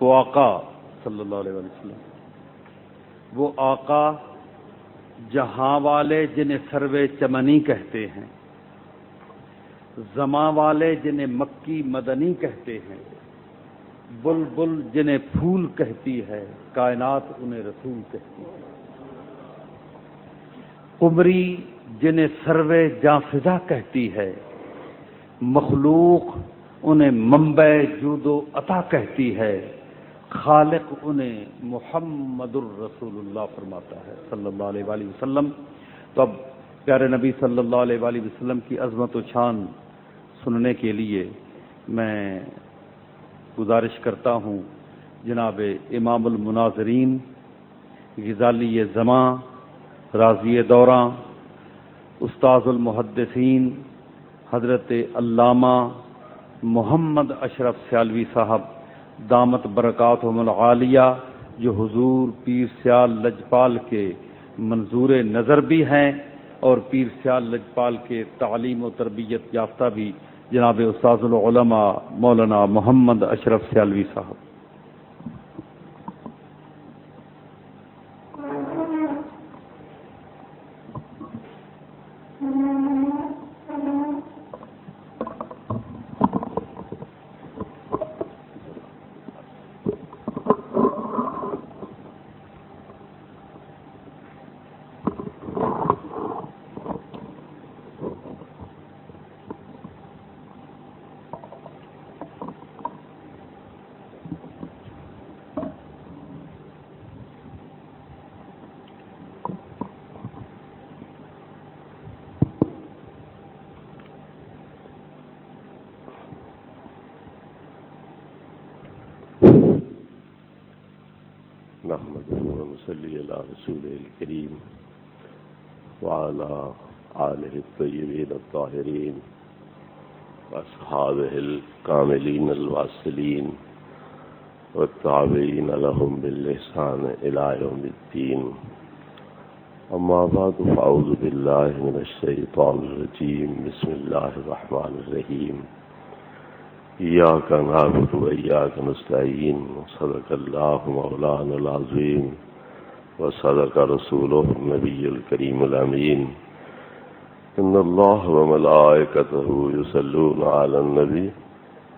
وہ آقا صلی اللہ علیہ وسلم، وہ آقا جہاں والے جنہیں سروے چمنی کہتے ہیں، زماں والے جنہیں مکی مدنی کہتے ہیں، بلبل جنہیں پھول کہتی ہے، کائنات انہیں رسول کہتی ہے، قمری جنہیں سروے جاں فضا کہتی ہے، مخلوق انہیں منبع جود و عطا کہتی ہے، خالق انہیں محمد الرسول اللہ فرماتا ہے صلی اللہ علیہ وآلہ وسلم۔ تو اب پیارے نبی صلی اللہ علیہ وآلہ وسلم کی عظمت و شان سننے کے لیے میں گزارش کرتا ہوں جناب امام المناظرین، غزالی زماں، راضی دوراں، استاذ المحدثین حضرت علامہ محمد اشرف سیالوی صاحب دامت برکاتہم العالیہ، جو حضور پیر سیال لجپال کے منظور نظر بھی ہیں اور پیر سیال لجپال کے تعلیم و تربیت یافتہ بھی جناب استاذ العلماء مولانا محمد اشرف سیالوی صاحب۔ نحمده ونصلي على رسوله الكريم وعلى آله الطيبين الطاهرين وأصحابه الكاملين الواصلين والتابعين لهم بالإحسان إلى يوم الدين. أما بعد فأعوذ بالله من الشيطان الرجيم. بسم الله الرحمن الرحيم. إياك نعبد وإياك نستعين. صدق الله مولانا العظيم وصدق رسوله النبي الكريم الأمين. إن الله وملائكته يصلون على النبي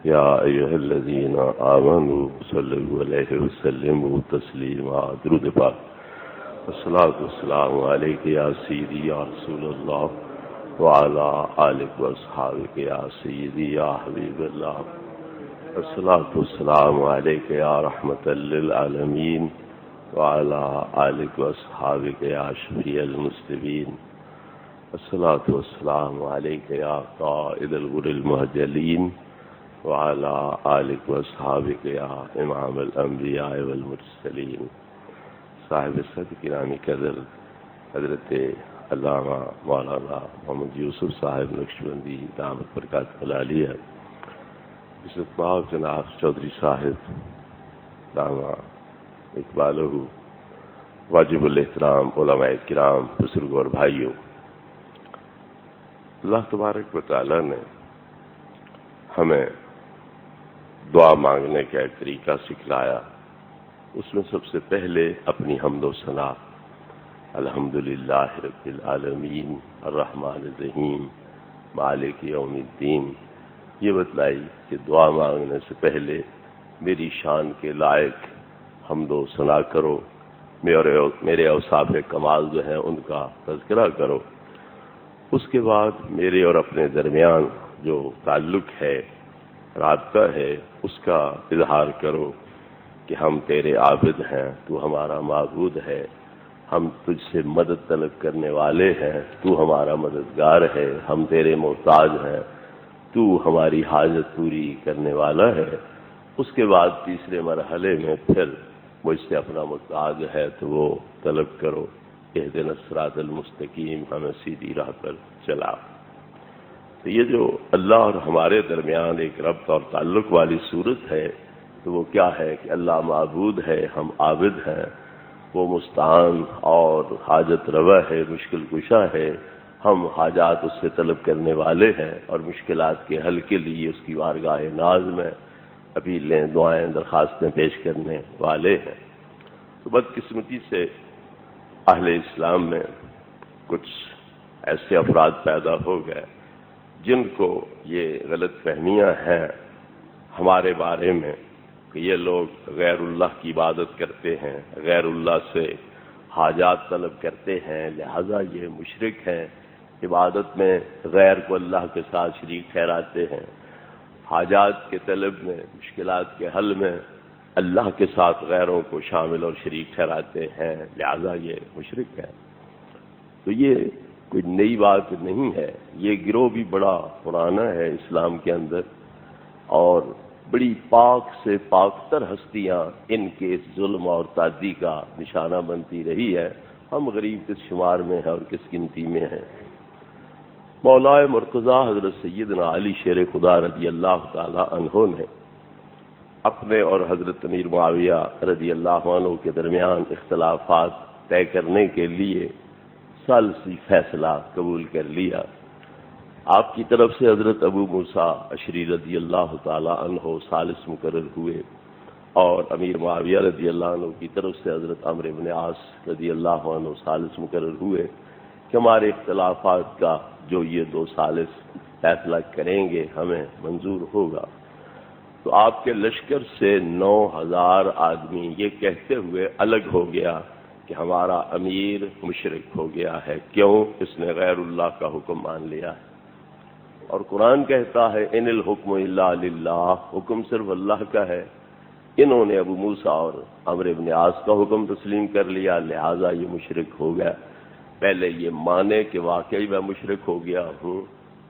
يا أيها الذين آمنوا صلوا عليه وسلموا تسليما. درود پاک. الصلاة والسلام عليك يا سيدي يا رسول الله وعلى آلك وأصحابك يا سيدي يا حبيب الله. الصلاة والسلام عليك يا رحمة للعالمين وعلى آلك وأصحابك يا شفيع المسلمين. الصلاة والسلام عليك يا قائد الغر المهجلين وعلى آلك وأصحابك يا إمام الأنبياء والمرسلين. صاحب صدق گرامی قدر حضرت علامہ مولانا محمد یوسف صاحب نقشبندی دامت برکاتہ العالیہ، عزت مآب جناب چودھری صاحب دامہ اقبالہ، واجب الاحترام علماء کرام، بزرگوں اور بھائیوں، اللہ تبارک و تعالی نے ہمیں دعا مانگنے کا ایک طریقہ سکھلایا. اس میں سب سے پہلے اپنی حمد و ثنا الحمدللہ رب العالمین الرحمن الرحیم مالک یوم الدین یہ بتلائی کہ دعا مانگنے سے پہلے میری شان کے لائق حمد و ثنا کرو، میرے اوصاف کمال جو ہیں ان کا تذکرہ کرو. اس کے بعد میرے اور اپنے درمیان جو تعلق ہے، رابطہ ہے، اس کا اظہار کرو کہ ہم تیرے عابد ہیں، تو ہمارا معبود ہے، ہم تجھ سے مدد طلب کرنے والے ہیں، تو ہمارا مددگار ہے، ہم تیرے محتاج ہیں، تو ہماری حاجت پوری کرنے والا ہے. اس کے بعد تیسرے مرحلے میں پھر مجھ سے اپنا محتاج ہے تو وہ طلب کرو. اہدنا الصراط المستقیم، ہمیں سیدھی راہ پر چلا. تو یہ جو اللہ اور ہمارے درمیان ایک ربط اور تعلق والی صورت ہے، تو وہ کیا ہے کہ اللہ معبود ہے، ہم عابد ہیں، وہ مستعان اور حاجت روا ہے، مشکل کشا ہے، ہم حاجات اس سے طلب کرنے والے ہیں اور مشکلات کے حل کے لیے اس کی بارگاہ ناز میں اپیلیں، دعائیں، درخواستیں پیش کرنے والے ہیں۔ تو بدقسمتی سے اہل اسلام میں کچھ ایسے افراد پیدا ہو گئے جن کو یہ غلط فہمیاں ہیں ہمارے بارے میں کہ یہ لوگ غیر اللہ کی عبادت کرتے ہیں، غیر اللہ سے حاجات طلب کرتے ہیں، لہذا یہ مشرک ہیں، عبادت میں غیر کو اللہ کے ساتھ شریک ٹھہراتے ہیں، حاجات کے طلب میں، مشکلات کے حل میں اللہ کے ساتھ غیروں کو شامل اور شریک ٹھہراتے ہیں، لہذا یہ مشرک ہے۔ تو یہ کوئی نئی بات نہیں ہے، یہ گروہ بھی بڑا پرانا ہے اسلام کے اندر، اور بڑی پاک سے پاک تر ہستیاں ان کے اس ظلم اور تعدی کا نشانہ بنتی رہی ہے۔ ہم غریب کس شمار میں ہیں اور کس گنتی میں ہیں۔ مولا مرتضیٰ حضرت سیدنا علی شیر خدا رضی اللہ تعالی عنہ نے اپنے اور حضرت امیر معاویہ رضی اللہ عنہ کے درمیان اختلافات طے کرنے کے لیے ثالثی فیصلہ قبول کر لیا۔ آپ کی طرف سے حضرت ابو موسیٰ اشعری رضی اللہ تعالی عنہ ثالث مقرر ہوئے، اور امیر معاویہ رضی اللہ عنہ کی طرف سے حضرت عمرو بن عاص رضی اللہ عنہ ثالث مقرر ہوئے کہ ہمارے اختلافات کا جو یہ دو ثالث فیصلہ کریں گے ہمیں منظور ہوگا۔ تو آپ کے لشکر سے 9000 آدمی یہ کہتے ہوئے الگ ہو گیا کہ ہمارا امیر مشرک ہو گیا ہے، کیوں؟ اس نے غیر اللہ کا حکم مان لیا ہے۔ اور قرآن کہتا ہے ان الحکم الا للہ، حکم صرف اللہ کا ہے۔ انہوں نے ابو موسیٰ اور عمرو بن عاص کا حکم تسلیم کر لیا، لہذا یہ مشرک ہو گیا۔ پہلے یہ مانے کہ واقعی میں مشرک ہو گیا ہوں،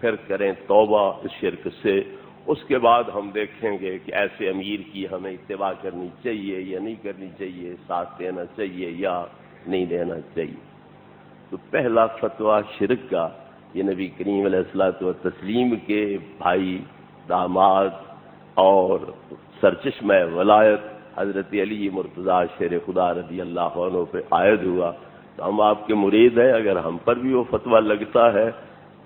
پھر کریں توبہ اس شرک سے، اس کے بعد ہم دیکھیں گے کہ ایسے امیر کی ہمیں اتباع کرنی چاہیے یا نہیں کرنی چاہیے، ساتھ دینا چاہیے یا نہیں دینا چاہیے۔ تو پہلا فتویٰ شرک کا یہ نبی کریم علیہ الصلوۃ والتسلیم کے بھائی، داماد اور سرچشمہ ولایت حضرت علی مرتضیٰ شیر خدا رضی اللہ عنہ پہ عائد ہوا۔ تو ہم آپ کے مرید ہیں، اگر ہم پر بھی وہ فتویٰ لگتا ہے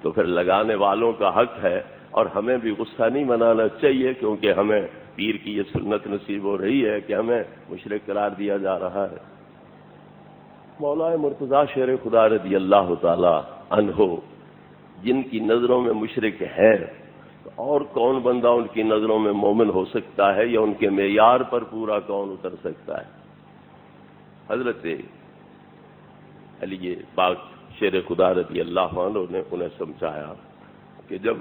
تو پھر لگانے والوں کا حق ہے، اور ہمیں بھی غصہ نہیں منانا چاہیے، کیونکہ ہمیں پیر کی یہ سنت نصیب ہو رہی ہے کہ ہمیں مشرک قرار دیا جا رہا ہے۔ مولا مرتضیٰ شیر خدا رضی اللہ تعالی عنہ جن کی نظروں میں مشرک ہیں، اور کون بندہ ان کی نظروں میں مومن ہو سکتا ہے، یا ان کے معیار پر پورا کون اتر سکتا ہے؟ حضرت علی پاک شیر خدا رضی اللہ عنہ نے انہیں سمجھایا کہ جب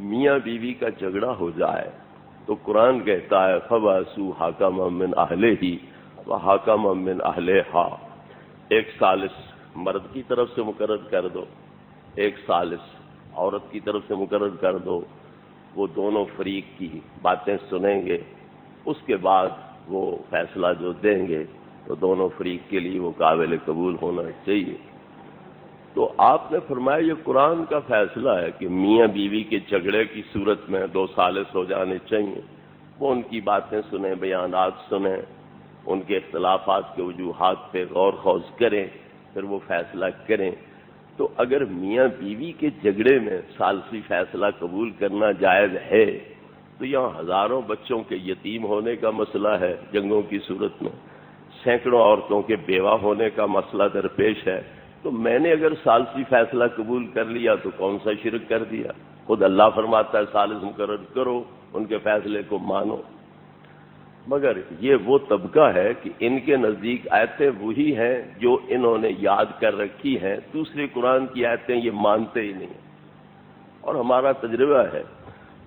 میاں بیوی کا جھگڑا ہو جائے تو قرآن کہتا ہے فَبَعَثُوا حَكَمًا مِّنْ أَهْلِهِ وَحَكَمًا مِّنْ أَهْلِهَا، ایک ثالث مرد کی طرف سے مقرر کر دو، ایک ثالث عورت کی طرف سے مقرر کر دو، وہ دونوں فریق کی باتیں سنیں گے، اس کے بعد وہ فیصلہ جو دیں گے تو دونوں فریق کے لیے وہ قابل قبول ہونا چاہیے۔ تو آپ نے فرمایا یہ قرآن کا فیصلہ ہے کہ میاں بیوی کے جھگڑے کی صورت میں دو ثالث ہو جانے چاہیے، وہ ان کی باتیں سنیں، بیانات سنیں، ان کے اختلافات کے وجوہات پہ غور خوض کریں، پھر وہ فیصلہ کریں۔ تو اگر میاں بیوی کے جھگڑے میں ثالثی فیصلہ قبول کرنا جائز ہے تو یہاں ہزاروں بچوں کے یتیم ہونے کا مسئلہ ہے جنگوں کی صورت میں، سینکڑوں عورتوں کے بیوہ ہونے کا مسئلہ درپیش ہے، تو میں نے اگر ثالثی فیصلہ قبول کر لیا تو کون سا شرک کر دیا؟ خود اللہ فرماتا ہے ثالث مقرر کرو، ان کے فیصلے کو مانو۔ مگر یہ وہ طبقہ ہے کہ ان کے نزدیک آیتیں وہی ہیں جو انہوں نے یاد کر رکھی ہیں، دوسری قرآن کی آیتیں یہ مانتے ہی نہیں۔ اور ہمارا تجربہ ہے،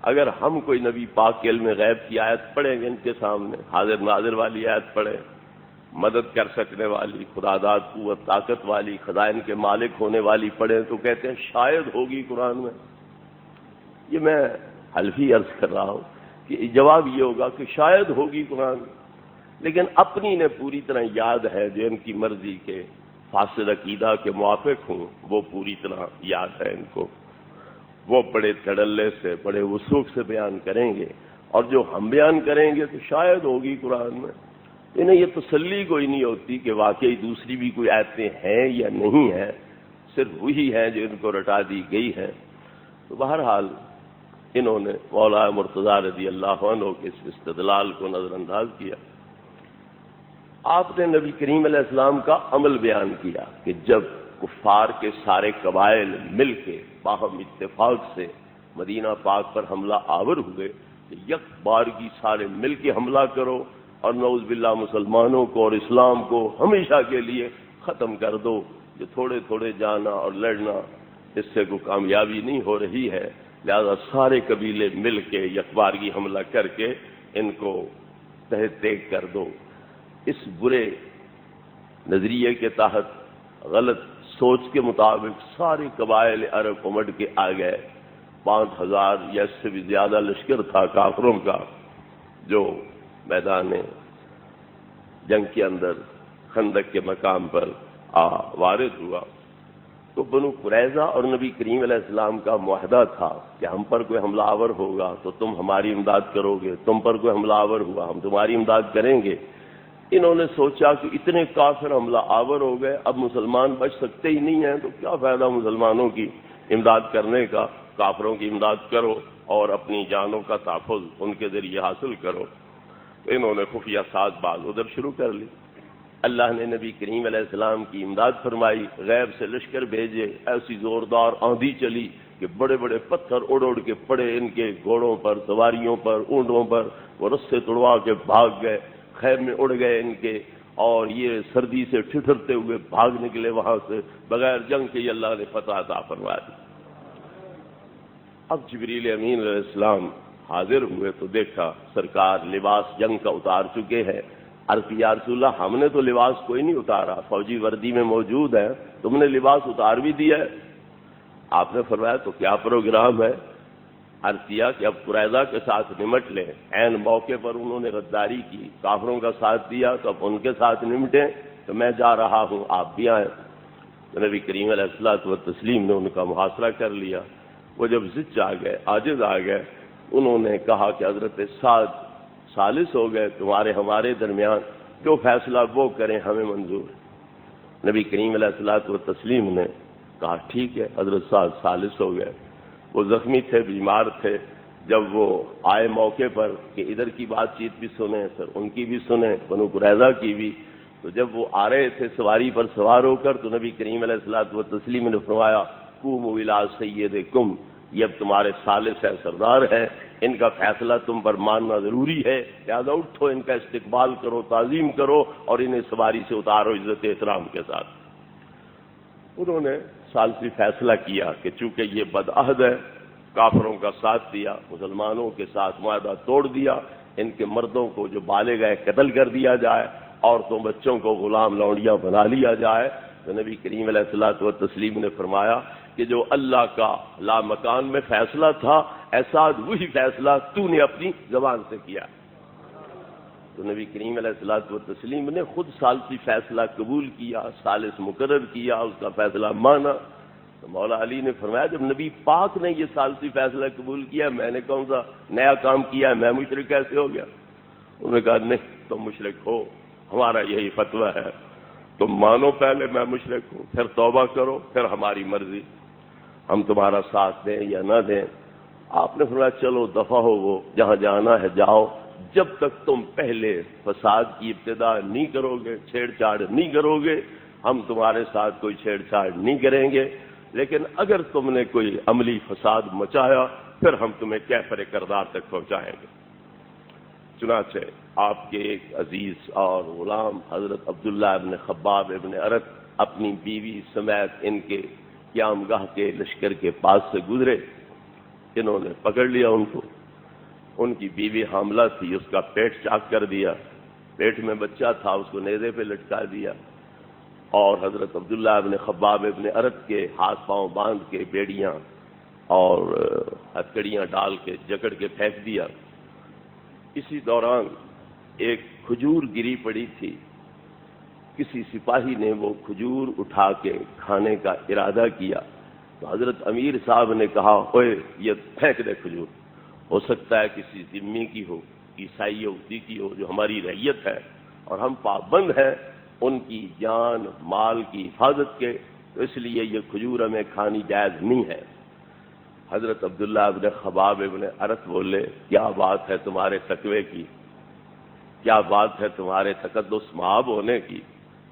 اگر ہم کوئی نبی پاک کے علم غیب کی آیت پڑھیں گے ان کے سامنے، حاضر ناظر والی آیت پڑھیں، مدد کر سکنے والی، خداداد قوت طاقت والی، خزائن کے مالک ہونے والی پڑھیں، تو کہتے ہیں شاید ہوگی قرآن میں۔ یہ میں حلفی عرض کر رہا ہوں کہ جواب یہ ہوگا کہ شاید ہوگی قرآن، لیکن اپنی نے پوری طرح یاد ہے، جو ان کی مرضی کے فاسد عقیدہ کے موافق ہوں وہ پوری طرح یاد ہے ان کو، وہ بڑے تڑلے سے، بڑے وثوق سے بیان کریں گے، اور جو ہم بیان کریں گے تو شاید ہوگی قرآن میں۔ انہیں یہ تسلی کوئی نہیں ہوتی کہ واقعی دوسری بھی کوئی آیتیں ہیں یا نہیں ہیں، صرف وہی ہیں جو ان کو رٹا دی گئی ہیں۔ تو بہرحال انہوں نے مولا مرتضیٰ رضی اللہ عنہ کے اس استدلال کو نظر انداز کیا۔ آپ نے نبی کریم علیہ السلام کا عمل بیان کیا کہ جب کفار کے سارے قبائل مل کے باہم اتفاق سے مدینہ پاک پر حملہ آور ہوئے کہ یک بارگی سارے مل کے حملہ کرو اور نعوذ باللہ مسلمانوں کو اور اسلام کو ہمیشہ کے لیے ختم کر دو، جو تھوڑے تھوڑے جانا اور لڑنا اس سے کوئی کامیابی نہیں ہو رہی ہے، لہذا سارے قبیلے مل کے یک بارگی حملہ کر کے ان کو تہ تیگ کر دو۔ اس برے نظریے کے تحت غلط سوچ کے مطابق سارے قبائل عرب امٹ کے آ گئے۔ 5000 یا اس سے بھی زیادہ لشکر تھا کافروں کا جو میدان جنگ کے اندر خندق کے مقام پر وارد ہوا۔ تو بنو قریظہ اور نبی کریم علیہ السلام کا معاہدہ تھا کہ ہم پر کوئی حملہ آور ہوگا تو تم ہماری امداد کرو گے، تم پر کوئی حملہ آور ہوا ہم تمہاری امداد کریں گے۔ انہوں نے سوچا کہ اتنے کافر حملہ آور ہو گئے، اب مسلمان بچ سکتے ہی نہیں ہیں، تو کیا فائدہ مسلمانوں کی امداد کرنے کا، کافروں کی امداد کرو اور اپنی جانوں کا تحفظ ان کے ذریعے حاصل کرو۔ تو انہوں نے خفیہ ساز باز ادھر شروع کر لی۔ اللہ نے نبی کریم علیہ السلام کی امداد فرمائی، غیب سے لشکر بھیجے، ایسی زوردار آندھی چلی کہ بڑے بڑے پتھر اڑ اڑ کے پڑے ان کے گھوڑوں پر، سواریوں پر، اونٹوں پر، وہ رسے توڑوا کے بھاگ گئے، خیمے اڑ گئے ان کے، اور یہ سردی سے ٹھٹھرتے ہوئے بھاگ نکلے وہاں سے، بغیر جنگ کے ہی اللہ نے فتح عطا فرما دی۔ اب جبریل امین علیہ السلام حاضر ہوئے تو دیکھا سرکار لباس جنگ کا اتار چکے ہیں۔ عرض کی یا رسول اللہ ہم نے تو لباس کوئی نہیں اتارا، فوجی وردی میں موجود ہے، تم نے لباس اتار بھی دیا ہے۔ آپ نے فرمایا تو کیا پروگرام ہے؟ عرض کیا کہ اب قریظہ کے ساتھ نمٹ لیں، عین موقع پر انہوں نے غداری کی، کافروں کا ساتھ دیا، تو اب ان کے ساتھ نمٹیں، تو میں جا رہا ہوں آپ بھی آئیں۔ تو نبی کریم علیہ الصلوۃ والتسلیم نے ان کا محاصرہ کر لیا۔ وہ جب ضد آ گئے، عاجز آ گئے، انہوں نے کہا کہ حضرت سعد ثالث ہو گئے تمہارے ہمارے درمیان، جو فیصلہ وہ کریں ہمیں منظور ہے۔ نبی کریم علیہ الصلوۃ والتسلیم نے کہا ٹھیک ہے، حضرت سعد ثالث ہو گئے۔ وہ زخمی تھے، بیمار تھے، جب وہ آئے موقع پر کہ ادھر کی بات چیت بھی سنیں، پھر ان کی بھی سنیں، بنو قریظہ کی بھی، تو جب وہ آ رہے تھے سواری پر سوار ہو کر، تو نبی کریم علیہ الصلوۃ والتسلیم نے فرمایا قوموا الی سیدکم، یہ اب تمہارے ثالث ہے، سردار ہیں، ان کا فیصلہ تم پر ماننا ضروری ہے، لہذا اٹھو، ان کا استقبال کرو، تعظیم کرو اور انہیں سواری سے اتارو عزت احترام کے ساتھ۔ انہوں نے ثالثی فیصلہ کیا کہ چونکہ یہ بدعہد ہے، کافروں کا ساتھ دیا، مسلمانوں کے ساتھ معاہدہ توڑ دیا، ان کے مردوں کو جو بالغ ہے قتل کر دیا جائے، عورتوں بچوں کو غلام لونڈیاں بنا لیا جائے۔ تو نبی کریم علیہ الصلوۃ والتسلیم نے فرمایا کہ جو اللہ کا لامکان میں فیصلہ تھا، ایسا وہی فیصلہ تو نے اپنی زبان سے کیا۔ تو نبی کریم علیہ الصلوۃ والتسلیم نے خود ثالثی فیصلہ قبول کیا، ثالث مقرر کیا، اس کا فیصلہ مانا۔ تو مولا علی نے فرمایا جب نبی پاک نے یہ ثالثی فیصلہ قبول کیا، میں نے کون سا نیا کام کیا ہے، میں مشرک کیسے ہو گیا؟ انہوں نے کہا نہیں، تم مشرک ہو، ہمارا یہی فتویٰ ہے، تم مانو پہلے میں مشرک ہوں، پھر توبہ کرو، پھر ہماری مرضی، ہم تمہارا ساتھ دیں یا نہ دیں۔ آپ نے فرمایا چلو دفع ہو، وہ جہاں جانا ہے جاؤ، جب تک تم پہلے فساد کی ابتدا نہیں کرو گے، چھیڑ چھاڑ نہیں کرو گے، ہم تمہارے ساتھ کوئی چھیڑ چھاڑ نہیں کریں گے، لیکن اگر تم نے کوئی عملی فساد مچایا پھر ہم تمہیں کیفر کردار تک پہنچائیں گے۔ چنانچہ آپ کے ایک عزیز اور غلام حضرت عبداللہ ابن خباب ابن ارت اپنی بیوی سمیت ان کے قیام گاہ کے لشکر کے پاس سے گزرے، انہوں نے پکڑ لیا ان کو، ان کی بیوی حاملہ تھی، اس کا پیٹ چاک کر دیا، پیٹ میں بچہ تھا، اس کو نیزے پہ لٹکا دیا، اور حضرت عبداللہ ابن خباب ابن ارت کے ہاتھ پاؤں باندھ کے بیڑیاں اور ہتھکڑیاں ڈال کے جکڑ کے پھینک دیا۔ اسی دوران ایک کھجور گری پڑی تھی، کسی سپاہی نے وہ کھجور اٹھا کے کھانے کا ارادہ کیا، تو حضرت امیر صاحب نے کہا اوئے یہ پھینک دے کھجور، ہو سکتا ہے کسی ذمی کی ہو، عیسائی یہودی کی ہو جو ہماری رعیت ہے، اور ہم پابند ہیں ان کی جان مال کی حفاظت کے، تو اس لیے یہ کھجور ہمیں کھانی جائز نہیں ہے۔ حضرت عبداللہ ابن خباب ابن ارت بولے کیا بات ہے تمہارے تقوی کی، کیا بات ہے تمہارے تقدس مآب ہونے کی،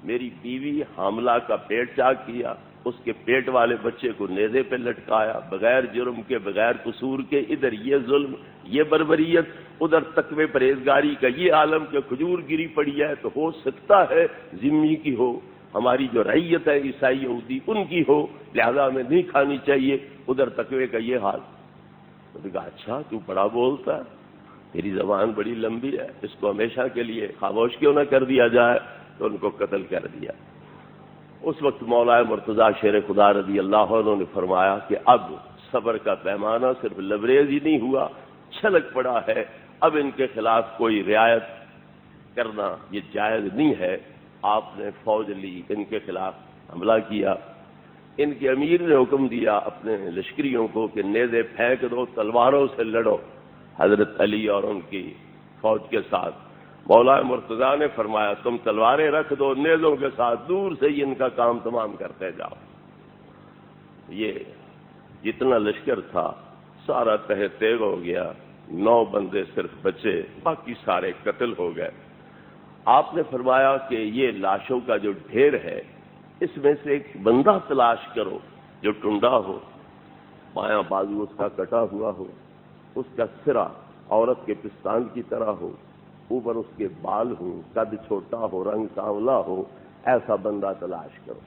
میری بیوی حاملہ کا پیٹ چاک کیا، اس کے پیٹ والے بچے کو نیزے پہ لٹکایا بغیر جرم کے بغیر قصور کے، ادھر یہ ظلم یہ بربریت، ادھر تقوی پرہیزگاری کا یہ عالم کہ کھجور گری پڑی ہے تو ہو سکتا ہے ذمی کی ہو، ہماری جو رعیت ہے عیسائی یہودی ان کی ہو، لہذا ہمیں نہیں کھانی چاہیے، ادھر تقوی کا یہ حال۔ تو نے کہا اچھا تو بڑا بولتا ہے، تیری زبان بڑی لمبی ہے، اس کو ہمیشہ کے لیے خاموش کیوں نہ کر دیا جائے، تو ان کو قتل کر دیا۔ اس وقت مولا مرتضیٰ شیر خدا رضی اللہ عنہ نے فرمایا کہ اب صبر کا پیمانہ صرف لبریز ہی نہیں ہوا، چھلک پڑا ہے، اب ان کے خلاف کوئی رعایت کرنا یہ جائز نہیں ہے۔ آپ نے فوج لی، ان کے خلاف حملہ کیا، ان کے امیر نے حکم دیا اپنے لشکریوں کو کہ نیزے پھینک دو، تلواروں سے لڑو حضرت علی اور ان کی فوج کے ساتھ۔ مولا مرتضیٰ نے فرمایا تم تلواریں رکھ دو، نیزوں کے ساتھ دور سے ہی ان کا کام تمام کرتے جاؤ۔ یہ جتنا لشکر تھا سارا تہہ تیغ ہو گیا، 9 بندے صرف بچے، باقی سارے قتل ہو گئے۔ آپ نے فرمایا کہ یہ لاشوں کا جو ڈھیر ہے اس میں سے ایک بندہ تلاش کرو جو ٹنڈا ہو، بایاں بازو اس کا کٹا ہوا ہو، اس کا سرا عورت کے پستان کی طرح ہو، اوپر اس کے بال ہوں، قد چھوٹا ہو، رنگ سانولا ہو، ایسا بندہ تلاش کرو۔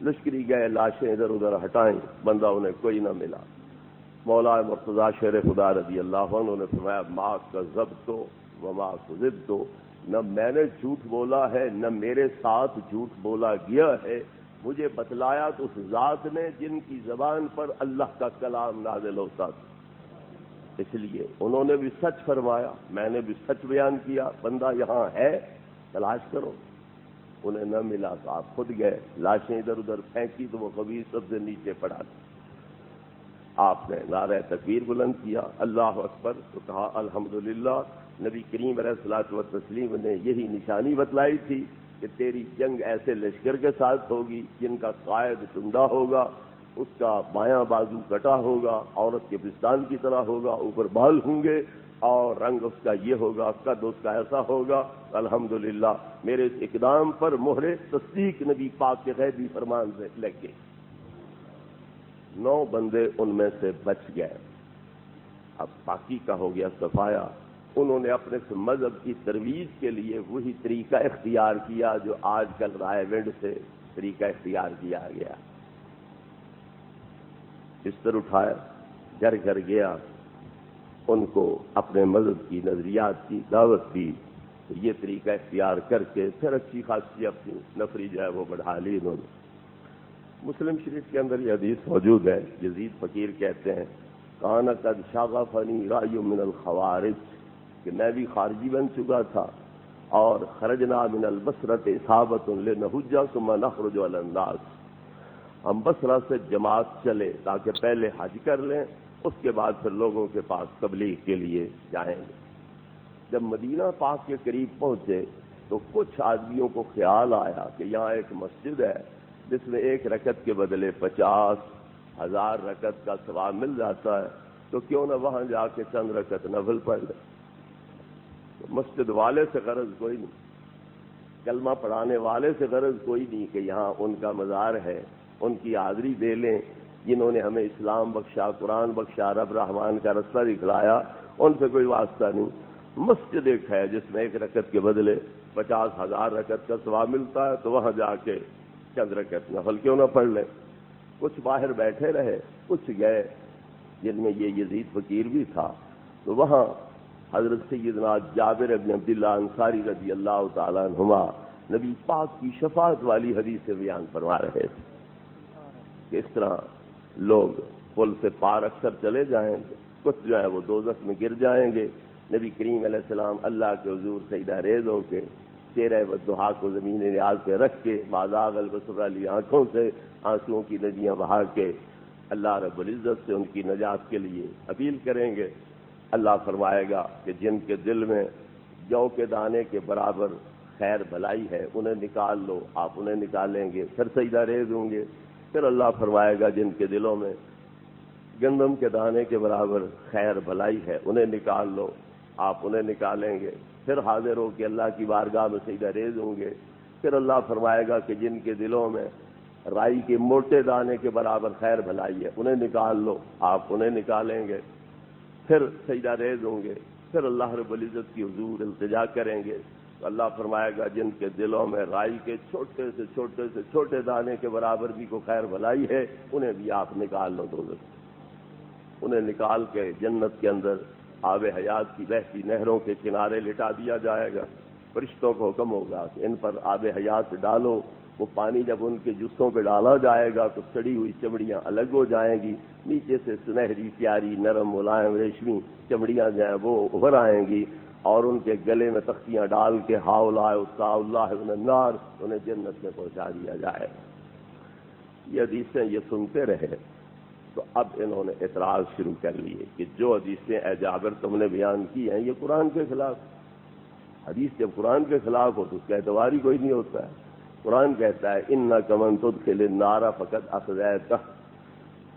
لشکری گئے، لاشیں ادھر ادھر ہٹائیں، بندہ انہیں کوئی نہ ملا۔ مولا مرتضیٰ شیر خدا رضی اللہ عنہ نے فرمایا ما کذبت وما کذبت، نہ میں نے جھوٹ بولا ہے نہ میرے ساتھ جھوٹ بولا گیا ہے، مجھے بتلایا تو اس ذات نے جن کی زبان پر اللہ کا کلام نازل ہوتا تھا، اس لیے انہوں نے بھی سچ فرمایا، میں نے بھی سچ بیان کیا، بندہ یہاں ہے تلاش کرو۔ انہیں نہ ملا تو آپ خود گئے، لاشیں ادھر ادھر پھینکی تو وہ خبیث سب سے نیچے پڑا تھا۔ آپ نے نعرہ تکبیر بلند کیا، اللہ اکبر، تو کہا الحمدللہ۔ نبی کریم علیہ الصلوۃ والتسلیم نے یہی نشانی بتلائی تھی کہ تیری جنگ ایسے لشکر کے ساتھ ہوگی جن کا قائد ٹنڈا ہوگا، اس کا بایاں بازو کٹا ہوگا، عورت کے پستان کی طرح ہوگا، اوپر بال ہوں گے، اور رنگ اس کا یہ ہوگا، قد اس کا ایسا ہوگا۔ الحمدللہ میرے اس اقدام پر مہر تصدیق نبی پاک کے غیبی فرمان سے لگ گئی۔ 9 بندے ان میں سے بچ گئے، اب باقی کا ہو گیا صفایا۔ انہوں نے اپنے مذہب کی ترویج کے لیے وہی طریقہ اختیار کیا جو آج کل رائے ونڈ سے طریقہ اختیار کیا گیا۔ بستر اٹھایا، گھر گھر گیا، ان کو اپنے مذہب کی نظریات کی دعوت دی، یہ طریقہ اختیار کر کے پھر اچھی خاصی اپنی نفری جو ہے وہ بڑھا لی انہوں نے۔ مسلم شریف کے اندر یہ حدیث موجود ہے، یزید فقیر کہتے ہیں کان قد شغفنی رأی من الخوارج، کہ میں بھی خارجی بن چکا تھا، اور خرجنا من البصرۃ اصابۃ لنحج ثم نخرج علی الناس، ہم بصرہ سے جماعت چلے تاکہ پہلے حج کر لیں، اس کے بعد پھر لوگوں کے پاس تبلیغ کے لیے جائیں گے۔ جب مدینہ پاک کے قریب پہنچے تو کچھ آدمیوں کو خیال آیا کہ یہاں ایک مسجد ہے جس میں 1 رکعت کے بدلے 50,000 رکعت کا ثواب مل جاتا ہے، تو کیوں نہ وہاں جا کے چند رکعت نفل پڑھ لیں۔ مسجد والے سے غرض کوئی نہیں، کلمہ پڑھانے والے سے غرض کوئی نہیں کہ یہاں ان کا مزار ہے، ان کی حاضری دے لیں، جنہوں نے ہمیں اسلام بخشا، قرآن بخشا، رب رحمان کا رستہ دکھلایا، ان سے کوئی واسطہ نہیں۔ مسجد ایک ہے جس میں 1 رکعت کے بدلے 50,000 رکعت کا ثواب ملتا ہے، تو وہاں جا کے چند رکعت نفل کیوں نہ پڑھ لیں۔ کچھ باہر بیٹھے رہے، کچھ گئے، جن میں یہ یزید فقیر بھی تھا، تو وہاں حضرت سیدنا جابر بن عبداللہ انصاری رضی اللہ تعالیٰ عنہما نبی پاک کی شفاعت والی حدیث سے بیان فرما رہے تھے کہ اس طرح لوگ پل سے پار اکثر چلے جائیں گے، کچھ جو ہے وہ دوزخ میں گر جائیں گے۔ نبی کریم علیہ السلام اللہ کے حضور سجدہ ریز ہو کے چہرہ والضحیٰ کو زمین نیاز پہ رکھ کے بازاغ البصر والی آنکھوں سے آنسوؤں کی ندیاں بہا کے اللہ رب العزت سے ان کی نجات کے لیے اپیل کریں گے۔ اللہ فرمائے گا کہ جن کے دل میں جو کے دانے کے برابر خیر بھلائی ہے انہیں نکال لو، آپ انہیں نکالیں گے، پھر سجدہ ریز ہوں گے۔ پھر اللہ فرمائے گا جن کے دلوں میں گندم کے دانے کے برابر خیر بھلائی ہے، انہیں نکال لو، آپ انہیں نکالیں گے، پھر حاضر ہو کہ اللہ کی بارگاہ میں سجدہ ریز ہوں گے، پھر اللہ فرمائے گا کہ جن کے دلوں میں رائی کے موٹے دانے کے برابر خیر بھلائی ہے انہیں نکال لو، آپ انہیں نکالیں گے، پھر سجدہ ریز ہوں گے، پھر اللہ رب العزت کی حضور التجا کریں گے تو اللہ فرمائے گا جن کے دلوں میں رائی کے چھوٹے سے چھوٹے دانے کے برابر بھی کوئی خیر بھلائی ہے انہیں بھی آپ نکال لو دوزخ سے۔ انہیں نکال کے جنت کے اندر آب حیات کی بہتی نہروں کے کنارے لٹا دیا جائے گا، فرشتوں کو حکم ہوگا کہ ان پر آب حیات ڈالو، وہ پانی جب ان کے جسوں پہ ڈالا جائے گا تو سڑی ہوئی چمڑیاں الگ ہو جائیں گی، نیچے سے سنہری پیاری نرم ملائم ریشمی چمڑیاں جو ہیں وہ ابھر آئیں گی، اور ان کے گلے میں تختیاں ڈال کے ہاؤلا اللہ من النار انہیں جنت میں پہنچا دیا جائے۔ یہ حدیثیں یہ سنتے رہے تو اب انہوں نے اعتراض شروع کر لیے کہ جو حدیثیں اے جابر تم نے بیان کی ہیں یہ قرآن کے خلاف۔ حدیث جب قرآن کے خلاف ہو تو اس کا اعتبار ہی کوئی نہیں ہوتا ہے۔ قرآن کہتا ہے اِنَّکَ مَن تُدْخِلِ النَّارَ فَقَدْ أَخْزَيْتَهُ،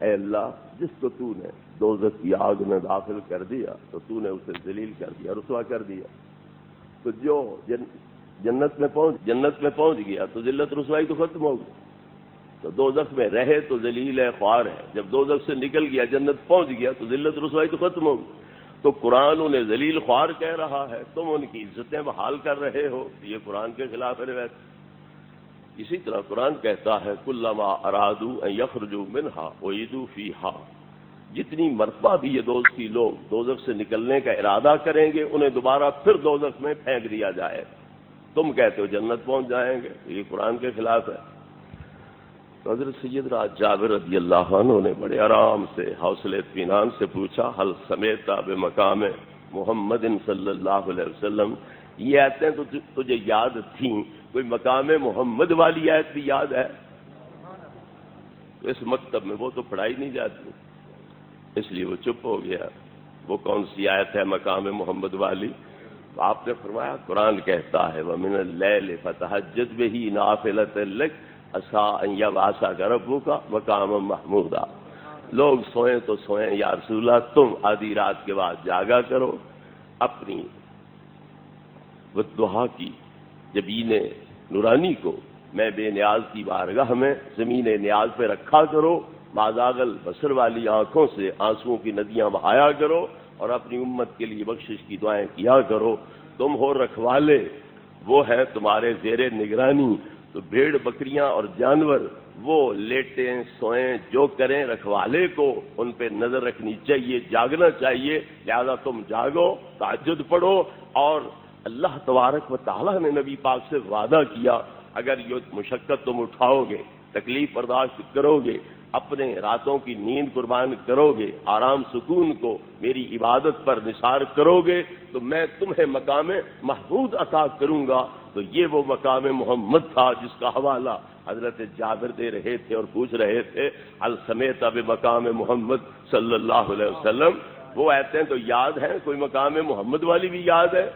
اے اللہ جس کو تو نے دوزخ کی آگ میں داخل کر دیا تو تو نے اسے ذلیل کر دیا، رسوا کر دیا۔ تو جو جنت میں پہنچ گیا تو ذلت رسوائی تو ختم ہو گئی، تو دوزخ میں رہے تو ذلیل ہے، خوار ہے، جب دوزخ سے نکل گیا جنت پہنچ گیا تو ذلت رسوائی تو ختم ہو گئی۔ تو قرآن انہیں ذلیل خوار کہہ رہا ہے، تم ان کی عزتیں بحال کر رہے ہو، یہ قرآن کے خلاف ہے روایت۔ اسی طرح قرآن کہتا ہے کلما ارادوا ان یخرجوا منها اعیدوا فیہا، جتنی مرتبہ بھی یہ دوزخی لوگ دوزخ سے نکلنے کا ارادہ کریں گے انہیں دوبارہ پھر دوزخ میں پھینک دیا جائے، تم کہتے ہو جنت پہنچ جائیں گے، یہ قرآن کے خلاف ہے۔ تو حضرت سیدنا جابر رضی اللہ عنہ نے بڑے آرام سے حوصلے اطمینان سے پوچھا حل سمیت بمقام محمد صلی اللہ علیہ وسلم، یہ آیتیں تو تجھے یاد تھیں، کوئی مقام محمد والی آیت بھی یاد ہے؟ تو اس مکتب میں وہ تو پڑھائی نہیں جاتی، اس لیے وہ چپ ہو گیا۔ وہ کون سی آیت ہے مقام محمد والی؟ تو آپ نے فرمایا قرآن کہتا ہے وَمِنَ اللَّيْلِ فَتَهَجَّدْ بِهِ نَافِلَةً لَكَ عَسَىٰ أَن يَبْعَثَكَ رَبُّكَ مَقَامًا مَحْمُودًا، لوگ سوئیں تو سوئیں یا رسول اللہ تم آدھی رات کے بعد جاگا کرو، اپنی والضحیٰ کی جبین نورانی کو میں بے نیاز کی بارگاہ میں زمین نیاز پہ رکھا کرو، مازاغل بصر والی آنکھوں سے آنسوؤں کی ندیاں بہایا کرو اور اپنی امت کے لیے بخشش کی دعائیں کیا کرو۔ تم ہو رکھوالے، وہ ہیں تمہارے زیر نگرانی، تو بھیڑ بکریاں اور جانور وہ لیٹیں سوئیں جو کریں، رکھوالے کو ان پہ نظر رکھنی چاہیے، جاگنا چاہیے، لہذا تم جاگو، تہجد پڑھو، اور اللہ تبارک و تعالیٰ نے نبی پاک سے وعدہ کیا اگر یہ مشقت تم اٹھاؤ گے، تکلیف برداشت کرو گے، اپنے راتوں کی نیند قربان کرو گے، آرام سکون کو میری عبادت پر نثار کرو گے تو میں تمہیں مقام محمود عطا کروں گا۔ تو یہ وہ مقام محمد تھا جس کا حوالہ حضرت جابر دے رہے تھے اور پوچھ رہے تھے ہل سمیت بمقام محمد صلی اللہ علیہ وسلم۔ وہ آیتیں تو یاد ہیں، کوئی مقام محمد والی بھی یاد ہے؟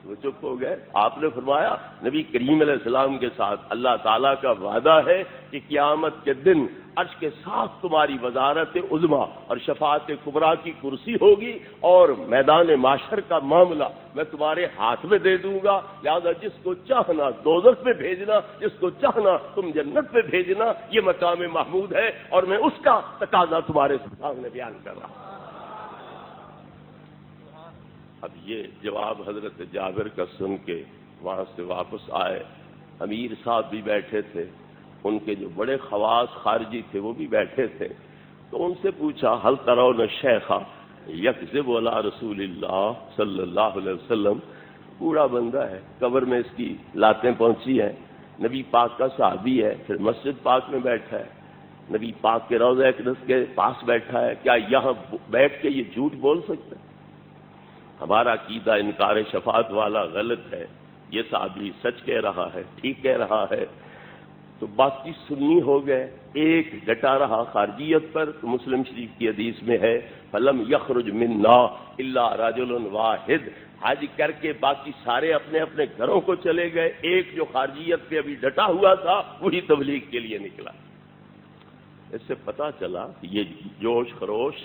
وہ چپ ہو گئے۔ آپ نے فرمایا نبی کریم علیہ السلام کے ساتھ اللہ تعالیٰ کا وعدہ ہے کہ قیامت کے دن عرش کے ساتھ تمہاری وزارت عظمیٰ اور شفاعت کبریٰ کی کرسی ہوگی اور میدان معاشر کا معاملہ میں تمہارے ہاتھ میں دے دوں گا، لہذا جس کو چاہنا دوزخ میں بھیجنا، جس کو چاہنا تم جنت میں بھیجنا، یہ مقام محمود ہے اور میں اس کا تقاضا تمہارے سامنے بیان کر رہا ہوں۔ اب یہ جواب حضرت جابر کا سن کے وہاں سے واپس آئے، امیر صاحب بھی بیٹھے تھے، ان کے جو بڑے خواص خارجی تھے وہ بھی بیٹھے تھے، تو ان سے پوچھا حل ترون شیخ یکذب علی رسول اللہ صلی اللہ علیہ وسلم، بوڑھا بندہ ہے، قبر میں اس کی لاتیں پہنچی ہیں، نبی پاک کا صحابی ہے، پھر مسجد پاک میں بیٹھا ہے، نبی پاک کے روضہ اقدس کے پاس بیٹھا ہے، کیا یہاں بیٹھ کے یہ جھوٹ بول سکتا ہے؟ ہمارا عقیدہ انکار شفاعت والا غلط ہے، یہ صحابی سچ کہہ رہا ہے، ٹھیک کہہ رہا ہے۔ تو باقی سنی ہو گئے، ایک ڈٹا رہا خارجیت پر، تو مسلم شریف کی حدیث میں ہے فلم یخرج منا الا رجل واحد، حج کر کے باقی سارے اپنے اپنے گھروں کو چلے گئے، ایک جو خارجیت پہ ابھی ڈٹا ہوا تھا وہی تبلیغ کے لیے نکلا۔ اس سے پتہ چلا کہ یہ جوش خروش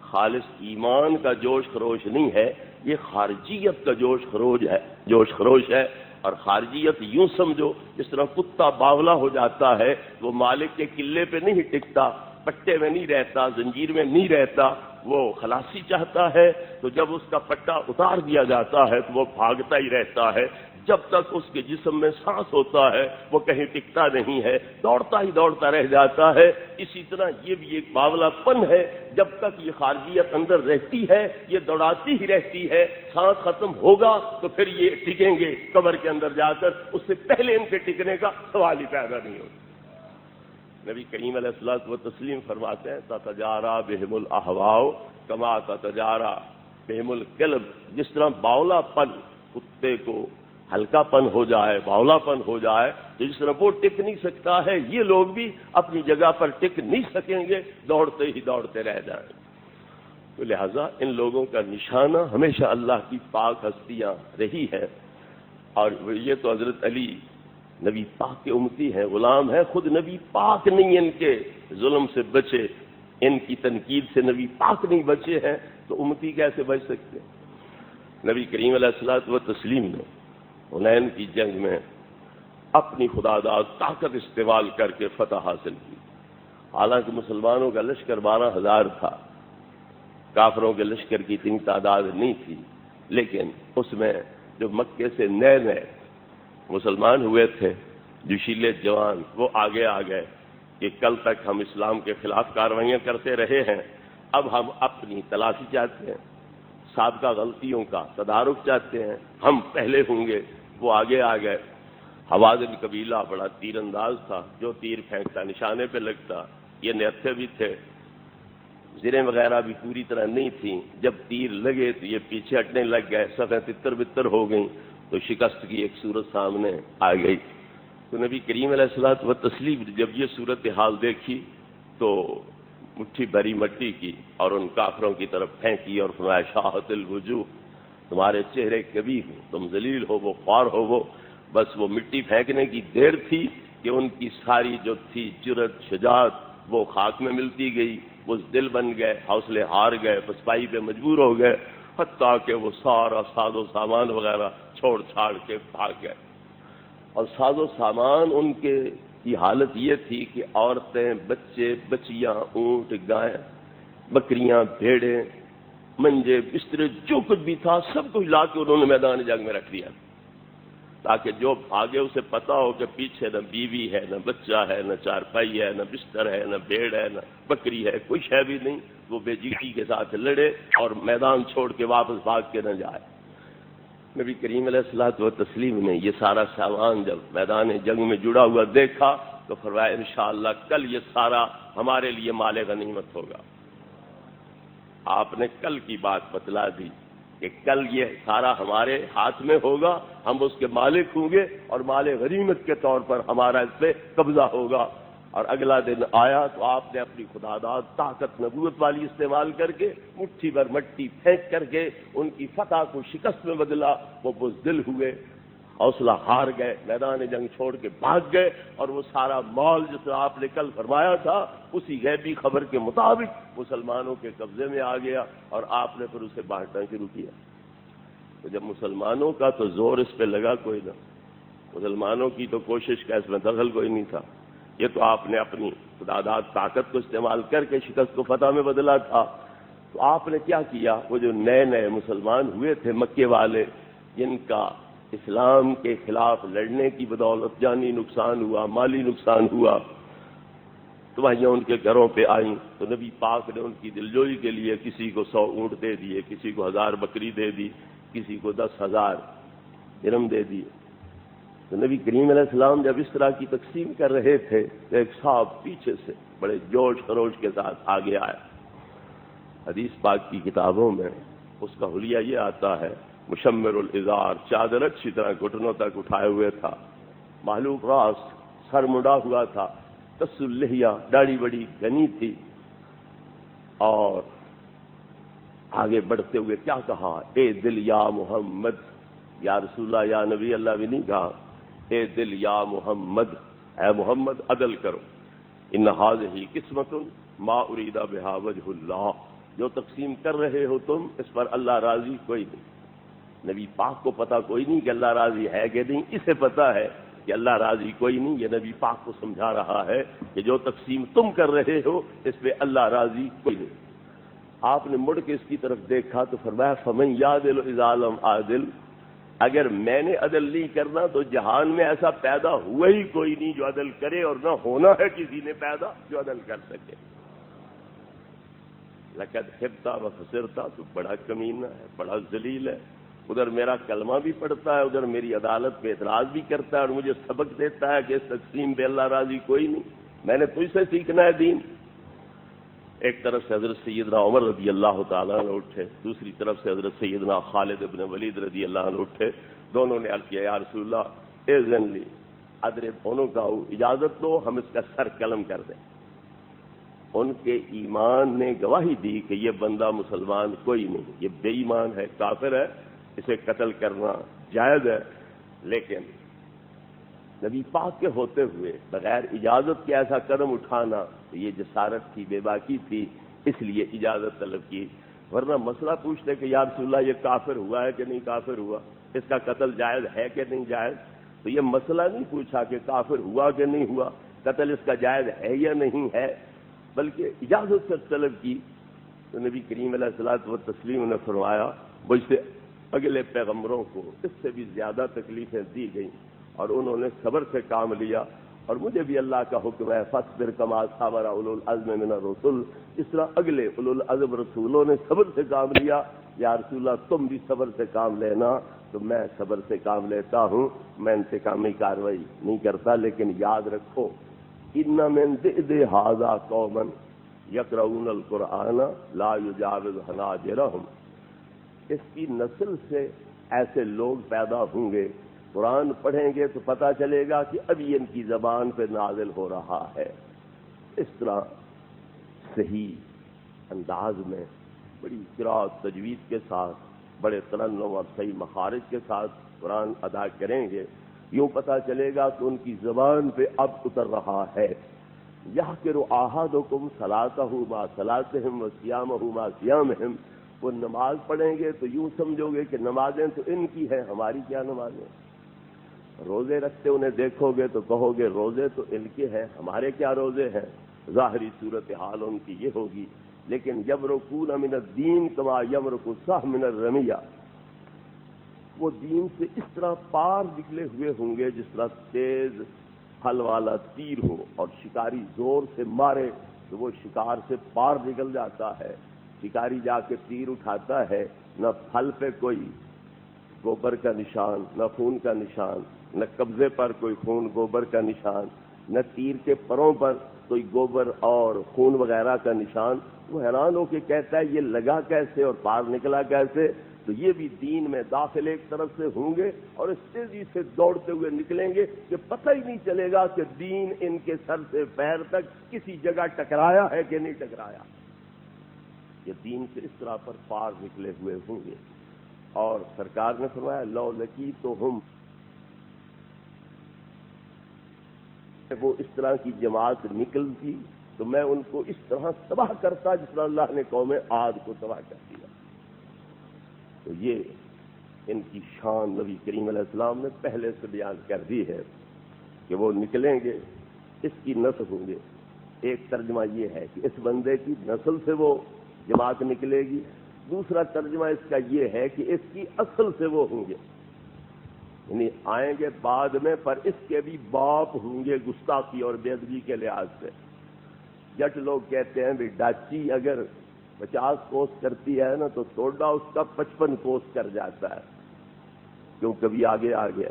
خالص ایمان کا جوش خروش نہیں ہے، یہ خارجیت کا جوش خروش ہے۔ اور خارجیت یوں سمجھو جس طرح کتا باولا ہو جاتا ہے، وہ مالک کے قلعے پہ نہیں ٹکتا، پٹے میں نہیں رہتا، زنجیر میں نہیں رہتا، وہ خلاصی چاہتا ہے، تو جب اس کا پٹا اتار دیا جاتا ہے تو وہ بھاگتا ہی رہتا ہے، جب تک اس کے جسم میں سانس ہوتا ہے وہ کہیں ٹکتا نہیں ہے، دوڑتا ہی دوڑتا رہ جاتا ہے۔ اسی طرح یہ بھی ایک باولا پن ہے، جب تک یہ خارجیت اندر رہتی ہے یہ دوڑاتی ہی رہتی ہے، سانس ختم ہوگا تو پھر یہ ٹکیں گے قبر کے اندر جا کر، اس سے پہلے ان کے ٹکنے کا سوال ہی پیدا نہیں ہوتا۔ نبی کریم علیہ الصلوۃ والتسلیم فرماتے ہیں تتجارا بہم الاہواء کما تتجارا بہم الکلب، جس طرح باولا پن کتے کو ہلکا پن ہو جائے، باولا پن ہو جائے، تو جس طرح وہ ٹک نہیں سکتا ہے، یہ لوگ بھی اپنی جگہ پر ٹک نہیں سکیں گے، دوڑتے ہی دوڑتے رہ جائیں گے۔ تو لہذا ان لوگوں کا نشانہ ہمیشہ اللہ کی پاک ہستیاں رہی ہے، اور یہ تو حضرت علی نبی پاک کے امتی ہیں، غلام ہیں، خود نبی پاک نہیں ان کے ظلم سے بچے، ان کی تنقید سے نبی پاک نہیں بچے ہیں، تو امتی کیسے بچ سکتے؟ نبی کریم علیہ الصلوۃ والتسلیم نے حنین کی جنگ میں اپنی خداداد طاقت استعمال کر کے فتح حاصل کی۔ حالانکہ مسلمانوں کا لشکر 12,000 تھا، کافروں کے لشکر کی اتنی تعداد نہیں تھی، لیکن اس میں جو مکے سے نئے مسلمان ہوئے تھے، جوشیلے جوان، وہ آگے آ گئے کہ کل تک ہم اسلام کے خلاف کارروائیاں کرتے رہے ہیں، اب ہم اپنی تلافی چاہتے ہیں، سابقہ غلطیوں کا تدارک چاہتے ہیں، ہم پہلے ہوں گے۔ وہ آگے آ گئے۔ حوازن قبیلہ بڑا تیر انداز تھا، جو تیر پھینکتا نشانے پہ لگتا، یہ نہتے بھی تھے، زریں وغیرہ بھی پوری طرح نہیں تھیں، جب تیر لگے تو یہ پیچھے ہٹنے لگ گئے، صفیں تتر بتر ہو گئیں، تو شکست کی ایک صورت سامنے آ گئی۔ تو نبی کریم علیہ الصلوۃ والتسلیم جب یہ صورتحال دیکھی تو مٹھی بھری مٹی کی اور ان کافروں کی طرف پھینکی اور فرمایا شاہت الوجوہ، تمہارے چہرے کبھی ہو، تم ذلیل ہو، وہ خوار ہو، وہ بس وہ مٹی پھینکنے کی دیر تھی کہ ان کی ساری جو تھی جرأت شجاعت وہ خاک میں ملتی گئی، وہ دل بن گئے، حوصلے ہار گئے، پسپائی پہ مجبور ہو گئے، حتیٰ کہ وہ سارا ساز و سامان وغیرہ چھوڑ چھاڑ کے بھاگ گئے۔ اور ساز و سامان ان کے کی حالت یہ تھی کہ عورتیں، بچے، بچیاں، اونٹ، گائیں، بکریاں، بھیڑیں، منجے، بسترے، جو کچھ بھی تھا سب کچھ لا کے انہوں نے میدان جنگ میں رکھ دیا، تاکہ جو بھاگے اسے پتا ہو کہ پیچھے نہ بیوی ہے، نہ بچہ ہے، نہ چارپائی ہے، نہ بستر ہے، نہ بھیڑ ہے، نہ بکری ہے، کوئی شے بھی نہیں، وہ بے جیتی کے ساتھ لڑے اور میدان چھوڑ کے واپس بھاگ کے نہ جائے۔ نبی کریم علیہ الصلوۃ والتسلیم نے یہ سارا سامان جب میدان جنگ میں جڑا ہوا دیکھا تو فرمایا انشاءاللہ کل یہ سارا ہمارے لیے مال غنیمت ہوگا۔ آپ نے کل کی بات بتلا دی کہ کل یہ سارا ہمارے ہاتھ میں ہوگا، ہم اس کے مالک ہوں گے اور مال غنیمت کے طور پر ہمارا اس پہ قبضہ ہوگا۔ اور اگلا دن آیا تو آپ نے اپنی خداداد طاقت نبوت والی استعمال کر کے مٹھی بھر مٹی پھینک کر کے ان کی فتح کو شکست میں بدلا۔ وہ بزدل ہوئے، حوصلہ ہار گئے، میدان جنگ چھوڑ کے بھاگ گئے، اور وہ سارا مال جس طرح آپ نے کل فرمایا تھا اسی غیبی خبر کے مطابق مسلمانوں کے قبضے میں آ گیا، اور آپ نے پھر اسے بانٹنا شروع کیا۔ تو جب مسلمانوں کا تو زور اس پہ لگا کوئی نہ، مسلمانوں کی تو کوشش کا اس میں دخل کوئی نہیں تھا، یہ تو آپ نے اپنی خداداد طاقت کو استعمال کر کے شکست کو فتح میں بدلا تھا۔ تو آپ نے کیا کیا، وہ جو نئے مسلمان ہوئے تھے مکے والے، جن کا اسلام کے خلاف لڑنے کی بدولت جانی نقصان ہوا، مالی نقصان ہوا، تو وہیں ان کے گھروں پہ آئیں تو نبی پاک نے ان کی دلجوئی کے لیے کسی کو 100 اونٹ دے دیے، کسی کو 1000 بکری دے دی، کسی کو 10,000 درہم دے دیے۔ تو نبی کریم علیہ السلام جب اس طرح کی تقسیم کر رہے تھے تو ایک صاحب پیچھے سے بڑے جوش خروش کے ساتھ آگے آیا۔ حدیث پاک کی کتابوں میں اس کا حلیہ یہ آتا ہے، مشمر الازار، چادر اچھی طرح گھٹنوں تک اٹھائے ہوئے تھا، معلوق راس، سر مڑا ہوا تھا، قص اللحیہ، داڑھی بڑی گھنی تھی، اور آگے بڑھتے ہوئے کیا کہا، اے دل یا محمد، یا رسول اللہ، یا نبی اللہ بھی نہیں کہا، اے دل یا محمد، اے محمد عدل کرو، ان ھذہ قسمۃ ما ارید بہا وجہ اللہ، جو تقسیم کر رہے ہو تم اس پر اللہ راضی کوئی نہیں۔ نبی پاک کو پتا کوئی نہیں کہ اللہ راضی ہے کہ نہیں، اسے پتا ہے کہ اللہ راضی کوئی نہیں۔ یہ نبی پاک کو سمجھا رہا ہے کہ جو تقسیم تم کر رہے ہو اس پہ اللہ راضی کوئی نہیں۔ آپ نے مڑ کے اس کی طرف دیکھا تو فرمایا فمن یعدل اذا لم اعدل، اگر میں نے عدل نہیں کرنا تو جہان میں ایسا پیدا ہوا ہی کوئی نہیں جو عدل کرے، اور نہ ہونا ہے کسی نے پیدا جو عدل کر سکے۔ لقد خبت وخسرت، تو بڑا کمینہ ہے، بڑا ذلیل ہے، ادھر میرا کلمہ بھی پڑھتا ہے، ادھر میری عدالت پہ اعتراض بھی کرتا ہے، اور مجھے سبق دیتا ہے کہ اس تقسیم پہ اللہ راضی کوئی نہیں، میں نے تجھ سے سیکھنا ہے دین۔ ایک طرف سے حضرت سیدنا عمر رضی اللہ تعالیٰ عنہ اٹھے، دوسری طرف سے حضرت سیدنا خالد ابن ولید رضی اللہ عنہ اٹھے، دونوں نے عرض کیا یا رسول اللہ اذن لی، ادرب دونوں کا اجازت دو ہم اس کا سر قلم کر دیں۔ ان کے ایمان نے گواہی دی کہ یہ بندہ مسلمان کوئی نہیں، یہ بے ایمان ہے، کافر ہے، اسے قتل کرنا جائز ہے، لیکن نبی پاک کے ہوتے ہوئے بغیر اجازت کے ایسا قدم اٹھانا یہ جسارت تھی، بے باکی تھی، اس لیے اجازت طلب کی، ورنہ مسئلہ پوچھتے کہ یا رسول اللہ یہ کافر ہوا ہے کہ نہیں کافر ہوا، اس کا قتل جائز ہے کہ نہیں جائز، تو یہ مسئلہ نہیں پوچھا کہ کافر ہوا کہ نہیں ہوا، قتل اس کا جائز ہے یا نہیں ہے، بلکہ اجازت سے طلب کی۔ تو نبی کریم علیہ الصلوۃ والتسلیم نے فرمایا مجھ سے اگلے پیغمبروں کو اس سے بھی زیادہ تکلیفیں دی گئیں اور انہوں نے صبر سے کام لیا، اور مجھے بھی اللہ کا حکم ہے فاصبر کما صبر اولو العزم من الرسل، اس طرح اگلے اولو العزم رسولوں نے صبر سے کام لیا، یا رسول اللہ تم بھی صبر سے کام لینا، تو میں صبر سے کام لیتا ہوں، میں انتقامی کارروائی نہیں کرتا، لیکن یاد رکھو ان من ذئب ھذا قوما یقرؤون القرآن لا یجاوز حناجرہم، اس کی نسل سے ایسے لوگ پیدا ہوں گے، قرآن پڑھیں گے تو پتہ چلے گا کہ ابھی ان کی زبان پہ نازل ہو رہا ہے۔ اس طرح صحیح انداز میں بڑی قرأت تجوید کے ساتھ، بڑے ترنم اور صحیح مخارج کے ساتھ قرآن ادا کریں گے، یوں پتہ چلے گا کہ ان کی زبان پہ اب اتر رہا ہے۔ یحقر احدکم صلاتہ مع صلاتہم وصیامہ مع صیامہم، وہ نماز پڑھیں گے تو یوں سمجھو گے کہ نمازیں تو ان کی ہیں، ہماری کیا نمازیں، روزے رکھتے انہیں دیکھو گے تو کہو گے روزے تو ان کے ہیں، ہمارے کیا روزے ہیں، ظاہری صورتحال ان کی یہ ہوگی، لیکن یمرقون من الدین کما یمرق السهم من الرمیہ، وہ دین سے اس طرح پار نکلے ہوئے ہوں گے جس طرح تیز پھل والا تیر ہو اور شکاری زور سے مارے تو وہ شکار سے پار نکل جاتا ہے، شکاری جا کے تیر اٹھاتا ہے، نہ پھل پہ کوئی گوبر کا نشان، نہ خون کا نشان، نہ قبضے پر کوئی خون گوبر کا نشان، نہ تیر کے پروں پر کوئی گوبر اور خون وغیرہ کا نشان۔ وہ حیران ہو کے کہتا ہے یہ لگا کیسے اور پار نکلا کیسے؟ تو یہ بھی دین میں داخل ایک طرف سے ہوں گے اور اس تیزی سے دوڑتے ہوئے نکلیں گے کہ پتہ ہی نہیں چلے گا کہ دین ان کے سر سے پیر تک کسی جگہ ٹکرایا ہے کہ نہیں ٹکرایا۔ یہ دین سے اس طرح پر پار نکلے ہوئے ہوں گے، اور سرکار نے فرمایا لو لکی تو ہم، وہ اس طرح کی جماعت نکلتی تو میں ان کو اس طرح تباہ کرتا جس طرح اللہ نے قوم عاد کو تباہ کر دیا۔ تو یہ ان کی شان نبی کریم علیہ السلام نے پہلے سے بیان کر دی ہے کہ وہ نکلیں گے، اس کی نسل ہوں گے۔ ایک ترجمہ یہ ہے کہ اس بندے کی نسل سے وہ جماعت نکلے گی، دوسرا ترجمہ اس کا یہ ہے کہ اس کی اصل سے وہ ہوں گے، یعنی آئیں گے بعد میں، پر اس کے بھی باپ ہوں گے گستاخی اور بے ادبی کے لحاظ سے۔ جٹ لوگ کہتے ہیں بھی ڈاچی اگر 50 کوس کرتی ہے نا تو سوڈا اس کا 55 کوس کر جاتا ہے، کیوں کبھی آگے آ گیا،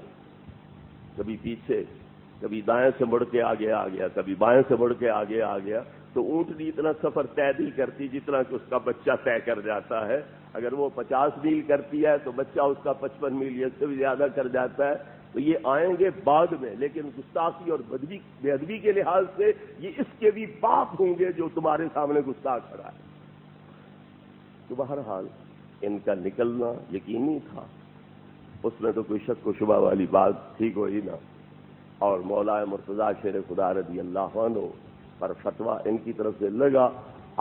کبھی پیچھے، کبھی دائیں سے مڑ کے آگے آ گیا، کبھی بائیں سے مڑ کے آگے آ گیا، تو اونٹنی اتنا سفر طے نہیں کرتی جتنا کہ اس کا بچہ طے کر جاتا ہے۔ اگر وہ 50 میل کرتی ہے تو بچہ اس کا 55 میل یا سے بھی زیادہ کر جاتا ہے۔ تو یہ آئیں گے بعد میں، لیکن گستاخی اور بے ادبی کے لحاظ سے یہ اس کے بھی باپ ہوں گے جو تمہارے سامنے گستاخ کھڑا ہے۔ تو بہرحال ان کا نکلنا یقینی تھا، اس میں تو کوئی شک و شبہ والی بات تھی کوئی نہ۔ اور مولا مرتضیٰ شیر خدا رضی اللہ عنہ پر فتویٰ ان کی طرف سے لگا،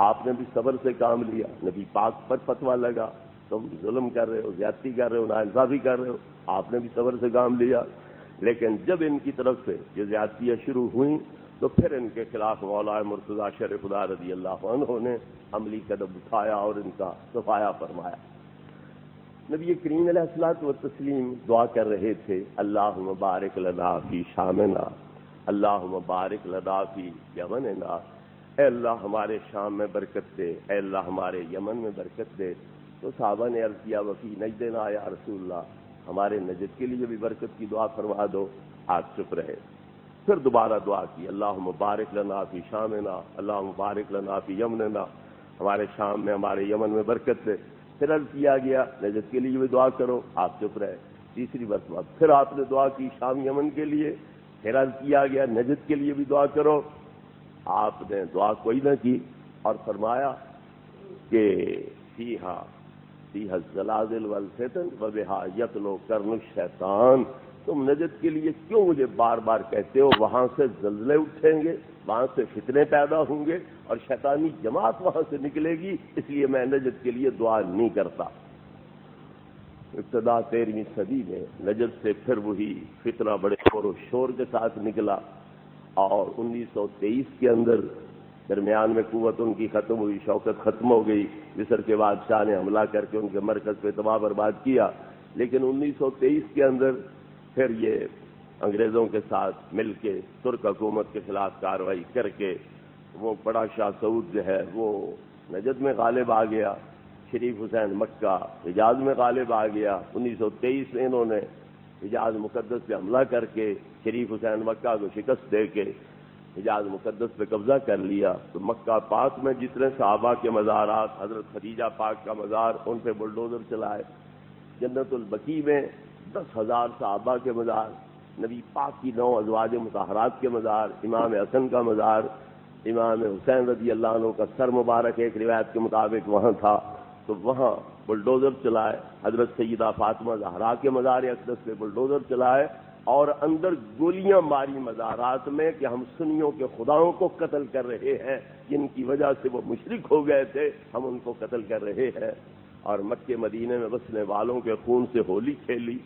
آپ نے بھی صبر سے کام لیا، نبی پاک پر فتویٰ لگا تم ظلم کر رہے ہو، زیادتی کر رہے ہو، ناانصافی کر رہے ہو، آپ نے بھی صبر سے کام لیا۔ لیکن جب ان کی طرف سے یہ زیادتیاں شروع ہوئیں تو پھر ان کے خلاف مولا مرتضیٰ شرع خدا رضی اللہ عنہ نے عملی قدم اٹھایا اور ان کا صفایا فرمایا۔ نبی کریم علیہ الصلوۃ والتسلیم دعا کر رہے تھے، اللہم بارک لنا فی شامنا، اللہم بارک لنا فی یمننا، اے اللہ ہمارے شام میں برکت دے، اے اللہ ہمارے یمن میں برکت دے۔ تو صحابہ نے عرض کیا وفی نجدنا یا رسول اللہ، ہمارے نجد کے لیے بھی برکت کی دعا فرما دو۔ آپ چپ رہے، پھر دوبارہ دعا کی، اللہم بارک لنا فی شامنا، اللہم بارک لنا فی یمننا، ہمارے شام میں ہمارے یمن میں برکت دے۔ پھر عرض کیا گیا نجد کے لیے بھی دعا کرو، آپ چپ رہے۔ تیسری مرتبہ پھر آپ نے دعا کی شام یمن کے لیے، پھر عرض کیا گیا نجد کے لیے بھی دعا کرو، آپ نے دعا کوئی نہ کی اور فرمایا کہ فیہا الزلازل والفتن وبہا یطلو قرن الشیطان، تم نجد کے لیے کیوں مجھے بار بار کہتے ہو؟ وہاں سے زلزلے اٹھیں گے، وہاں سے فتنے پیدا ہوں گے اور شیطانی جماعت وہاں سے نکلے گی، اس لیے میں نجد کے لیے دعا نہیں کرتا۔ ابتدا 13ویں صدی میں نجد سے پھر وہی فتنہ بڑے شور و شور کے ساتھ نکلا، اور 1923 کے اندر درمیان میں قوت ان کی ختم ہوئی، شوکت ختم ہو گئی، مصر کے بادشاہ نے حملہ کر کے ان کے مرکز پہ تباہ برباد کیا۔ لیکن 1923 کے اندر پھر یہ انگریزوں کے ساتھ مل کے ترک حکومت کے خلاف کارروائی کر کے وہ بڑا شاہ سعود جو ہے وہ نجد میں غالب آ گیا، شریف حسین مکہ حجاز میں غالب آ گیا۔ 1923 میں انہوں نے حجاز مقدس پہ حملہ کر کے شریف حسین مکہ کو شکست دے کے حجاز مقدس پہ قبضہ کر لیا۔ تو مکہ پاک میں جتنے صحابہ کے مزارات، حضرت خدیجہ پاک کا مزار، ان پہ بلڈوزر چلائے۔ جنت البقیع میں 10,000 صحابہ کے مزار، نبی پاک کی 9 ازواج مطہرات کے مزار، امام حسن کا مزار، امام حسین رضی اللہ عنہ کا سر مبارک ایک روایت کے مطابق وہاں تھا، تو وہاں بلڈوزر چلائے۔ حضرت سیدہ فاطمہ زہرا کے مزار اقدس پہ بلڈوزر چلائے اور اندر گولیاں ماری مزارات میں کہ ہم سنیوں کے خداؤں کو قتل کر رہے ہیں، جن کی وجہ سے وہ مشرک ہو گئے تھے، ہم ان کو قتل کر رہے ہیں۔ اور مکے مدینے میں بسنے والوں کے خون سے ہولی کھیلی،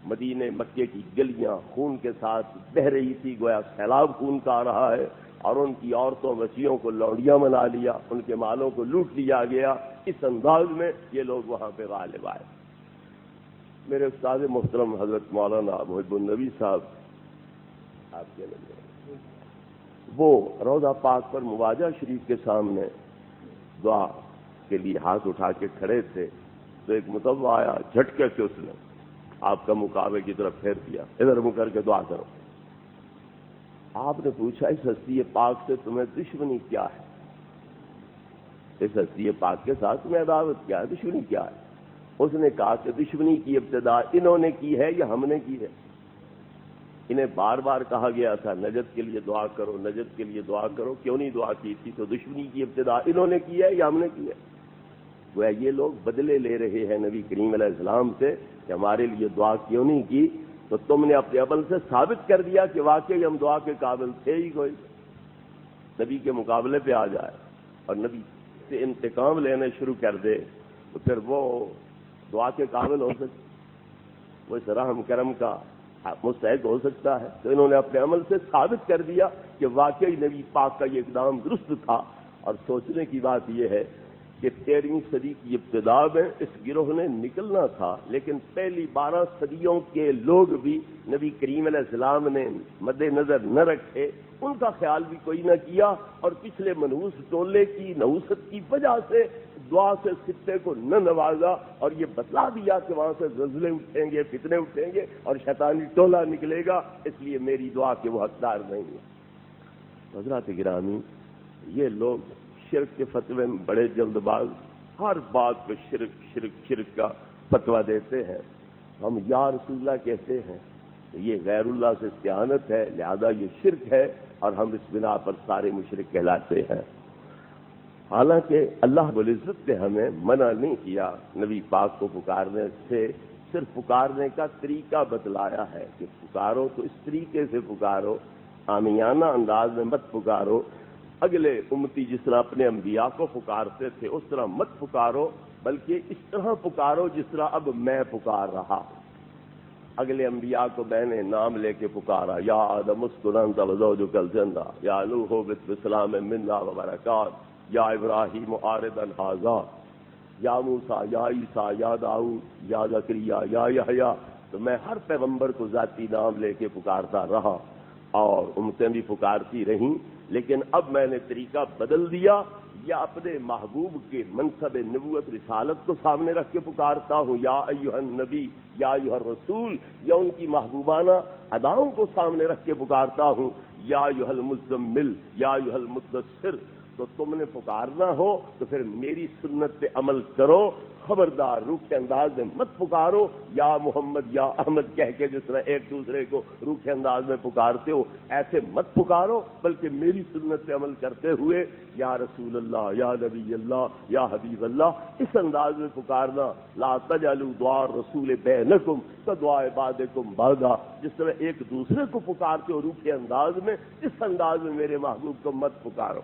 مدینے مکے کی گلیاں خون کے ساتھ بہہ رہی تھی، گویا سیلاب خون کا آ رہا ہے، اور ان کی عورتوں بچیوں کو لوڈیاں بنا لیا، ان کے مالوں کو لوٹ لیا گیا۔ اس انداز میں یہ لوگ وہاں پہ غالب آئے۔ میرے استاد محترم حضرت مولانا محب النبی صاحب آپ کے نام وہ روضہ پاک پر مواجہ شریف کے سامنے دعا کے لیے ہاتھ اٹھا کے کھڑے تھے، تو ایک متوع آیا، جھٹکے سے اس نے آپ کا مقابلے کی طرف پھیر دیا، ادھر منہ کر کے دعا کرو۔ آپ نے پوچھا اس ہستی پاک سے تمہیں دشمنی کیا ہے؟ اس ہستی پاک کے ساتھ تمہیں عداوت کیا ہے، دشمنی کیا ہے؟ اس نے کہا کہ دشمنی کی ابتدا انہوں نے کی ہے یا ہم نے کی ہے؟ انہیں بار بار کہا گیا تھا نجد کے لیے دعا کرو، نجد کے لیے دعا کرو، کیوں نہیں دعا کی تھی؟ تو دشمنی کی ابتدا انہوں نے کی ہے یا ہم نے کی ہے؟ وہ یہ لوگ بدلے لے رہے ہیں نبی کریم علیہ السلام سے کہ ہمارے لیے دعا کیوں نہیں کی؟ تو تم نے اپنے عمل سے ثابت کر دیا کہ واقعی ہم دعا کے قابل تھے ہی کوئی۔ نبی کے مقابلے پہ آ جائے اور نبی سے انتقام لینے شروع کر دے تو پھر وہ دعا کے قابل ہو سکتا، وہ اس رحم کرم کا مستحق ہو سکتا ہے؟ تو انہوں نے اپنے عمل سے ثابت کر دیا کہ واقعی نبی پاک کا یہ اقدام درست تھا۔ اور سوچنے کی بات یہ ہے کہ 13ویں صدی کی ابتدا میں اس گروہ نے نکلنا تھا، لیکن پہلی 12 صدیوں کے لوگ بھی نبی کریم علیہ السلام نے مد نظر نہ رکھے، ان کا خیال بھی کوئی نہ کیا، اور پچھلے منحوس ٹولے کی نحوست کی وجہ سے دعا سے خطے کو نہ نوازا، اور یہ بتلا دیا کہ وہاں سے زلزلے اٹھیں گے، فتنے اٹھیں گے اور شیطانی ٹولہ نکلے گا، اس لیے میری دعا کے وہ حقدار نہیں ہے۔ حضرات گرامی، یہ لوگ شرک کے فتوے میں بڑے جلد باز، ہر بات پہ شرک شرک شرک کا فتویٰ دیتے ہیں۔ ہم یا رسول اللہ کہتے ہیں، یہ غیر اللہ سے استعانت ہے، لہذا یہ شرک ہے، اور ہم اس بنا پر سارے مشرک کہلاتے ہیں۔ حالانکہ اللہ رب العزت نے ہمیں منع نہیں کیا نبی پاک کو پکارنے سے، صرف پکارنے کا طریقہ بتلایا ہے کہ پکارو تو اس طریقے سے پکارو، عامیانہ انداز میں مت پکارو اگلے امتی جس طرح اپنے انبیاء کو پکارتے تھے اس طرح مت پکارو، بلکہ اس طرح پکارو جس طرح اب میں پکار رہا ہوں۔ اگلے انبیاء کو میں نے نام لے کے پکارا، یا آدم اسکن انت وزوجک الجنہ، یا نوح اہبط بسلام منا وبرکات، یا ابراہیم آردا ھذا، یا موسیٰ، یا عیسیٰ، یا داؤد، یا زکریا، یا یحییٰ۔ تو میں ہر پیغمبر کو ذاتی نام لے کے پکارتا رہا اور امتیں بھی پکارتی رہیں، لیکن اب میں نے طریقہ بدل دیا، یا اپنے محبوب کے منصب نبوت رسالت کو سامنے رکھ کے پکارتا ہوں، یا ایھا النبی، یا ایھا الرسول، یا ان کی محبوبانہ اداؤں کو سامنے رکھ کے پکارتا ہوں، یا ایھا المزمل، یا ایھا المدثر۔ تو تم نے پکارنا ہو تو پھر میری سنت پہ عمل کرو، خبردار روکھے انداز میں مت پکارو یا محمد یا احمد کہہ کے جس طرح ایک دوسرے کو روکھے انداز میں پکارتے ہو، ایسے مت پکارو، بلکہ میری سنت پہ عمل کرتے ہوئے یا رسول اللہ، یا نبی اللہ، یا حبیب اللہ، اس انداز میں پکارنا۔ لا تجعلوا دعاء الرسول بینکم کدعاء بعضکم بعضا، جس طرح ایک دوسرے کو پکارتے ہو روکھے انداز میں، اس انداز میں میرے محبوب کو مت پکارو۔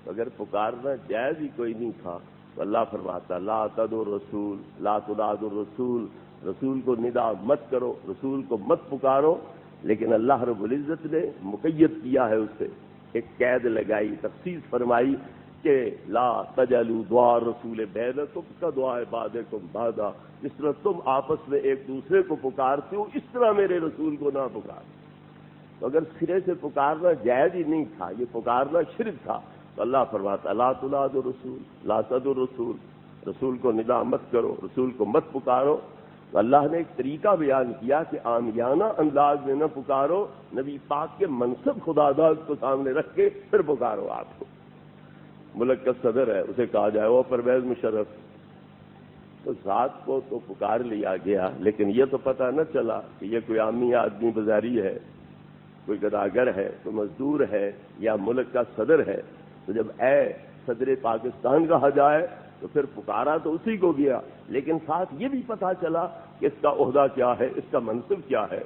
اگر پکارنا جائز ہی کوئی نہیں تھا تو اللہ فرماتا لا تدعوا الرسول، لا تنادوا الرسول، رسول کو ندا مت کرو، رسول کو مت پکارو۔ لیکن اللہ رب العزت نے مقید کیا ہے، اسے ایک قید لگائی، تخصیص فرمائی کہ لا تجعلوا دعاء الرسول بینکم کدعاء بعضکم بعضا، جس طرح تم آپس میں ایک دوسرے کو پکارتے ہو اس طرح میرے رسول کو نہ پکارو۔ تو اگر سرے سے پکارنا جائز ہی نہیں تھا، یہ پکارنا شرک تھا، تو اللہ فرماتا لا تنادوا الرسول، لا تدعوا الرسول، رسول کو ندا مت کرو، رسول کو مت پکارو۔ تو اللہ نے ایک طریقہ بیان کیا کہ عامیانہ انداز میں نہ پکارو، نبی پاک کے منصب خداداد کو سامنے رکھ کے پھر پکارو۔ آپ کو ملک کا صدر ہے، اسے کہا جائے وہ پرویز مشرف، تو ذات کو تو پکار لیا گیا، لیکن یہ تو پتہ نہ چلا کہ یہ کوئی عامی آدمی بازاری ہے، کوئی گداگر ہے، کوئی مزدور ہے، یا ملک کا صدر ہے۔ تو جب اے صدر پاکستان کہا جائے تو پھر پکارا تو اسی کو گیا، لیکن ساتھ یہ بھی پتہ چلا کہ اس کا عہدہ کیا ہے، اس کا منصب کیا ہے۔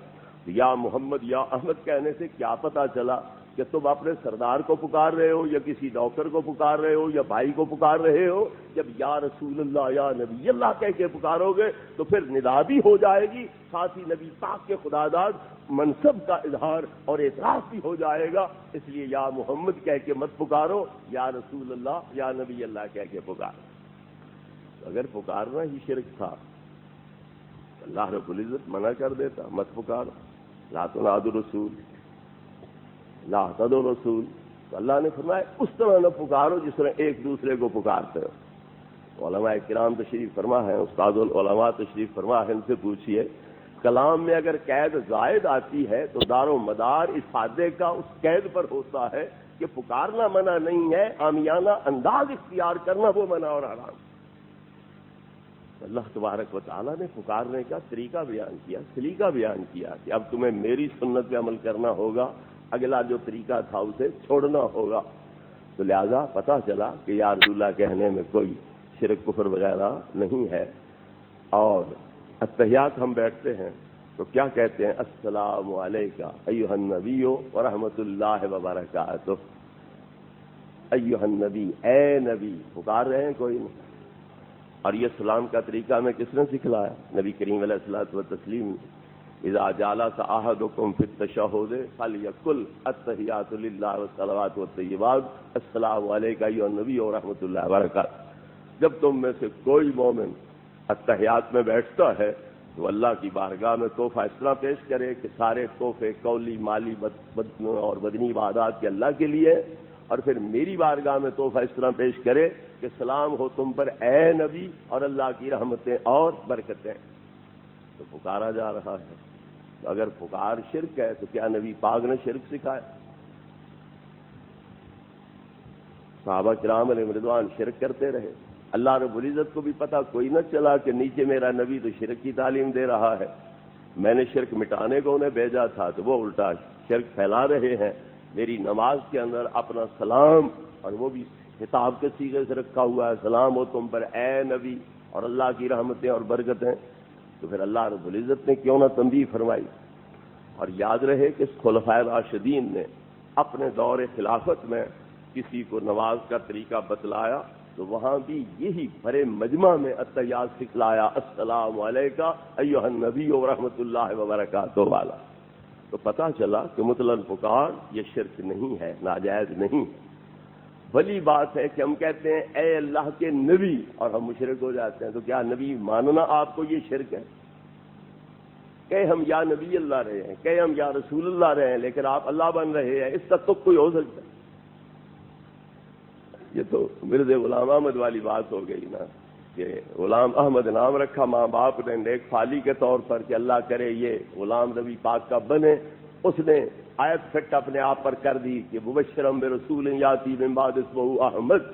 یا محمد یا احمد کہنے سے کیا پتہ چلا کہ تم اپنے سردار کو پکار رہے ہو، یا کسی نوکر کو پکار رہے ہو، یا بھائی کو پکار رہے ہو۔ جب یا رسول اللہ، یا نبی اللہ کہہ کے پکارو گے تو پھر ندا بھی ہو جائے گی، ساتھ ہی نبی پاک کے خداداد منصب کا اظہار اور اعتراف بھی ہو جائے گا۔ اس لیے یا محمد کہہ کے مت پکارو، یا رسول اللہ یا نبی اللہ کہہ کے پکارو۔ اگر پکارنا ہی شرک تھا اللہ رب العزت منع کر دیتا، مت پکارو، لا تنادوا الرسول، لا تدعوا الرسول۔ تو اللہ نے فرمایا اس طرح نہ پکارو جس طرح ایک دوسرے کو پکارتے ہو۔ علماء کرام تشریف فرما ہے، استاد العلماء تشریف فرما ہے، ان سے پوچھئے کلام میں اگر قید زائد آتی ہے تو دار و مدار افادے کا اس قید پر ہوتا ہے کہ پکارنا منع نہیں ہے، عامیانہ انداز اختیار کرنا وہ منع اور حرام۔ اللہ تبارک و تعالیٰ نے پکارنے کا طریقہ بیان کیا، سلیقہ بیان کیا کہ اب تمہیں میری سنت پہ عمل کرنا ہوگا، اگلا جو طریقہ تھا اسے چھوڑنا ہوگا۔ تو لہذا پتہ چلا کہ یا رسول اللہ کہنے میں کوئی شرک کفر وغیرہ نہیں ہے۔ اور اتحیات ہم بیٹھتے ہیں تو کیا کہتے ہیں؟ السلام علیکہ ایھا النبی ورحمۃ اللہ وبرکاتہ۔ ایھا النبی، اے نبی، پکار رہے ہیں کوئی نہیں۔ اور یہ سلام کا طریقہ ہمیں کس نے سکھلایا؟ نبی کریم علیہ الصلوۃ والتسلیم۔ اذا جالس احدکم فی التشہد فلیقل التحیات للہ والصلوات والطیبات السلام علیکہ ایھا النبی ورحمۃ اللہ وبرکاتہ۔ جب تم میں سے کوئی مومن اتحیات میں بیٹھتا ہے تو اللہ کی بارگاہ میں تحفہ اس طرح پیش کرے کہ سارے تحفے قولی، مالی اور بدنی عبادات کے اللہ کے لیے، اور پھر میری بارگاہ میں تحفہ اس طرح پیش کرے کہ سلام ہو تم پر اے نبی اور اللہ کی رحمتیں اور برکتیں۔ تو پکارا جا رہا ہے۔ تو اگر پکار شرک ہے تو کیا نبی پاک نے شرک سکھایا؟ صحابہ کرام علیہ رضوان شرک کرتے رہے، اللہ رب العزت کو بھی پتا کوئی نہ چلا کہ نیچے میرا نبی تو شرک کی تعلیم دے رہا ہے، میں نے شرک مٹانے کو انہیں بھیجا تھا تو وہ الٹا شرک پھیلا رہے ہیں۔ میری نماز کے اندر اپنا سلام، اور وہ بھی خطاب کے صیغے سے رکھا ہوا ہے، سلام ہو تم پر اے نبی اور اللہ کی رحمتیں اور برکتیں، تو پھر اللہ رب العزت نے کیوں نہ تنبیہ فرمائی۔ اور یاد رہے کہ خلفائے راشدین نے اپنے دور خلافت میں کسی کو نماز کا طریقہ بتلایا تو وہاں بھی یہی بڑے مجمع میں التحیات سکھلایا، السلام علیکہ ایھا النبی ورحمۃ اللہ وبرکاتہ والا. تو پتہ چلا کہ مطلق پکار یہ شرک نہیں ہے، ناجائز نہیں. بھلی بات ہے کہ ہم کہتے ہیں اے اللہ کے نبی اور ہم مشرک ہو جاتے ہیں. تو کیا نبی ماننا آپ کو یہ شرک ہے؟ کہ ہم یا نبی اللہ رہے ہیں، کہ ہم یا رسول اللہ رہے ہیں، لیکن آپ اللہ بن رہے ہیں، اس کا تو کوئی ہو سکتا ہے؟ یہ تو مرزا غلام احمد والی بات ہو گئی نا، کہ غلام احمد نام رکھا ماں باپ نے نیک فالی کے طور پر کہ اللہ کرے یہ غلام نبی پاک کا بنے. اس نے آیت فٹ اپنے آپ پر کر دی کہ مبشرم برسول یاتی من بعد اسمہ احمد،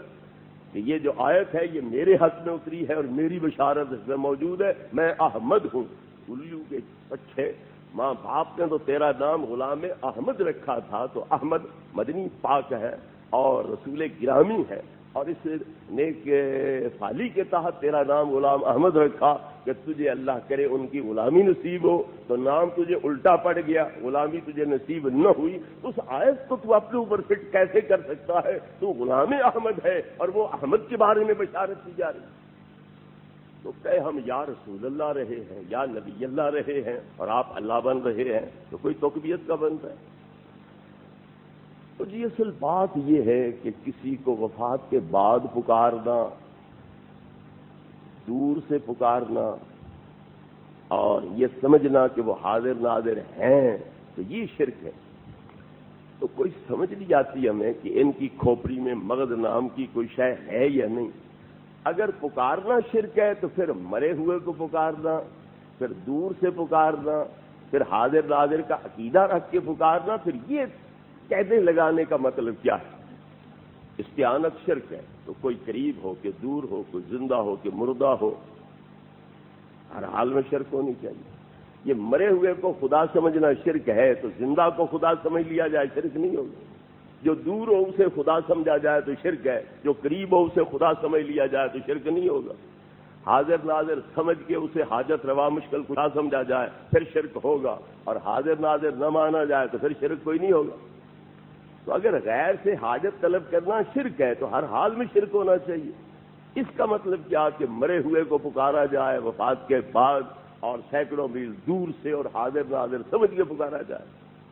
کہ یہ جو آیت ہے یہ میرے حق میں اتری ہے اور میری بشارت اس میں موجود ہے، میں احمد ہوں. الو کے اچھے ماں باپ نے تو تیرا نام غلام احمد رکھا تھا، تو احمد مدنی پاک ہے اور رسول گرامی ہے، اور اس نیک فالی کے تحت تیرا نام غلام احمد رکھا کہ تجھے اللہ کرے ان کی غلامی نصیب ہو. تو نام تجھے الٹا پڑ گیا، غلامی تجھے نصیب نہ ہوئی. اس آیت کو تو اپنے اوپر فٹ کیسے کر سکتا ہے؟ تو غلام احمد ہے اور وہ احمد کے بارے میں بشارت دی جا رہی. تو کہ ہم یا رسول اللہ رہے ہیں، یا نبی اللہ رہے ہیں اور آپ اللہ بن رہے ہیں، تو کوئی توقیت کا بنتا ہے؟ تو جی اصل بات یہ ہے کہ کسی کو وفات کے بعد پکارنا، دور سے پکارنا اور یہ سمجھنا کہ وہ حاضر ناظر ہیں، تو یہ شرک ہے. تو کوئی سمجھ نہیں آتی ہمیں کہ ان کی کھوپڑی میں مغز نام کی کوئی شے ہے یا نہیں. اگر پکارنا شرک ہے تو پھر مرے ہوئے کو پکارنا، پھر دور سے پکارنا، پھر حاضر ناظر کا عقیدہ رکھ کے پکارنا، پھر یہ قیدیں لگانے کا مطلب کیا ہے؟ استعانت شرک ہے. تو کوئی قریب ہو کہ دور ہو، کوئی زندہ ہو کہ مردہ ہو، ہر حال میں شرک ہونی چاہیے. یہ مرے ہوئے کو خدا سمجھنا شرک ہے، تو زندہ کو خدا سمجھ لیا جائے شرک نہیں ہوگا. جو دور ہو اسے خدا سمجھا جائے تو شرک ہے، جو قریب ہو اسے خدا سمجھ لیا جائے تو شرک نہیں ہوگا. حاضر ناظر سمجھ کے اسے حاجت روا مشکل خدا سمجھا جائے پھر شرک ہوگا، اور حاضر ناظر نہ مانا جائے تو پھر شرک کوئی نہیں ہوگا. تو اگر غیر سے حاجت طلب کرنا شرک ہے تو ہر حال میں شرک ہونا چاہیے. اس کا مطلب کیا کہ مرے ہوئے کو پکارا جائے وفات کے بعد اور سینکڑوں میل دور سے اور حاضر ناظر سمجھ کے پکارا جائے.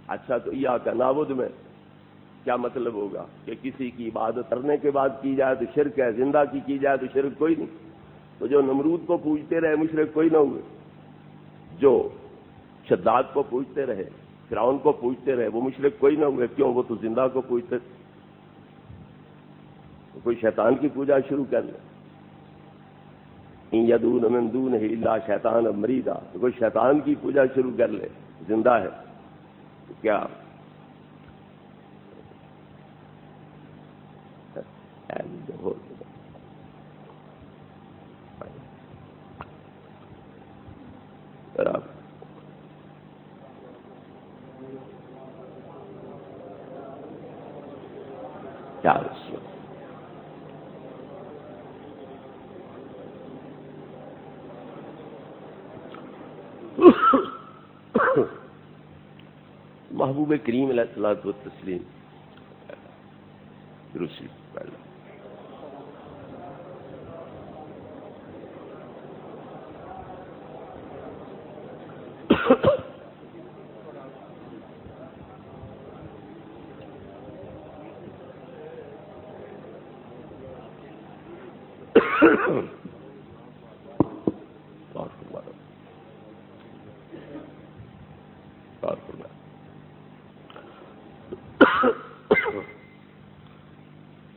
اچھا تو ایاک نعبد میں کیا مطلب ہوگا کہ کسی کی عبادت کرنے کے بعد کی جائے تو شرک ہے، زندہ کی جائے تو شرک کوئی نہیں. تو جو نمرود کو پوجتے رہے مشرک کوئی نہ ہوئے، جو شداد کو پوجتے رہے، فرعون کو پوجتے رہے، وہ مشرک کوئی نہ ہوئے. کیوں؟ وہ تو زندہ کو پوجتے. تو کوئی شیطان کی پوجا شروع کر لے، ان یدعون من دونہ الا شیطانا مریدا، تو کوئی شیطان کی پوجا شروع کر لے، زندہ ہے تو کیا کیا محبوب کریم علیہ الصلوۃ والتسلیم درسی پہلے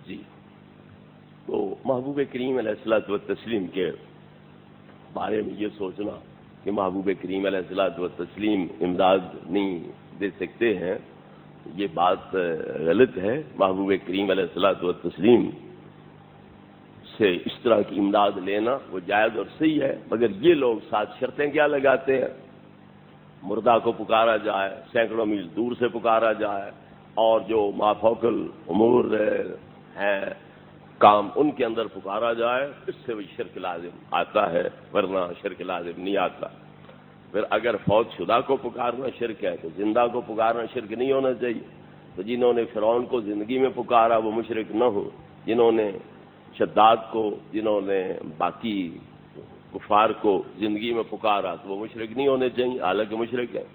جی تو محبوب کریم علیہ الصلوۃ والتسلیم کے بارے میں یہ سوچنا کہ محبوب کریم علیہ الصلوۃ والتسلیم امداد نہیں دے سکتے ہیں، یہ بات غلط ہے. محبوب کریم علیہ الصلوۃ والتسلیم سے اس طرح کی امداد لینا وہ جائز اور صحیح ہے، مگر یہ لوگ ساتھ شرطیں کیا لگاتے ہیں؟ مردہ کو پکارا جائے، سینکڑوں میل دور سے پکارا جائے، اور جو مافوق الامور ہیں کام ان کے اندر پکارا جائے، اس سے بھی شرک لازم آتا ہے، ورنہ شرک لازم نہیں آتا. پھر اگر فوت شدہ کو پکارنا شرک ہے تو زندہ کو پکارنا شرک نہیں ہونا چاہیے. تو جنہوں نے فرعون کو زندگی میں پکارا وہ مشرک نہ ہوں، جنہوں نے شداد کو، جنہوں نے باقی کفار کو زندگی میں پکارا تو وہ مشرک نہیں ہونے چاہیے، حالانکہ مشرک ہیں۔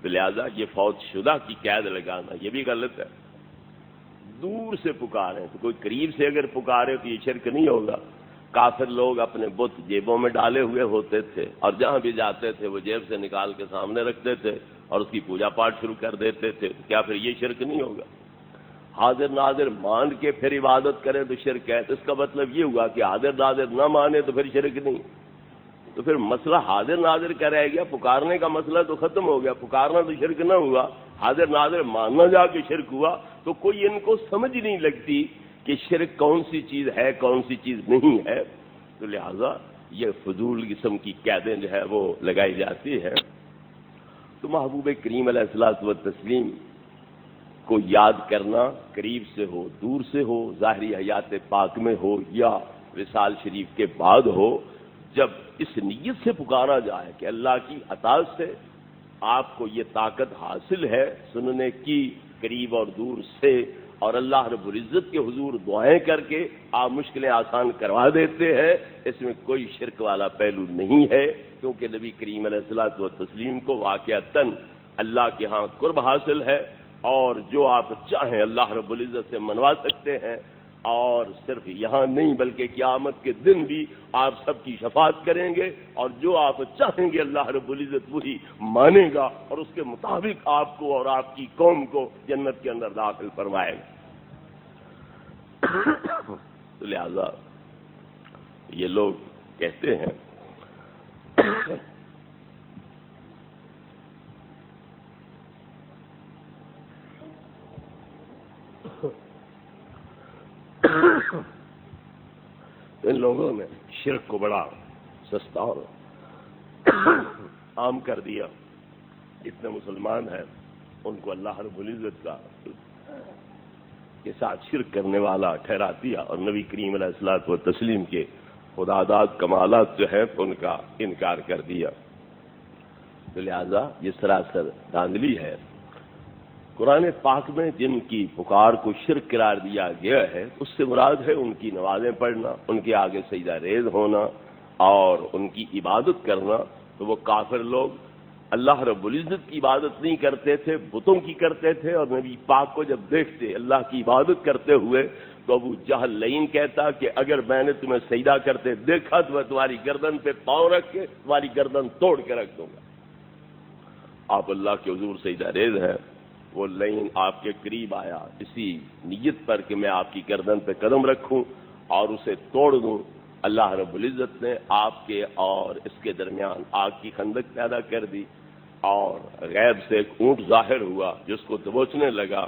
تو لہذا یہ فوت شدہ کی قید لگانا یہ بھی غلط ہے۔ دور سے پکاریں تو کوئی قریب سے اگر پکارے تو یہ شرک نہیں ہوگا۔ کافر لوگ اپنے بت جیبوں میں ڈالے ہوئے ہوتے تھے اور جہاں بھی جاتے تھے وہ جیب سے نکال کے سامنے رکھتے تھے اور اس کی پوجا پاٹ شروع کر دیتے تھے، تو کیا پھر یہ شرک نہیں ہوگا؟ حاضر ناظر مان کے پھر عبادت کرے تو شرک ہے، تو اس کا مطلب یہ ہوا کہ حاضر ناظر نہ مانے تو پھر شرک نہیں۔ تو پھر مسئلہ حاضر ناظر کا رہ گیا، پکارنے کا مسئلہ تو ختم ہو گیا، پکارنا تو شرک نہ ہوا، حاضر ناظر ماننا جا کے شرک ہوا۔ تو کوئی ان کو سمجھ نہیں لگتی کہ شرک کون سی چیز ہے کون سی چیز نہیں ہے، تو لہذا یہ فضول قسم کی قیدیں جو ہے وہ لگائی جاتی ہے۔ تو محبوب کریم علیہ الصلوۃ والتسلیم کو یاد کرنا قریب سے ہو دور سے ہو، ظاہری حیات پاک میں ہو یا وصال شریف کے بعد ہو، جب اس نیت سے پکارا جائے کہ اللہ کی عطا سے آپ کو یہ طاقت حاصل ہے سننے کی قریب اور دور سے، اور اللہ رب العزت کے حضور دعائیں کر کے آپ مشکلیں آسان کروا دیتے ہیں، اس میں کوئی شرک والا پہلو نہیں ہے، کیونکہ نبی کریم علیہ الصلوۃ والتسلیم کو واقعتاً اللہ کے ہاں قرب حاصل ہے، اور جو آپ چاہیں اللہ رب العزت سے منوا سکتے ہیں، اور صرف یہاں نہیں بلکہ قیامت کے دن بھی آپ سب کی شفاعت کریں گے، اور جو آپ چاہیں گے اللہ رب العزت وہی مانے گا اور اس کے مطابق آپ کو اور آپ کی قوم کو جنت کے اندر داخل فرمائے گا۔ تو لہذا یہ لوگ کہتے ہیں ان لوگوں نے شرک کو بڑا سستا اور عام کر دیا، جتنے مسلمان ہیں ان کو اللہ رب العزت کا کے ساتھ شرک کرنے والا ٹھہرا دیا، اور نبی کریم علیہ الصلوۃ والتسلیم کے خداداد کمالات جو ہے ان کا انکار کر دیا۔ تو لہذا یہ سراسر دھاندلی ہے۔ قرآن پاک میں جن کی پکار کو شرک قرار دیا گیا ہے اس سے مراد ہے ان کی نمازیں پڑھنا، ان کے آگے سجدہ ریز ہونا اور ان کی عبادت کرنا۔ تو وہ کافر لوگ اللہ رب العزت کی عبادت نہیں کرتے تھے، بتوں کی کرتے تھے، اور نبی پاک کو جب دیکھتے اللہ کی عبادت کرتے ہوئے تو ابو جہل لعین کہتا کہ اگر میں نے تمہیں سجدہ کرتے دیکھا تو میں تمہاری گردن پہ پاؤں رکھ کے تمہاری گردن توڑ کے رکھ دوں گا۔ آپ اللہ کے حضور سجدہ ریز ہیں، وہ لعین آپ کے قریب آیا اسی نیت پر کہ میں آپ کی گردن پہ قدم رکھوں اور اسے توڑ دوں۔ اللہ رب العزت نے آپ کے اور اس کے درمیان آگ کی خندق پیدا کر دی، اور غیب سے ایک اونٹ ظاہر ہوا جس کو دبوچنے لگا،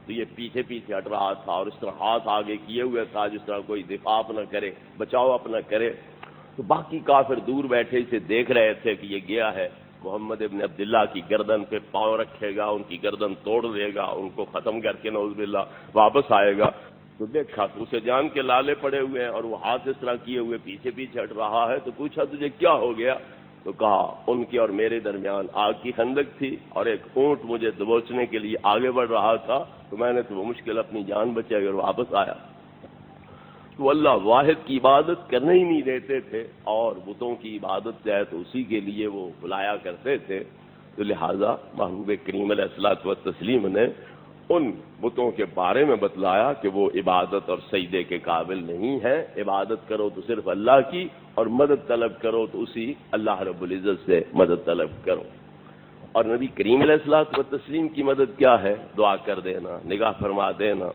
تو یہ پیچھے پیچھے ہٹ رہا تھا اور اس طرح ہاتھ آگے کیے ہوئے تھا جس طرح کوئی دفاع اپنا کرے، بچاؤ اپنا کرے۔ تو باقی کافر دور بیٹھے اسے دیکھ رہے تھے کہ یہ گیا ہے محمد ابن عبداللہ کی گردن پہ پاؤں رکھے گا، ان کی گردن توڑ دے گا، ان کو ختم کر کے نعوذ باللہ واپس آئے گا۔ تو دیکھا تو اسے جان کے لالے پڑے ہوئے ہیں اور وہ ہاتھ اس طرح کیے ہوئے پیچھے پیچھے ہٹ رہا ہے، تو پوچھا تجھے کیا ہو گیا؟ تو کہا ان کے اور میرے درمیان آگ کی خندق تھی اور ایک اونٹ مجھے دبوچنے کے لیے آگے بڑھ رہا تھا، تو میں نے تو وہ مشکل اپنی جان بچائی اور واپس آیا۔ تو اللہ واحد کی عبادت کرنے ہی نہیں دیتے تھے، اور بتوں کی عبادت ہے تو اسی کے لیے وہ بلایا کرتے تھے۔ تو لہذا محبوب کریم علیہ الصلوۃ والتسلیم نے ان بتوں کے بارے میں بتلایا کہ وہ عبادت اور سجدے کے قابل نہیں ہے، عبادت کرو تو صرف اللہ کی، اور مدد طلب کرو تو اسی اللہ رب العزت سے مدد طلب کرو۔ اور نبی کریم علیہ الصلوۃ والتسلیم کی مدد کیا ہے؟ دعا کر دینا، نگاہ فرما دینا۔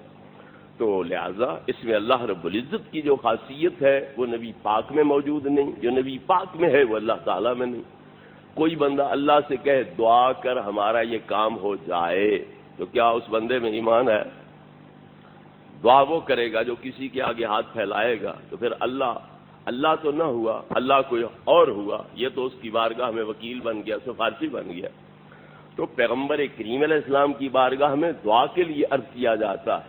تو لہذا اس میں اللہ رب العزت کی جو خاصیت ہے وہ نبی پاک میں موجود نہیں، جو نبی پاک میں ہے وہ اللہ تعالیٰ میں نہیں۔ کوئی بندہ اللہ سے کہے دعا کر ہمارا یہ کام ہو جائے، تو کیا اس بندے میں ایمان ہے؟ دعا وہ کرے گا جو کسی کے آگے ہاتھ پھیلائے گا، تو پھر اللہ تو نہ ہوا، اللہ کوئی اور ہوا، یہ تو اس کی بارگاہ میں وکیل بن گیا، سفارشی بن گیا۔ تو پیغمبر کریم علیہ السلام کی بارگاہ میں دعا کے لیے عرض کیا جاتا ہے،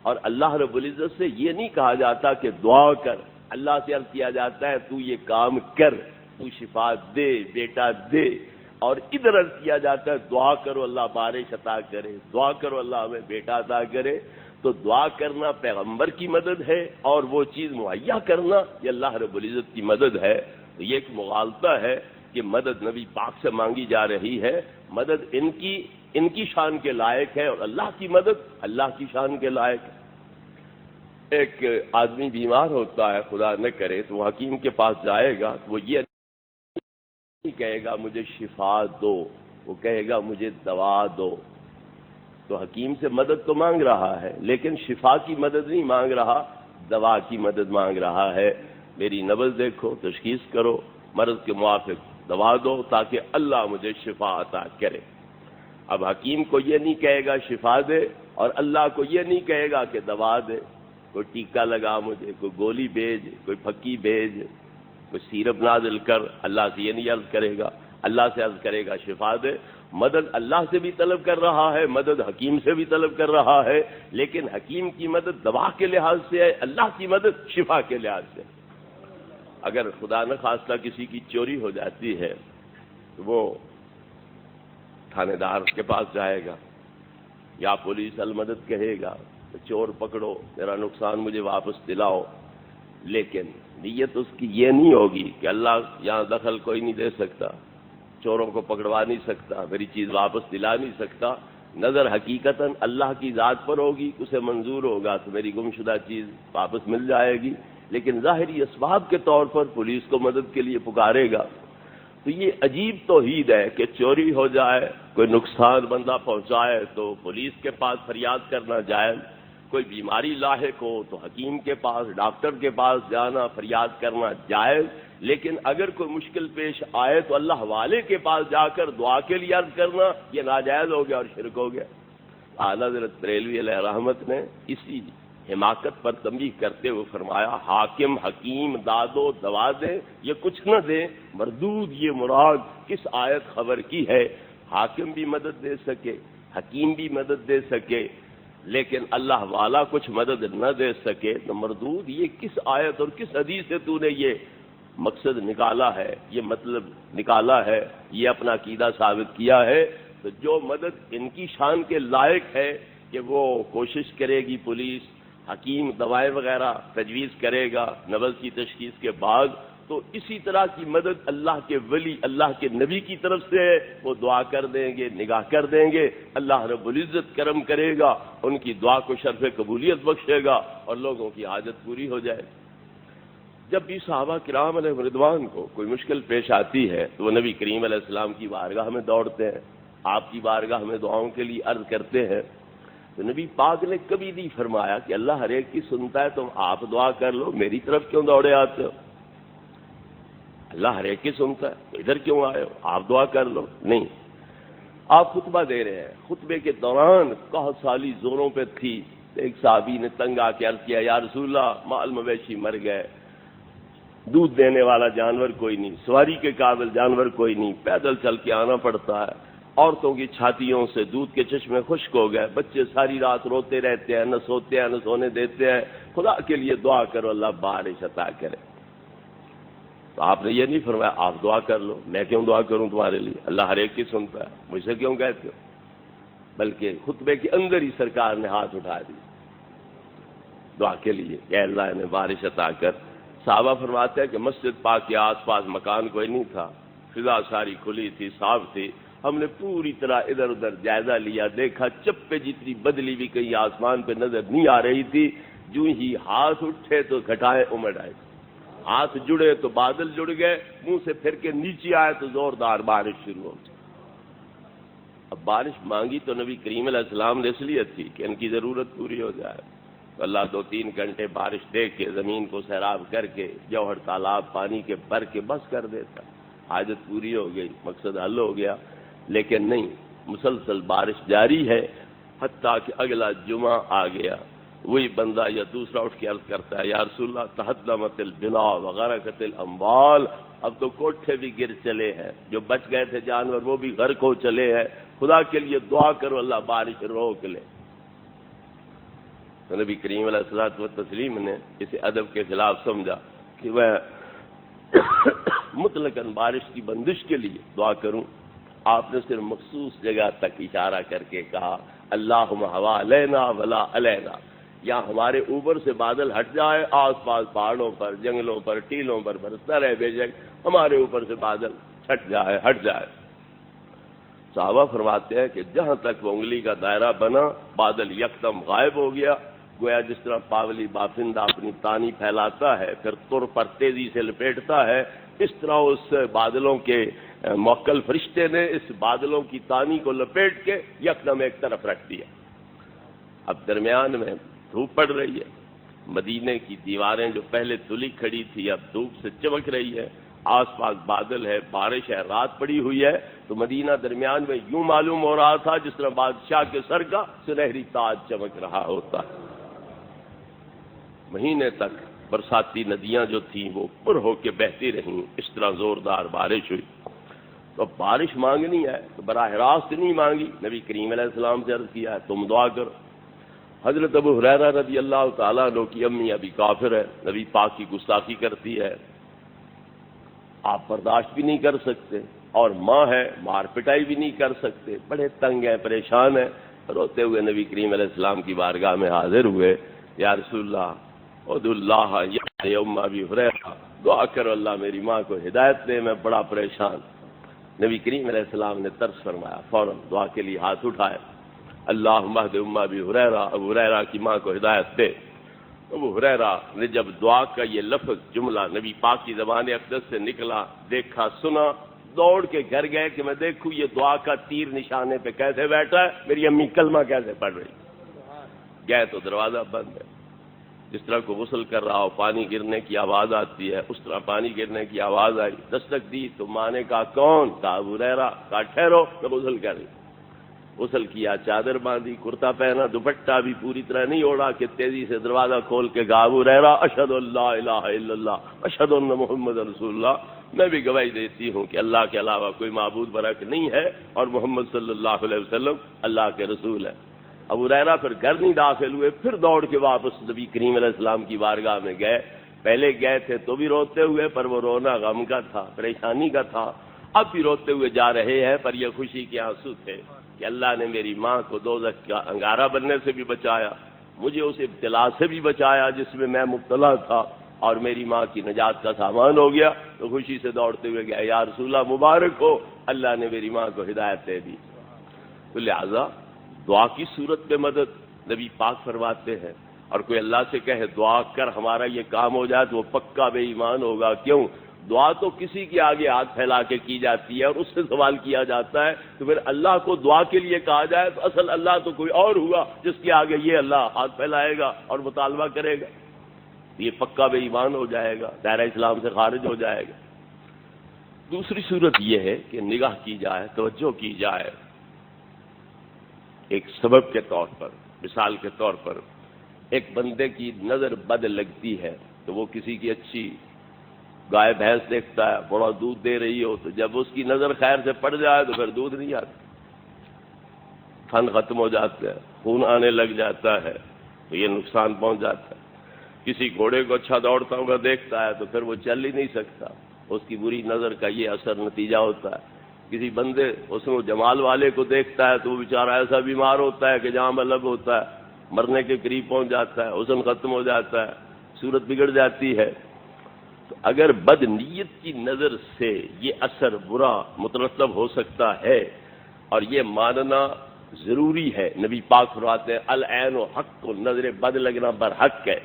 اور اللہ رب العزت سے یہ نہیں کہا جاتا کہ دعا کر، اللہ سے عرض کیا جاتا ہے تو یہ کام کر، تو شفا دے، بیٹا دے۔ اور ادھر عرض کیا جاتا ہے دعا کرو اللہ بارش عطا کرے، دعا کرو اللہ ہمیں بیٹا عطا کرے، تو دعا کرنا پیغمبر کی مدد ہے اور وہ چیز مہیا کرنا یہ اللہ رب العزت کی مدد ہے۔ تو یہ ایک مغالطہ ہے کہ مدد نبی پاک سے مانگی جا رہی ہے، مدد ان کی شان کے لائق ہے اور اللہ کی مدد اللہ کی شان کے لائق ہے۔ ایک آدمی بیمار ہوتا ہے، خدا نہ کرے، تو وہ حکیم کے پاس جائے گا، تو وہ یہ نہیں کہے گا مجھے شفا دو، وہ کہے گا مجھے دوا دو۔ تو حکیم سے مدد تو مانگ رہا ہے لیکن شفا کی مدد نہیں مانگ رہا، دوا کی مدد مانگ رہا ہے۔ میری نبض دیکھو، تشخیص کرو، مرض کے موافق دوا دو تاکہ اللہ مجھے شفا عطا کرے۔ اب حکیم کو یہ نہیں کہے گا شفا دے اور اللہ کو یہ نہیں کہے گا کہ دوا دے، کوئی ٹیکا لگا مجھے، کوئی گولی بھیج، کوئی پھکی بھیج، کوئی سیرپ نازل کر، اللہ سے یہ نہیں عرض کرے گا، اللہ سے عرض کرے گا شفا دے۔ مدد اللہ سے بھی طلب کر رہا ہے، مدد حکیم سے بھی طلب کر رہا ہے، لیکن حکیم کی مدد دوا کے لحاظ سے ہے، اللہ کی مدد شفا کے لحاظ سے۔ اگر خدا نہ خواستہ کسی کی چوری ہو جاتی ہے تو وہ تھانے دار کے پاس جائے گا یا پولیس المدد کہے گا، چور پکڑو، میرا نقصان مجھے واپس دلاؤ، لیکن نیت اس کی یہ نہیں ہوگی کہ اللہ یہاں دخل کوئی نہیں دے سکتا، چوروں کو پکڑوا نہیں سکتا، میری چیز واپس دلا نہیں سکتا۔ نظر حقیقتاً اللہ کی ذات پر ہوگی، اسے منظور ہوگا تو میری گمشدہ چیز واپس مل جائے گی، لیکن ظاہری اسباب کے طور پر پولیس کو مدد کے لیے پکارے گا۔ تو یہ عجیب توحید ہے کہ چوری ہو جائے، کوئی نقصان بندہ پہنچائے تو پولیس کے پاس فریاد کرنا جائز، کوئی بیماری لاحق ہو تو حکیم کے پاس، ڈاکٹر کے پاس جانا، فریاد کرنا جائز، لیکن اگر کوئی مشکل پیش آئے تو اللہ والے کے پاس جا کر دعا کے لیے عرض کرنا یہ ناجائز ہو گیا اور شرک ہو گیا۔ اعلیٰ حضرت بریلوی علیہ رحمت نے اسی حماقت پر تنبیہ کرتے ہوئے فرمایا حاکم حکیم داد و دوا دے یہ کچھ نہ دے، مردود یہ مراد کس آیت خبر کی ہے؟ حاکم بھی مدد دے سکے، حکیم بھی مدد دے سکے، لیکن اللہ والا کچھ مدد نہ دے سکے تو مردود یہ کس آیت اور کس حدیث سے تو نے یہ مقصد نکالا ہے، یہ مطلب نکالا ہے، یہ اپنا عقیدہ ثابت کیا ہے؟ تو جو مدد ان کی شان کے لائق ہے کہ وہ کوشش کرے گی، پولیس حکیم دوائیں وغیرہ تجویز کرے گا نبض کی تشخیص کے بعد، تو اسی طرح کی مدد اللہ کے ولی، اللہ کے نبی کی طرف سے ہے، وہ دعا کر دیں گے، نگاہ کر دیں گے، اللہ رب العزت کرم کرے گا، ان کی دعا کو شرف قبولیت بخشے گا اور لوگوں کی حاجت پوری ہو جائے۔ جب بھی صحابہ کرام علیہ رضوان کو کوئی مشکل پیش آتی ہے تو وہ نبی کریم علیہ السلام کی بارگاہ میں دوڑتے ہیں، آپ کی بارگاہ میں دعاؤں کے لیے عرض کرتے ہیں۔ تو نبی پاک نے کبھی نہیں فرمایا کہ اللہ ہر ایک کی سنتا ہے تم آپ دعا کر لو، میری طرف کیوں دوڑے آتے ہو؟ اللہ ہر ایک کی سنتا ہے تو ادھر کیوں آئے ہو؟ آپ دعا کر لو۔ نہیں، آپ خطبہ دے رہے ہیں، خطبے کے دوران قحط سالی زوروں پہ تھی، ایک صحابی نے تنگ آ کے عرض کیا یا رسول اللہ مال مویشی مر گئے، دودھ دینے والا جانور کوئی نہیں، سواری کے قابل جانور کوئی نہیں، پیدل چل کے آنا پڑتا ہے، عورتوں کی چھاتیوں سے دودھ کے چشمے خشک ہو گئے، بچے ساری رات روتے رہتے ہیں، نہ سوتے ہیں نہ سونے دیتے ہیں، خدا کے لیے دعا کرو اللہ بارش عطا کرے۔ تو آپ نے یہ نہیں فرمایا آپ دعا کر لو، میں کیوں دعا کروں تمہارے لیے، اللہ ہر ایک کی سنتا ہے، مجھ سے کیوں کہتے ہو؟ بلکہ خطبے کے اندر ہی سرکار نے ہاتھ اٹھا دی دعا کے لیے کہ اللہ نے بارش عطا کر۔ صحابہ فرماتے ہیں کہ مسجد پاک کے آس پاس مکان کوئی نہیں تھا، فضا ساری کھلی تھی، صاف تھی، ہم نے پوری طرح ادھر ادھر جائزہ لیا، دیکھا چپے جتنی بدلی بھی کہیں آسمان پہ نظر نہیں آ رہی تھی، جو ہی ہاتھ اٹھے تو گھٹائیں امڑ آئے، ہاتھ جڑے تو بادل جڑ گئے، منہ سے پھر کے نیچے آئے تو زوردار بارش شروع ہو گئی۔ اب بارش مانگی تو نبی کریم علیہ السلام نے اس لیے تھی کہ ان کی ضرورت پوری ہو جائے، تو اللہ 2-3 گھنٹے بارش دے کے زمین کو سیراب کر کے جوہر تالاب پانی کے بھر کے بس کر دیتا، حاجت پوری ہو گئی، مقصد حل ہو گیا۔ لیکن نہیں، مسلسل بارش جاری ہے، حتیٰ کہ اگلا جمعہ آ گیا، وہی بندہ یا دوسرا اٹھ کے عرض کرتا ہے یا رسول اللہ تہدمت البنا وغرقت الاموال، اب تو کوٹھے بھی گر چلے ہیں، جو بچ گئے تھے جانور وہ بھی غرق ہو چلے ہیں، خدا کے لیے دعا کرو اللہ بارش روک لے۔ تو نبی کریم علیہ الصلوۃ والتسلیم نے اسے ادب کے خلاف سمجھا کہ میں مطلقاً بارش کی بندش کے لیے دعا کروں، آپ نے صرف مخصوص جگہ تک اشارہ کر کے کہا اللہم حوالینہ ولا علینا، یا ہمارے اوپر سے بادل ہٹ جائے، آس پاس پہاڑوں پر، جنگلوں پر، ٹیلوں پر برستا رہے، بے شک ہمارے اوپر سے بادل ہٹ جائے۔ صحابہ فرماتے ہیں کہ جہاں تک وہ انگلی کا دائرہ بنا بادل یکدم غائب ہو گیا، گویا جس طرح پاولی بافندہ اپنی تانی پھیلاتا ہے پھر تر پر تیزی سے لپیٹتا ہے، اس طرح اس بادلوں کے موکل فرشتے نے اس بادلوں کی تانی کو لپیٹ کے یکدم ایک طرف رکھ دیا۔ اب درمیان میں دھوپ پڑ رہی ہے، مدینے کی دیواریں جو پہلے تلی کھڑی تھی اب دھوپ سے چمک رہی ہے، آس پاس بادل ہے، بارش ہے، رات پڑی ہوئی ہے، تو مدینہ درمیان میں یوں معلوم ہو رہا تھا جس طرح بادشاہ کے سر کا سنہری تاج چمک رہا ہوتا ہے۔ مہینے تک برساتی ندیاں جو تھیں وہ پر ہو کے بہتی رہیں، اس طرح زوردار بارش ہوئی۔ تو اب بارش مانگنی ہے تو براہ راست نہیں مانگی، نبی کریم علیہ السلام سے عرض کیا ہے تم دعا کرو۔ حضرت ابو ہریرہ رضی اللہ تعالیٰ عنہ کی امی ابھی کافر ہے، نبی پاک کی گستاخی کرتی ہے، آپ برداشت بھی نہیں کر سکتے، اور ماں ہے مار پٹائی بھی نہیں کر سکتے، بڑے تنگ ہیں، پریشان ہیں، روتے ہوئے نبی کریم علیہ السلام کی بارگاہ میں حاضر ہوئے، یا رسول اللہ ادعو اللہ یا ام ابی ہریرہ، دعا کرو اللہ میری ماں کو ہدایت دے، میں بڑا پریشان۔ نبی کریم علیہ السلام نے ترس فرمایا، فوراً دعا کے لیے ہاتھ اٹھائے، اللہم اہد ام ابی ہریرہ، ابو ہریرہ کی ماں کو ہدایت دے۔ ابو ہریرہ نے جب دعا کا یہ لفظ جملہ نبی پاک کی زبان اقدس سے نکلا، دیکھا سنا، دوڑ کے گھر گئے کہ میں دیکھوں یہ دعا کا تیر نشانے پہ کیسے بیٹھا ہے، میری امی کلمہ کیسے پڑھ رہی۔ گئے تو دروازہ بند ہے، جس طرح کو غسل کر رہا ہو پانی گرنے کی آواز آتی ہے اس طرح پانی گرنے کی آواز آئی، دستک دی تو ماں نے کہا کون؟ کہا ابو ہریرہ، کہا ٹھہرو میں غسل کر رہی۔ غسل کیا، چادر باندھی، کرتا پہنا، دوپٹہ بھی پوری طرح نہیں اوڑھا کہ تیزی سے دروازہ کھول کے کہا ابو ہریرہ اشہد ان لا الہ الا اللہ اشہد ان محمد رسول اللہ، میں بھی گواہی دیتی ہوں کہ اللہ کے علاوہ کوئی معبود برحق نہیں ہے اور محمد صلی اللہ علیہ وسلم اللہ کے رسول ہے۔ ابو ہریرہ پھر گھر نہیں داخل ہوئے، پھر دوڑ کے واپس نبی کریم علیہ السلام کی بارگاہ میں گئے۔ پہلے گئے تھے تو بھی روتے ہوئے، پر وہ رونا غم کا تھا، پریشانی کا تھا، اب بھی روتے ہوئے جا رہے ہیں، پر یہ خوشی کے آنسو تھے کہ اللہ نے میری ماں کو دوزخ کا انگارہ بننے سے بھی بچایا، مجھے اس ابتلا سے بھی بچایا جس میں میں مبتلا تھا، اور میری ماں کی نجات کا سامان ہو گیا۔ تو خوشی سے دوڑتے ہوئے گیا، یا رسول اللہ مبارک ہو، اللہ نے میری ماں کو ہدایت دے دی۔ تو لہذا دعا کی صورت میں مدد نبی پاک فرماتے ہیں، اور کوئی اللہ سے کہے دعا کر ہمارا یہ کام ہو جائے تو وہ پکا بے ایمان ہوگا۔ کیوں؟ دعا تو کسی کے آگے ہاتھ پھیلا کے کی جاتی ہے اور اس سے سوال کیا جاتا ہے، تو پھر اللہ کو دعا کے لیے کہا جائے تو اصل اللہ تو کوئی اور ہوا جس کے آگے یہ اللہ ہاتھ پھیلائے گا اور مطالبہ کرے گا، یہ پکا بے ایمان ہو جائے گا، دائرہ اسلام سے خارج ہو جائے گا۔ دوسری صورت یہ ہے کہ نگاہ کی جائے، توجہ کی جائے، ایک سبب کے طور پر، مثال کے طور پر ایک بندے کی نظر بد لگتی ہے تو وہ کسی کی اچھی گائے بھینس دیکھتا ہے، بڑا دودھ دے رہی ہو، تو جب اس کی نظر خیر سے پڑ جائے تو پھر دودھ نہیں آتا، تھن ختم ہو جاتا ہے، خون آنے لگ جاتا ہے، تو یہ نقصان پہنچ جاتا ہے۔ کسی گھوڑے کو اچھا دوڑتا ہوا دیکھتا ہے تو پھر وہ چل ہی نہیں سکتا، اس کی بری نظر کا یہ اثر نتیجہ ہوتا ہے۔ کسی بندے حسن و جمال والے کو دیکھتا ہے تو وہ بیچارہ ایسا بیمار ہوتا ہے کہ جہاں الگ ہوتا ہے، مرنے کے قریب پہنچ جاتا ہے، حسن ختم ہو جاتا ہے، صورت بگڑ جاتی ہے۔ تو اگر بد نیت کی نظر سے یہ اثر برا مترتب ہو سکتا ہے اور یہ ماننا ضروری ہے، نبی پاک فرماتے ہیں العین حق، نظر بد لگنا برحق ہے،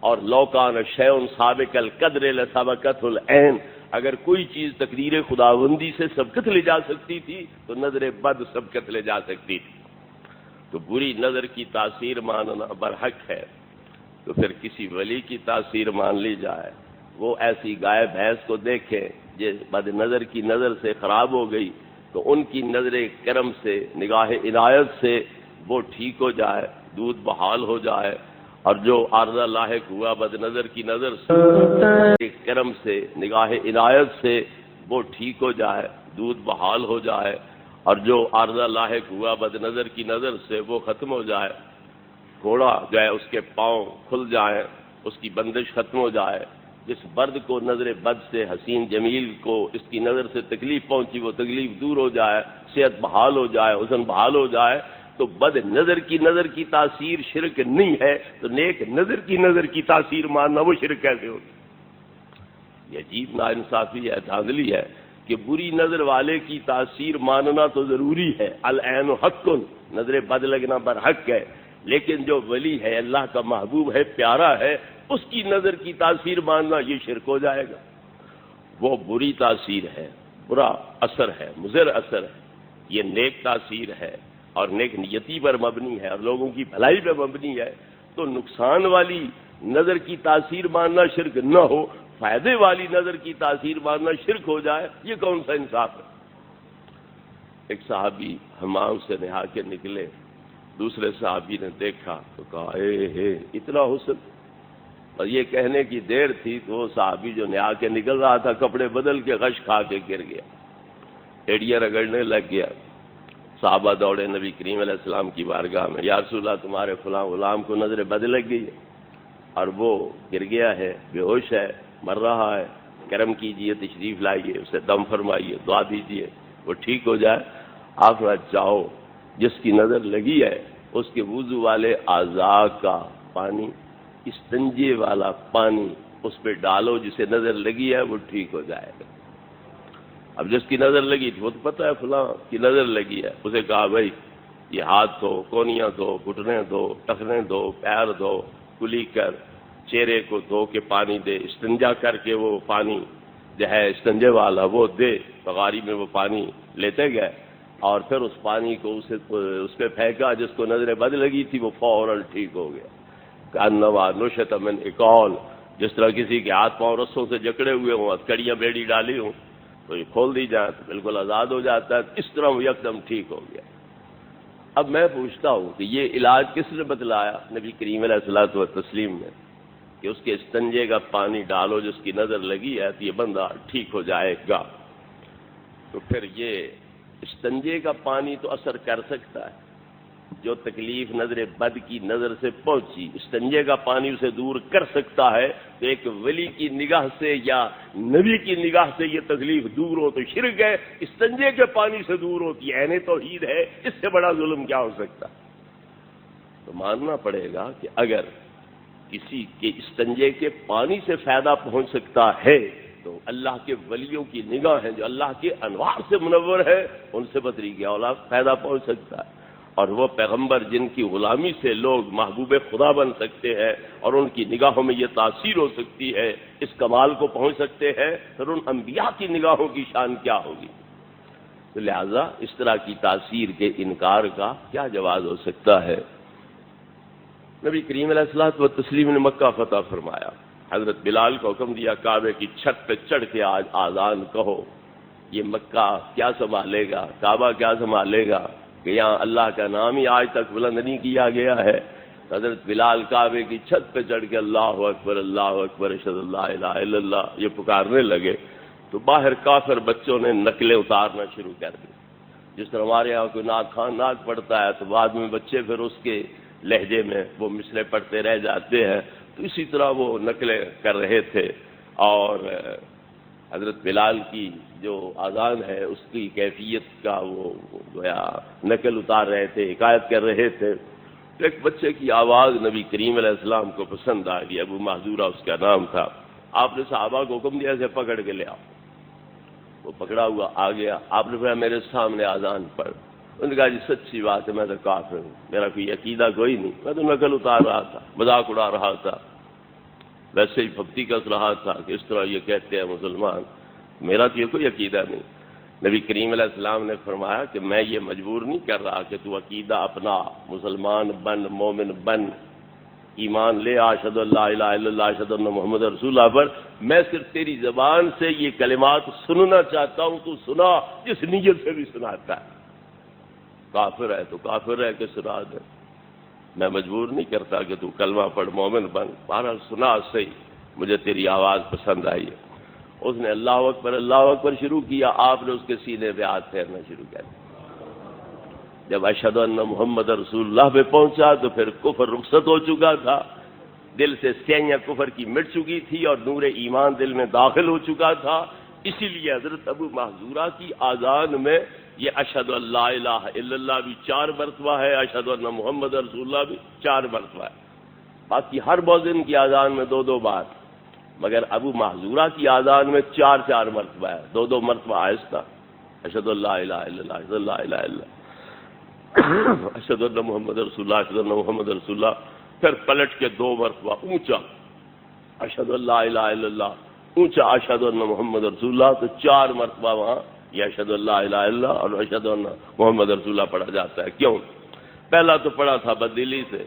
اور لو کان شیء سابق القدر لسبقته العین، اگر کوئی چیز تقدیر خداوندی سے سبقت لے جا سکتی تھی تو نظر بد سبقت لے جا سکتی تھی۔ تو بری نظر کی تاثیر ماننا برحق ہے، تو پھر کسی ولی کی تاثیر مان لی جائے، وہ ایسی گائے بھینس کو دیکھے جس بد نظر کی نظر سے خراب ہو گئی تو ان کی نظر کرم سے، نگاہ عنایت سے وہ ٹھیک ہو جائے، دودھ بحال ہو جائے، اور جو عارضہ لاحق ہوا بد نظر کی نظر سے، کرم سے، نگاہ عنایت سے وہ ٹھیک ہو جائے، دودھ بحال ہو جائے، اور جو عارضہ لاحق ہوا بد نظر کی نظر سے وہ ختم ہو جائے، گھوڑا جو ہے اس کے پاؤں کھل جائیں، اس کی بندش ختم ہو جائے، جس مرد کو نظر بد سے حسین جمیل کو اس کی نظر سے تکلیف پہنچی وہ تکلیف دور ہو جائے، صحت بحال ہو جائے، حسن بحال ہو جائے، تو بد نظر کی تاثیر شرک نہیں ہے، تو نیک نظر کی تاثیر ماننا وہ شرک کیسے ہوگی؟ یہ عجیب ناانصافی ہے، دھاندلی ہے کہ بری نظر والے کی تاثیر ماننا تو ضروری ہے، العین حق، نظر بد لگنا برحق ہے، لیکن جو ولی ہے، اللہ کا محبوب ہے، پیارا ہے، اس کی نظر کی تاثیر ماننا یہ شرک ہو جائے گا۔ وہ بری تاثیر ہے، برا اثر ہے، مضر اثر ہے، یہ نیک تاثیر ہے اور نیک نیتی پر مبنی ہے اور لوگوں کی بھلائی پر مبنی ہے، تو نقصان والی نظر کی تاثیر ماننا شرک نہ ہو، فائدے والی نظر کی تاثیر ماننا شرک ہو جائے، یہ کون سا انصاف ہے؟ ایک صحابی حمام سے نہا کے نکلے، دوسرے صحابی نے دیکھا تو کہا اے اتنا حسن، اور یہ کہنے کی دیر تھی تو وہ صحابی جو نہا کے نکل رہا تھا کپڑے بدل کے غش کھا کے گر گیا، ایڑیاں رگڑنے لگ گیا۔ صحابہ دوڑے نبی کریم علیہ السلام کی بارگاہ میں، یا رسول اللہ تمہارے فلاں غلام کو نظر بد لگ گئی ہے اور وہ گر گیا ہے، بے ہوش ہے، مر رہا ہے، کرم کیجئے، تشریف لائیے، اسے دم فرمائیے، دعا دیجئے وہ ٹھیک ہو جائے۔ آپ نہ چاہو جس کی نظر لگی ہے اس کے وضو والے اعضاء کا پانی، استنجے والا پانی اس پہ ڈالو، جسے نظر لگی ہے وہ ٹھیک ہو جائے گا۔ اب جس کی نظر لگی تھی وہ تو پتہ ہے فلاں کی نظر لگی ہے، اسے کہا بھائی یہ ہاتھ دھو، کونیاں دھو، گھٹنے دھو، ٹخنے دھو، پیر دھو، کلی کر، چہرے کو دھو کے پانی دے، استنجا کر کے وہ پانی جو ہے استنجے والا وہ دے۔ بغاری میں وہ پانی لیتے گئے اور پھر اس پانی کو اس پہ پھینکا، جس کو نظر بد لگی تھی وہ فوراً ٹھیک ہو گیا۔ کانوا نشت من اقول، جس طرح کسی کے ہاتھ پاؤں رسوں سے جکڑے ہوئے ہوں، کڑیاں بیڑی ڈالی ہوں تو یہ کھول دی جائے تو بالکل آزاد ہو جاتا ہے، اس طرح وہ یکدم ٹھیک ہو گیا۔ اب میں پوچھتا ہوں کہ یہ علاج کس نے بتلایا؟ نبی کریم علیہ الصلوۃ والتسلیم نے، کہ اس کے استنجے کا پانی ڈالو، جس کی نظر لگی ہے تو یہ بندہ ٹھیک ہو جائے گا۔ تو پھر یہ استنجے کا پانی تو اثر کر سکتا ہے، جو تکلیف نظر بد کی نظر سے پہنچی، استنجے کا پانی اسے دور کر سکتا ہے، تو ایک ولی کی نگاہ سے یا نبی کی نگاہ سے یہ تکلیف دور ہو تو شرک ہے، استنجے کے پانی سے دور ہوتی ہے، عین توحید ہے، اس سے بڑا ظلم کیا ہو سکتا؟ تو ماننا پڑے گا کہ اگر کسی کے استنجے کے پانی سے فائدہ پہنچ سکتا ہے تو اللہ کے ولیوں کی نگاہ ہے جو اللہ کے انوار سے منور ہے، ان سے بطری کی اولاد فائدہ پہنچ سکتا ہے، اور وہ پیغمبر جن کی غلامی سے لوگ محبوب خدا بن سکتے ہیں اور ان کی نگاہوں میں یہ تاثیر ہو سکتی ہے، اس کمال کو پہنچ سکتے ہیں، پھر ان انبیاء کی نگاہوں کی شان کیا ہوگی؟ تو لہذا اس طرح کی تاثیر کے انکار کا کیا جواز ہو سکتا ہے؟ نبی کریم علیہ الصلوۃ والتسلیم نے مکہ فتح فرمایا، حضرت بلال کو حکم دیا کعبے کی چھت پہ چڑھ کے آج آذان کہو۔ یہ مکہ کیا سنبھالے گا، کعبہ کیا سنبھالے گا کہ یہاں اللہ کا نام ہی آج تک بلند نہیں کیا گیا ہے؟ حضرت بلال کعبے کی چھت پہ چڑھ کے اللہ اکبر اشہد اللہ الہ الا اللہ یہ پکارنے لگے تو باہر کافر بچوں نے نقلیں اتارنا شروع کر دی۔ جس طرح ہمارے یہاں کوئی نعت خوان نعت پڑھتا ہے تو بعد میں بچے پھر اس کے لہجے میں وہ مصرعے پڑھتے رہ جاتے ہیں، تو اسی طرح وہ نقلیں کر رہے تھے، اور حضرت بلال کی جو اذان ہے اس کی کیفیت کا وہ گویا نقل اتار رہے تھے، حکایت کر رہے تھے۔ تو ایک بچے کی آواز نبی کریم علیہ السلام کو پسند آ گئی، ابو محذورہ اس کا نام تھا۔ آپ نے صحابہ کو حکم دیا اسے پکڑ کے لے آؤ، وہ پکڑا ہوا آ گیا، آپ نے فرمایا میرے سامنے اذان پڑھ۔ انہوں نے کہا جی سچی بات ہے، میں تو کافر ہوں، میرا کوئی عقیدہ کوئی نہیں، میں تو نقل اتار رہا تھا، مذاق اڑا رہا تھا، ویسے ہی پھپتی کس رہا تھا کہ اس طرح یہ کہتے ہیں مسلمان، میرا تو یہ کوئی عقیدہ نہیں۔ نبی کریم علیہ السلام نے فرمایا کہ میں یہ مجبور نہیں کر رہا کہ تو عقیدہ اپنا، مسلمان بن، مومن بن، ایمان لے، اشہد ان لا الہ الا اللہ اشہد ان محمد رسول اللہ پر، میں صرف تیری زبان سے یہ کلمات سننا چاہتا ہوں، تو سنا جس نیت سے بھی سناتا ہے۔ کافر ہے تو کافر ہے کہ سنا دے، میں مجبور نہیں کرتا کہ تو کلمہ پڑھ، مومن بن، بہرحال سنا صحیح، مجھے تیری آواز پسند آئی ہے۔ اس نے اللہ اکبر شروع کیا، آپ نے اس کے سینے پہ ہاتھ پھیرنا شروع کر دیا۔ جب اشہد ان محمد رسول اللہ پہ پہنچا تو پھر کفر رخصت ہو چکا تھا، دل سے سیاہیاں کفر کی مٹ چکی تھی اور نور ایمان دل میں داخل ہو چکا تھا. اسی لیے حضرت ابو محذورہ کی آذان میں یہ اشہد ان لا الہ الا اللہ بھی 4 مرتبہ ہے, اشہد ان محمد رسول اللہ بھی 4 مرتبہ ہے. باقی ہر مؤذن کی آذان میں 2 بار, مگر ابو محذورہ کی آذان میں 4 مرتبہ ہے, 2 مرتبہ آہستہ. اشہد ان لا الہ الا اللہ, اشہد ان لا الہ الا اللہ, اشہد ان محمد رسول اللہ, اشہد ان محمد رسول اللہ. پھر پلٹ کے 2 مرتبہ اونچا اشہد ان لا الہ الا اللہ, اونچا اشہد ان محمد رسول اللہ. تو 4 مرتبہ وہاں یہ اشہد ان لا الہ الا اللہ اور اشہد ان محمد رسول اللہ پڑھا جاتا ہے. کیوں؟ پہلا تو پڑھا تھا بددلی سے,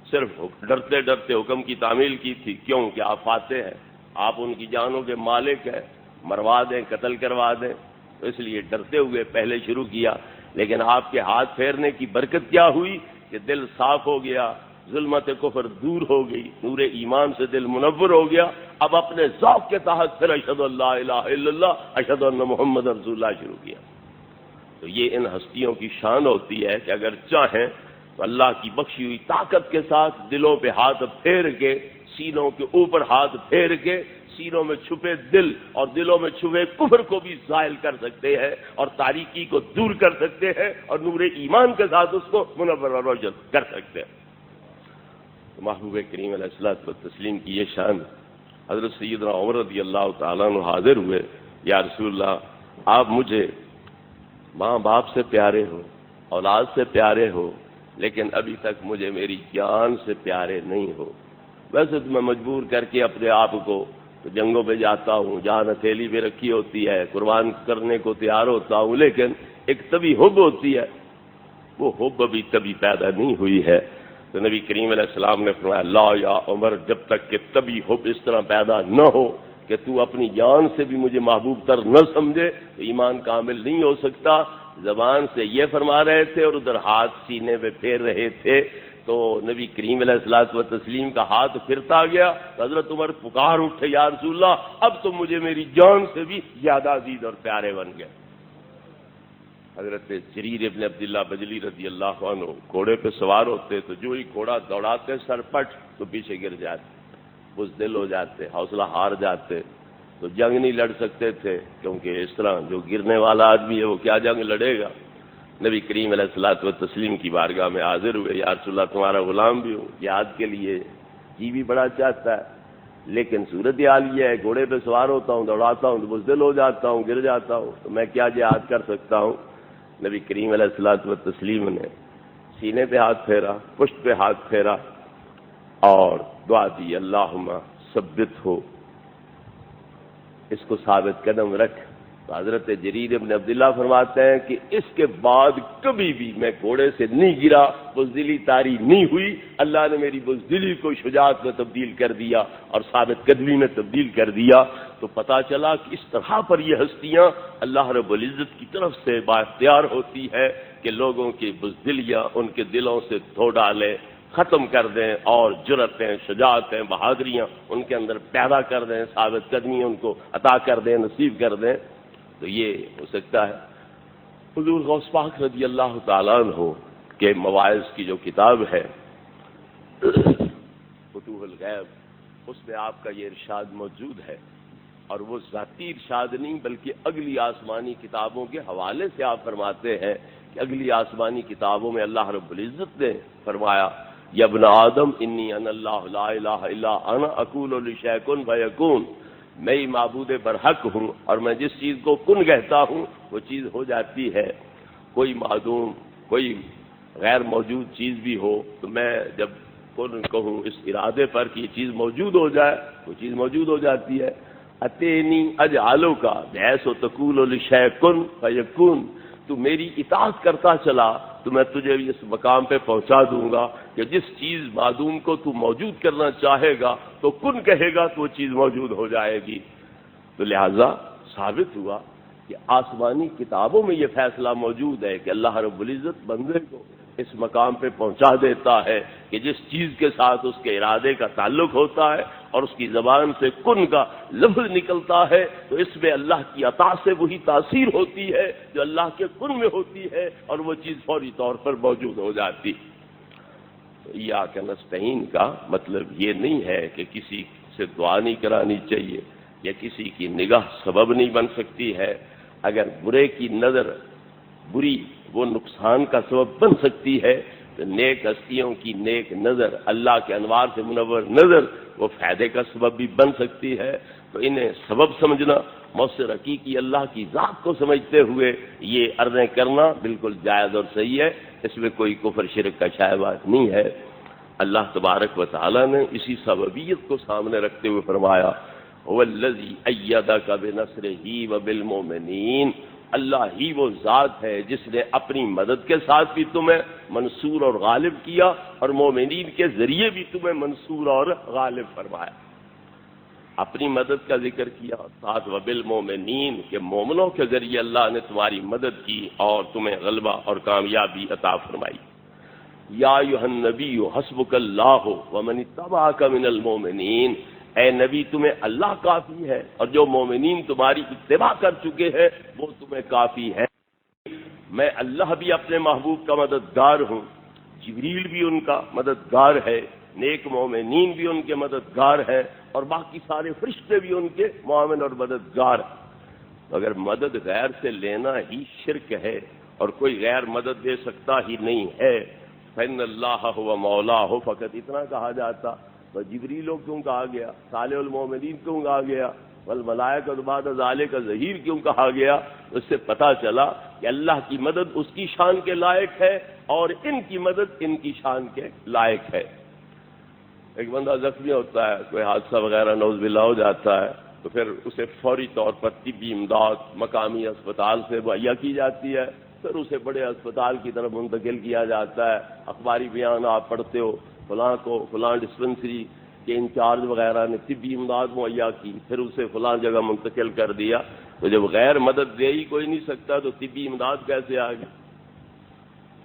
صرف ڈرتے ڈرتے حکم کی تعمیل کی تھی. کیوں کہ آپ فاتح ہیں, آپ ان کی جانوں کے مالک ہیں, مروا دیں, قتل کروا دیں, تو اس لیے ڈرتے ہوئے پہلے شروع کیا. لیکن آپ کے ہاتھ پھیرنے کی برکت کیا ہوئی کہ دل صاف ہو گیا, ظلمت کفر دور ہو گئی, نور ایمان سے دل منور ہو گیا. اب اپنے ذوق کے تحت پھر اشہد ان لا الہ الا اللہ, اشہد ان محمد رسول اللہ شروع کیا. تو یہ ان ہستیوں کی شان ہوتی ہے کہ اگر چاہیں تو اللہ کی بخشی ہوئی طاقت کے ساتھ دلوں پہ ہاتھ پھیر کے, سینوں کے اوپر ہاتھ پھیر کے, سینوں میں چھپے دل اور دلوں میں چھپے کفر کو بھی زائل کر سکتے ہیں اور تاریکی کو دور کر سکتے ہیں اور نور ایمان کے ساتھ اس کو منور و روشن کر سکتے ہیں. محبوب کریم علیہ الصلوۃ والتسلیم کی یہ شان. حضرت سیدنا عمر رضی اللہ تعالیٰ عنہ حاضر ہوئے, یا رسول اللہ آپ مجھے ماں باپ سے پیارے ہو, اولاد سے پیارے ہو, لیکن ابھی تک مجھے میری جان سے پیارے نہیں ہو. ویسے تو میں مجبور کر کے اپنے آپ کو تو جنگوں پہ جاتا ہوں, جان ہتھیلی پہ رکھی ہوتی ہے, قربان کرنے کو تیار ہوتا ہوں, لیکن ایک طبی حب ہوتی ہے, وہ حب ابھی طبی پیدا نہیں ہوئی ہے. تو نبی کریم علیہ السلام نے فرمایا لا یا عمر, جب تک کہ طبی حب اس طرح پیدا نہ ہو کہ تو اپنی جان سے بھی مجھے محبوب تر نہ سمجھے, تو ایمان کامل نہیں ہو سکتا. زبان سے یہ فرما رہے تھے اور ادھر ہاتھ سینے پہ پھیر رہے تھے. تو نبی کریم علیہ الصلوۃ والتسلیم کا ہاتھ پھرتا گیا. حضرت عمر پکار اٹھے یا رسول اللہ اب تو مجھے میری جان سے بھی زیادہ عزیز اور پیارے بن گئے. حضرت جریر ابن عبداللہ بجلی رضی اللہ عنہ گھوڑے پہ سوار ہوتے تو جو ہی گھوڑا دوڑاتے سر پٹ تو پیچھے گر جاتے, بزدل ہو جاتے, حوصلہ ہار جاتے, تو جنگ نہیں لڑ سکتے تھے, کیونکہ اس طرح جو گرنے والا آدمی ہے وہ کیا جنگ لڑے گا. نبی کریم علیہ الصلوۃ والتسلیم کی بارگاہ میں حاضر ہوئے, یا رسول اللہ تمہارا غلام بھی ہوں, جہاد کے لیے جی بھی بڑا چاہتا ہے, لیکن صورت حال یہ ہے گھوڑے پہ سوار ہوتا ہوں, دوڑاتا ہوں تو بزدل ہو جاتا ہوں, گر جاتا ہوں, تو میں کیا جہاد کر سکتا ہوں. نبی کریم علیہ الصلوۃ والتسلیم نے سینے پہ ہاتھ پھیرا, پشت پہ ہاتھ پھیرا اور دعا دی اللہم ثبت ہو, اس کو ثابت قدم رکھ. تو حضرت جریر ابن عبداللہ فرماتے ہیں کہ اس کے بعد کبھی بھی میں گھوڑے سے نہیں گرا, بزدلی طاری نہیں ہوئی. اللہ نے میری بزدلی کو شجاعت میں تبدیل کر دیا اور ثابت قدمی میں تبدیل کر دیا. تو پتہ چلا کہ اس طرح پر یہ ہستیاں اللہ رب العزت کی طرف سے بااختیار ہوتی ہے کہ لوگوں کی بزدلیاں ان کے دلوں سے دھو ڈالیں, ختم کر دیں, اور جرأتیں, شجاعتیں, بہادریاں ان کے اندر پیدا کر دیں, ثابت قدمی ان کو عطا کر دیں, نصیب کر دیں. تو یہ ہو سکتا ہے. حضور غوث پاک رضی اللہ تعالیٰ عنہ کے مواعظ کی جو کتاب ہے فتوح الغیب, اس میں آپ کا یہ ارشاد موجود ہے, اور وہ ذاتی ارشاد نہیں بلکہ اگلی آسمانی کتابوں کے حوالے سے آپ فرماتے ہیں کہ اگلی آسمانی کتابوں میں اللہ رب العزت نے فرمایا یا ابن آدم انی انا اللہ لا الہ الا انا اقول لشیء کن فیکون, میں ہی معبود برحق ہوں اور میں جس چیز کو کن کہتا ہوں وہ چیز ہو جاتی ہے. کوئی معدوم, کوئی غیر موجود چیز بھی ہو تو میں جب کن کہوں اس ارادے پر کہ یہ چیز موجود ہو جائے, وہ چیز موجود ہو جاتی ہے. اتینی اجعلو کا بحیث و تقول لشیء کن فیکون, تو میری اطاعت کرتا چلا تو میں تجھے اس مقام پہ پہنچا دوں گا کہ جس چیز معدوم کو تو موجود کرنا چاہے گا تو کن کہے گا تو وہ چیز موجود ہو جائے گی. تو لہذا ثابت ہوا کہ آسمانی کتابوں میں یہ فیصلہ موجود ہے کہ اللہ رب العزت بندے کو اس مقام پہ پہنچا دیتا ہے کہ جس چیز کے ساتھ اس کے ارادے کا تعلق ہوتا ہے اور اس کی زبان سے کن کا لفظ نکلتا ہے تو اس میں اللہ کی عطا سے وہی تاثیر ہوتی ہے جو اللہ کے کن میں ہوتی ہے, اور وہ چیز فوری طور پر موجود ہو جاتی. ایاک نستعین کا مطلب یہ نہیں ہے کہ کسی سے دعا نہیں کرانی چاہیے یا کسی کی نگاہ سبب نہیں بن سکتی ہے. اگر برے کی نظر بری وہ نقصان کا سبب بن سکتی ہے تو نیک ہستیوں کی نیک نظر اللہ کے انوار سے منور نظر وہ فائدے کا سبب بھی بن سکتی ہے. تو انہیں سبب سمجھنا مؤثر حقیقی اللہ کی ذات کو سمجھتے ہوئے یہ عرضیں کرنا بالکل جائز اور صحیح ہے. اس میں کوئی کفر شرک کا شائبات نہیں ہے. اللہ تبارک و تعالی نے اسی سببیت کو سامنے رکھتے ہوئے فرمایا والذی ایدک بنصرہ وبالمؤمنین. اللہ ہی وہ ذات ہے جس نے اپنی مدد کے ساتھ بھی تمہیں منصور اور غالب کیا اور مومنین کے ذریعے بھی تمہیں منصور اور غالب فرمایا. اپنی مدد کا ذکر کیا ساتھ وبالمؤمنین کہ مومنوں کے ذریعے اللہ نے تمہاری مدد کی اور تمہیں غلبہ اور کامیابی عطا فرمائی. یا ایھا النبی حسبک اللہ ومن اتبعک من المؤمنین. اے نبی تمہیں اللہ کافی ہے اور جو مومنین تمہاری اتباع کر چکے ہیں وہ تمہیں کافی ہے. میں اللہ بھی اپنے محبوب کا مددگار ہوں, جبریل بھی ان کا مددگار ہے, نیک مومنین بھی ان کے مددگار ہیں اور باقی سارے فرشتے بھی ان کے معاون اور مددگار ہیں. اگر مدد غیر سے لینا ہی شرک ہے اور کوئی غیر مدد دے سکتا ہی نہیں ہے فإن اللہ هو مولاه فقط اتنا کہا جاتا تو جبریل کیوں کہا گیا, صالح المومنین کیوں کہا گیا, والملائکۃ بعد ذلک ظہیر کیوں کہا گیا؟ اس سے پتہ چلا کہ اللہ کی مدد اس کی شان کے لائق ہے اور ان کی مدد ان کی شان کے لائق ہے. ایک بندہ زخمی ہوتا ہے, کوئی حادثہ وغیرہ نعوذ باللہ ہو جاتا ہے تو پھر اسے فوری طور پر طبی امداد مقامی اسپتال سے مہیا کی جاتی ہے, پھر اسے بڑے اسپتال کی طرف منتقل کیا جاتا ہے. اخباری بیان آپ پڑھتے ہو فلاں کو فلاں ڈسپنسری کے انچارج وغیرہ نے طبی امداد مہیا کی, پھر اسے فلاں جگہ منتقل کر دیا. تو جب غیر مدد دے ہی کوئی نہیں سکتا تو طبی امداد کیسے آ گئی؟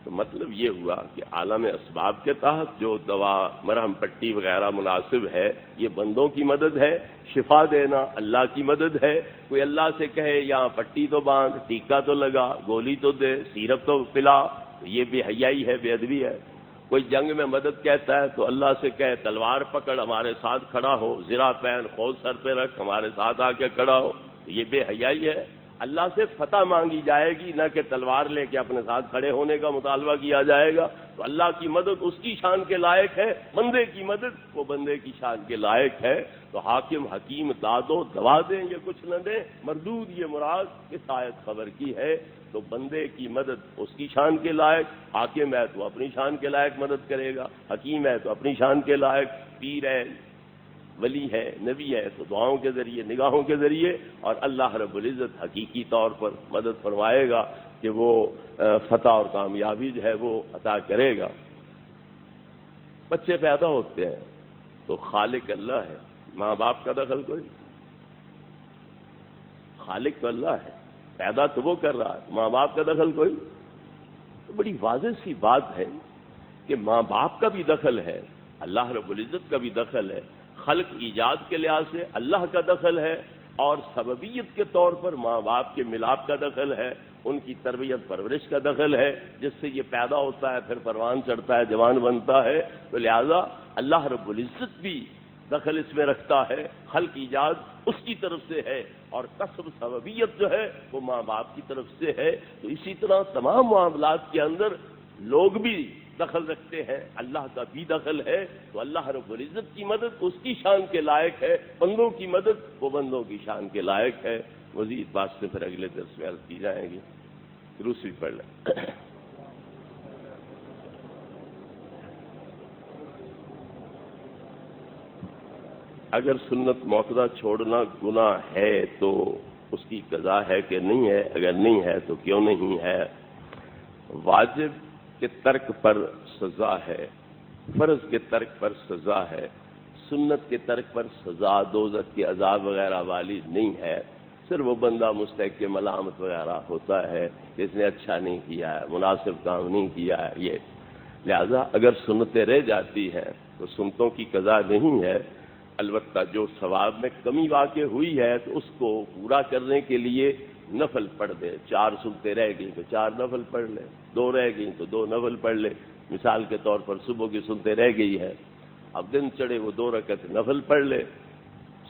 تو مطلب یہ ہوا کہ عالم اسباب کے تحت جو دوا مرہم پٹی وغیرہ مناسب ہے یہ بندوں کی مدد ہے, شفا دینا اللہ کی مدد ہے. کوئی اللہ سے کہے یہاں پٹی تو باندھ, ٹیکا تو لگا, گولی تو دے, سیرپ تو پلا, یہ بے حیائی ہے, بے ادبی ہے. کوئی جنگ میں مدد کہتا ہے تو اللہ سے کہے تلوار پکڑ ہمارے ساتھ کھڑا ہو, زرہ پہن, خوذ سر پہ رکھ, ہمارے ساتھ آ کے کھڑا ہو, یہ بے حیائی ہے. اللہ سے فتح مانگی جائے گی نہ کہ تلوار لے کے اپنے ساتھ کھڑے ہونے کا مطالبہ کیا جائے گا. تو اللہ کی مدد اس کی شان کے لائق ہے, بندے کی مدد وہ بندے کی شان کے لائق ہے. تو حاکم حکیم داد و دوا دیں یا کچھ نہ دیں, مردود یہ مراد اس آیت خبر کی ہے. تو بندے کی مدد اس کی شان کے لائق, حاکم ہے تو اپنی شان کے لائق مدد کرے گا, حکیم ہے تو اپنی شان کے لائق, پیر ہے, ولی ہے, نبی ہے تو دعاؤں کے ذریعے نگاہوں کے ذریعے, اور اللہ رب العزت حقیقی طور پر مدد فرمائے گا کہ وہ فتح اور کامیابی جو ہے وہ عطا کرے گا. بچے پیدا ہوتے ہیں تو خالق اللہ ہے, ماں باپ کا دخل کوئی, خالق تو اللہ ہے, پیدا تو وہ کر رہا ہے, ماں باپ کا دخل کوئی. تو بڑی واضح سی بات ہے کہ ماں باپ کا بھی دخل ہے, اللہ رب العزت کا بھی دخل ہے, خلق ایجاد کے لحاظ سے اللہ کا دخل ہے, اور سببیت کے طور پر ماں باپ کے ملاپ کا دخل ہے, ان کی تربیت پرورش کا دخل ہے, جس سے یہ پیدا ہوتا ہے, پھر پروان چڑھتا ہے, جوان بنتا ہے. تو لہذا اللہ رب العزت بھی دخل اس میں رکھتا ہے, خلق ایجاد اس کی طرف سے ہے, اور کسب سببیت جو ہے وہ ماں باپ کی طرف سے ہے. تو اسی طرح تمام معاملات کے اندر لوگ بھی دخل رکھتے ہیں, اللہ کا بھی دخل ہے. تو اللہ رب العزت کی مدد اس کی شان کے لائق ہے, بندوں کی مدد وہ بندوں کی شان کے لائق ہے. مزید بات سے پھر اگلے درس میں عرض کی جائیں گی. دوسری پڑھ لیں. اگر سنت موقدہ چھوڑنا گناہ ہے تو اس کی قضا ہے کہ نہیں ہے؟ اگر نہیں ہے تو کیوں نہیں ہے؟ واجب کے ترک پر سزا ہے, فرض کے ترک پر سزا ہے, سنت کے ترک پر سزا دوزخ کے عذاب وغیرہ والی نہیں ہے. صرف وہ بندہ مستحق کے ملامت وغیرہ ہوتا ہے جس نے اچھا نہیں کیا ہے, مناسب کام نہیں کیا ہے. یہ لہذا اگر سنتیں رہ جاتی ہیں تو سنتوں کی قضا نہیں ہے. البتہ جو ثواب میں کمی واقع ہوئی ہے تو اس کو پورا کرنے کے لیے نفل پڑھ دے. 4 سنتیں رہ گئیں تو 4 نفل پڑھ لے, 2 رہ گئیں تو 2 نفل پڑھ لے. مثال کے طور پر صبح کی سنتیں رہ گئی ہے، اب دن چڑھے وہ 2 رکعت نفل پڑھ لے،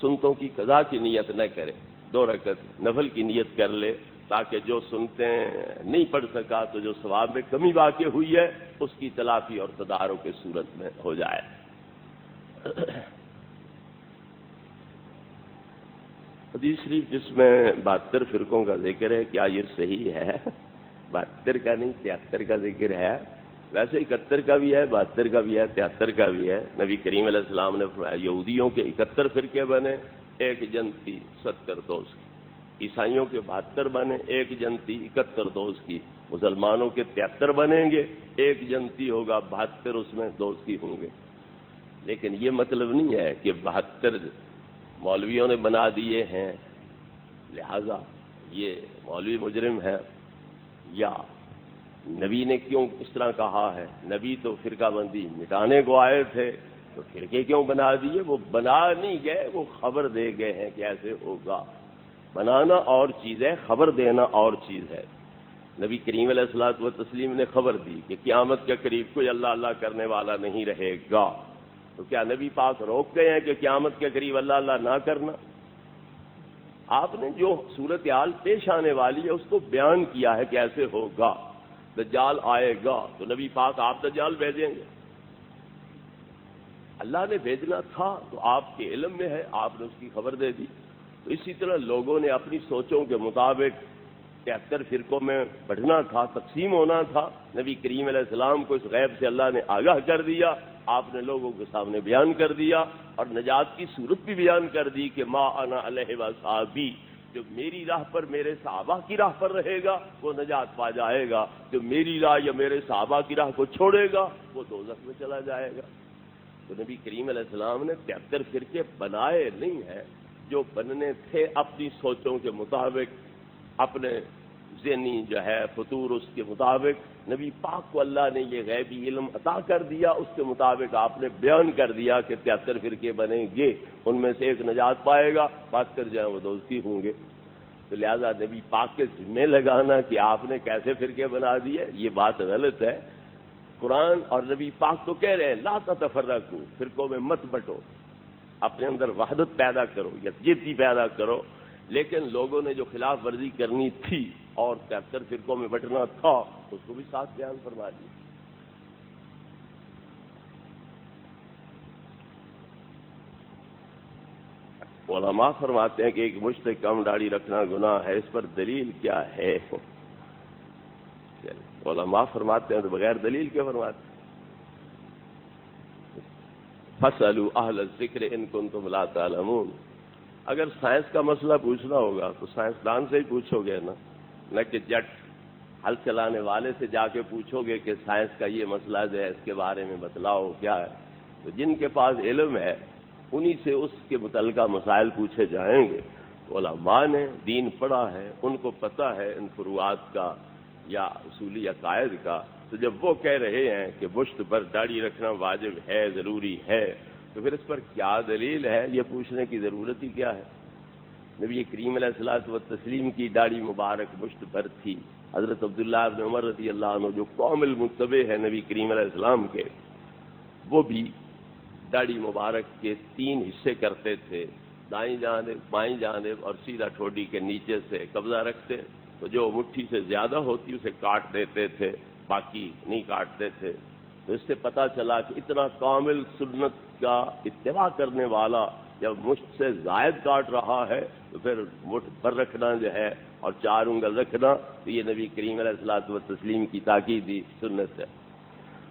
سنتوں کی قضا کی نیت نہ کرے، 2 رکعت نفل کی نیت کر لے، تاکہ جو سنتیں نہیں پڑھ سکا تو جو ثواب میں کمی واقع ہوئی ہے اس کی تلافی اور تدارک کی صورت میں ہو جائے۔ حدیث شریف جس میں 72 فرقوں کا ذکر ہے، کیا یہ صحیح ہے؟ 72 کا نہیں، 73 کا ذکر ہے۔ ویسے 71 کا بھی ہے، 72 کا بھی ہے، 73 کا بھی ہے۔ نبی کریم علیہ السلام نے فرمایا یہودیوں کے 71 فرقے بنے، ایک جنتی 70 دوست کی، عیسائیوں کے 72 بنے، ایک جنتی 71 دوست کی، مسلمانوں کے 73 بنیں گے، ایک جنتی ہوگا، 72 اس میں دوستی ہوں گے۔ لیکن یہ مطلب نہیں ہے کہ 72 مولویوں نے بنا دیے ہیں لہذا یہ مولوی مجرم ہے، یا نبی نے کیوں اس طرح کہا ہے؟ نبی تو فرقہ بندی مٹانے کو آئے تھے، تو فرقے کیوں بنا دیے؟ وہ بنا نہیں گئے، وہ خبر دے گئے ہیں کہ ایسے ہوگا۔ بنانا اور چیز ہے، خبر دینا اور چیز ہے۔ نبی کریم علیہ الصلوۃ والتسلیم نے خبر دی کہ قیامت کے قریب کوئی اللہ اللہ کرنے والا نہیں رہے گا، تو کیا نبی پاک روک گئے ہیں کہ قیامت کے قریب اللہ اللہ نہ کرنا؟ آپ نے جو صورتحال پیش آنے والی ہے اس کو بیان کیا ہے کہ ایسے ہوگا، دجال آئے گا، تو نبی پاک آپ دجال بھیجیں گے؟ اللہ نے بھیجنا تھا تو آپ کے علم میں ہے، آپ نے اس کی خبر دے دی۔ تو اسی طرح لوگوں نے اپنی سوچوں کے مطابق 73 فرقوں میں بڑھنا تھا، تقسیم ہونا تھا۔ نبی کریم علیہ السلام کو اس غیب سے اللہ نے آگاہ کر دیا، آپ نے لوگوں کے سامنے بیان کر دیا، اور نجات کی صورت بھی بیان کر دی کہ ما انا علیہ وصحابی، جو میری راہ پر میرے صحابہ کی راہ پر رہے گا وہ نجات پا جائے گا، جو میری راہ یا میرے صحابہ کی راہ کو چھوڑے گا وہ دوزخ میں چلا جائے گا۔ تو نبی کریم علیہ السلام نے 73 فرقے بنائے نہیں ہیں، جو بننے تھے اپنی سوچوں کے مطابق، اپنے ذہنی جو ہے فطور اس کے مطابق نبی پاک کو اللہ نے یہ غیبی علم عطا کر دیا، اس کے مطابق آپ نے بیان کر دیا کہ 73 فرقے بنیں گے، ان میں سے ایک نجات پائے گا، بات کر جائیں وہ دوستی ہوں گے۔ تو لہذا نبی پاک کے ذمہ لگانا کہ آپ نے کیسے فرقے بنا دیے، یہ بات غلط ہے۔ قرآن اور نبی پاک تو کہہ رہے ہیں لا تتفرقوا، فرقوں میں مت بٹو، اپنے اندر وحدت پیدا کرو، یکجہتی پیدا کرو۔ لیکن لوگوں نے جو خلاف ورزی کرنی تھی اور 73 فرقوں میں بٹنا تھا اس کو بھی ساتھ بیان فرما دیا۔ علماء فرماتے ہیں کہ ایک مشت سے کم داڑھی رکھنا گناہ ہے، اس پر دلیل کیا ہے؟ علماء فرماتے ہیں تو بغیر دلیل کے فرماتے ہیں؟ فَاسْأَلُوا أَهْلَ الذِّكْرِ إِن كُنتُمْ لَا تَعْلَمُونَ۔ اگر سائنس کا مسئلہ پوچھنا ہوگا تو سائنسدان سے ہی پوچھو گے نا، نہ کہ جٹ ہل چلانے والے سے جا کے پوچھو گے کہ سائنس کا یہ مسئلہ جو ہے اس کے بارے میں بتلاؤ کیا ہے۔ تو جن کے پاس علم ہے انہی سے اس کے متعلقہ مسائل پوچھے جائیں گے۔ علماء نے دین پڑھا ہے، ان کو پتہ ہے ان فروعات کا یا اصولی عقائد کا، تو جب وہ کہہ رہے ہیں کہ مشت پر داڑھی رکھنا واجب ہے، ضروری ہے، تو پھر اس پر کیا دلیل ہے، یہ پوچھنے کی ضرورت ہی کیا ہے؟ نبی کریم علیہ الصلوۃ والتسلیم کی داڑھی مبارک مشت پر تھی۔ حضرت عبداللہ بن عمر رضی اللہ عنہ جو قوم المتبع ہے نبی کریم علیہ السلام کے، وہ بھی داڑھی مبارک کے 3 حصے کرتے تھے، دائیں جانب، بائیں جانب اور سیدھا ٹھوڈی کے نیچے سے قبضہ رکھتے، تو جو مٹھی سے زیادہ ہوتی اسے کاٹ دیتے تھے، باقی نہیں کاٹتے تھے۔ تو اس سے پتہ چلا کہ اتنا کامل سنت کا اتباع کرنے والا جب مشت سے زائد کاٹ رہا ہے تو پھر مٹھ پر رکھنا جو ہے اور 4 انگل رکھنا، تو یہ نبی کریم علیہ الصلوۃ والتسلیم کی تاکیدی سنت ہے۔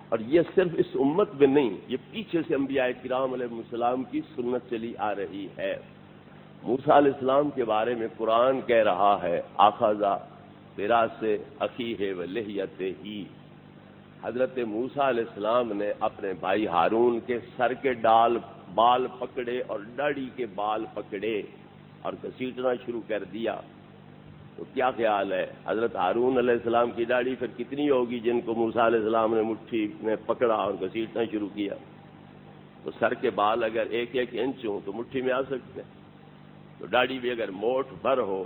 اور یہ صرف اس امت میں نہیں، یہ پیچھے سے انبیاء کرام علیہ السلام کی سنت چلی آ رہی ہے۔ موسیٰ علیہ السلام کے بارے میں قرآن کہہ رہا ہے اخذ براس اخیہ ولحیتہ، حضرت موسیٰ علیہ السلام نے اپنے بھائی ہارون کے سر کے بال پکڑے اور داڑھی کے بال پکڑے اور گھسیٹنا شروع کر دیا۔ تو کیا خیال ہے حضرت ہارون علیہ السلام کی داڑھی پھر کتنی ہوگی جن کو موسیٰ علیہ السلام نے مٹھی میں پکڑا اور گھسیٹنا شروع کیا؟ تو سر کے بال اگر 1-1 انچ ہوں تو مٹھی میں آ سکتے ہیں، تو داڑھی بھی اگر موٹھ بھر ہو،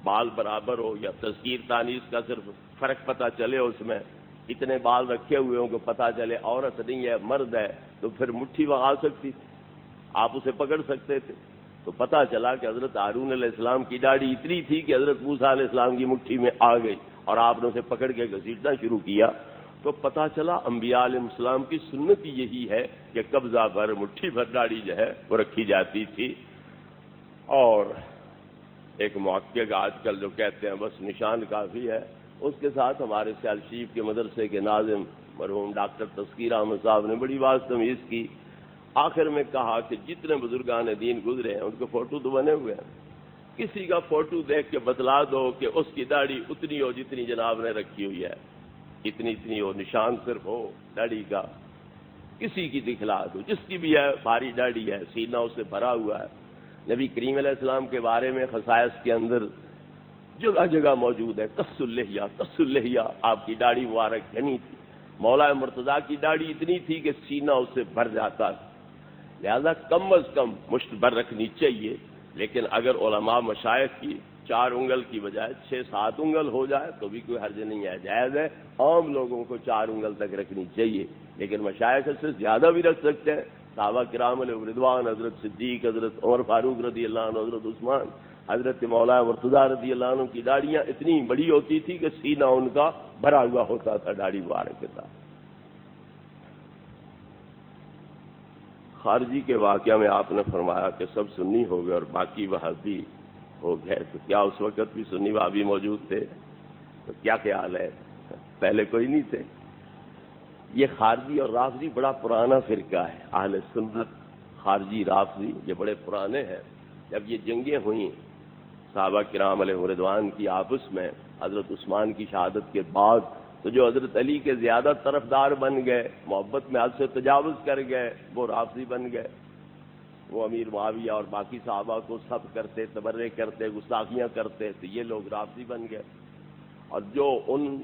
بال برابر ہو یا تذکیر تانیث کا صرف فرق پتہ چلے اس میں، اتنے بال رکھے ہوئے ہوں کہ پتہ چلے عورت نہیں ہے مرد ہے تو پھر مٹھی وہاں آ سکتی تھی، آپ اسے پکڑ سکتے تھے۔ تو پتہ چلا کہ حضرت ہارون علیہ السلام کی داڑھی اتنی تھی کہ حضرت موسیٰ علیہ السلام کی مٹھی میں آ گئی اور آپ نے اسے پکڑ کے گھسیٹنا شروع کیا۔ تو پتہ چلا انبیاء علیہ السلام کی سنت یہی ہے کہ قبضہ پر مٹھی بھر داڑھی جو ہے وہ رکھی جاتی تھی۔ اور ایک محقق آج کل جو کہتے ہیں بس نشان کافی ہے، اس کے ساتھ ہمارے سیال شریف کے مدرسے کے ناظم مرحوم ڈاکٹر تذکیر احمد صاحب نے بڑی واضح تمیز کی، آخر میں کہا کہ جتنے بزرگان دین گزرے ہیں ان کے فوٹو تو بنے ہوئے ہیں، کسی کا فوٹو دیکھ کے بتلا دو کہ اس کی داڑھی اتنی ہو جتنی جناب نے رکھی ہوئی ہے، اتنی ہو، نشان صرف ہو داڑھی کا، کسی کی دکھلا دو، جس کی بھی ہے بھاری داڑھی ہے، سینہ اس سے بھرا ہوا ہے۔ نبی کریم علیہ السلام کے بارے میں خصائص کے اندر جگہ جگہ موجود ہے، قص اللحیہ، آپ کی داڑھی مبارک گھنی تھی، مولا مرتضیٰ کی داڑھی اتنی تھی کہ سینہ اس سے بھر جاتا تھا، لہذا کم از کم مشت بھر رکھنی چاہیے۔ لیکن اگر علماء مشائخ کی 4 انگل کی بجائے 6-7 انگل ہو جائے تو بھی کوئی حرج نہیں ہے، جائز ہے، عام لوگوں کو 4 انگل تک رکھنی چاہیے، لیکن مشائخ سے زیادہ بھی رکھ سکتے ہیں۔ صحابہ کرام علیہ رضوان، حضرت صدیق، حضرت عمر فاروق رضی اللہ عنہ، حضرت عثمان، حضرت مولا مرتضیٰ رضی اللہ عنہ کی داڑیاں اتنی بڑی ہوتی تھی کہ سینہ ان کا بھرا ہوا ہوتا تھا داڑھی مبارک کے ساتھ۔ خارجی کے واقعہ میں آپ نے فرمایا کہ سب سنی ہو گئے اور باقی وہابی ہو گئے، تو کیا اس وقت بھی سنی وہابی موجود تھے؟ تو کیا خیال ہے؟ پہلے کوئی نہیں تھے؟ یہ خارجی اور رافضی بڑا پرانا فرقہ ہے، اہل سنت خارجی رافضی یہ بڑے پرانے ہیں۔ جب یہ جنگیں ہوئیں صحابہ کرام علیہ رضوان کی آپس میں حضرت عثمان کی شہادت کے بعد، تو جو حضرت علی کے زیادہ طرفدار بن گئے، محبت میں حد سے تجاوز کر گئے، وہ رافضی بن گئے، وہ امیر معاویہ اور باقی صحابہ کو سب کرتے، تبرے کرتے، گستاخیاں کرتے، تو یہ لوگ رافضی بن گئے۔ اور جو ان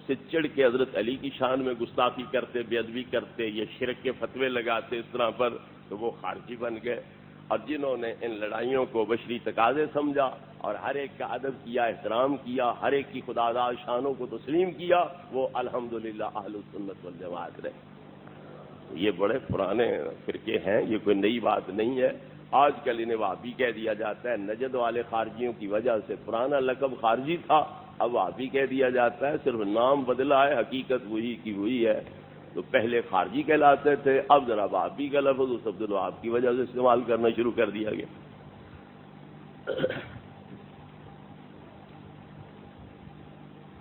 سے چڑھ کے حضرت علی کی شان میں گستاخی کرتے، بے ادبی کرتے، یہ شرک کے فتوے لگاتے اس طرح پر، تو وہ خارجی بن گئے۔ اور جنہوں نے ان لڑائیوں کو بشری تقاضے سمجھا اور ہر ایک کا ادب کیا، احترام کیا، ہر ایک کی خداداد شانوں کو تسلیم کیا، وہ الحمدللہ اہل السنت والجماعت رہے۔ یہ بڑے پرانے فرقے ہیں، یہ کوئی نئی بات نہیں ہے۔ آج کل انہیں وہابی کہہ دیا جاتا ہے، نجد والے خارجیوں کی وجہ سے پرانا لقب خارجی تھا، اب وہابی کہہ دیا جاتا ہے، صرف نام بدلا ہے، حقیقت وہی کی وہی ہے۔ تو پہلے خارجی کہلاتے تھے، اب ذرا وہابی کا لفظ اس عبد الوہاب کی وجہ سے استعمال کرنا شروع کر دیا گیا۔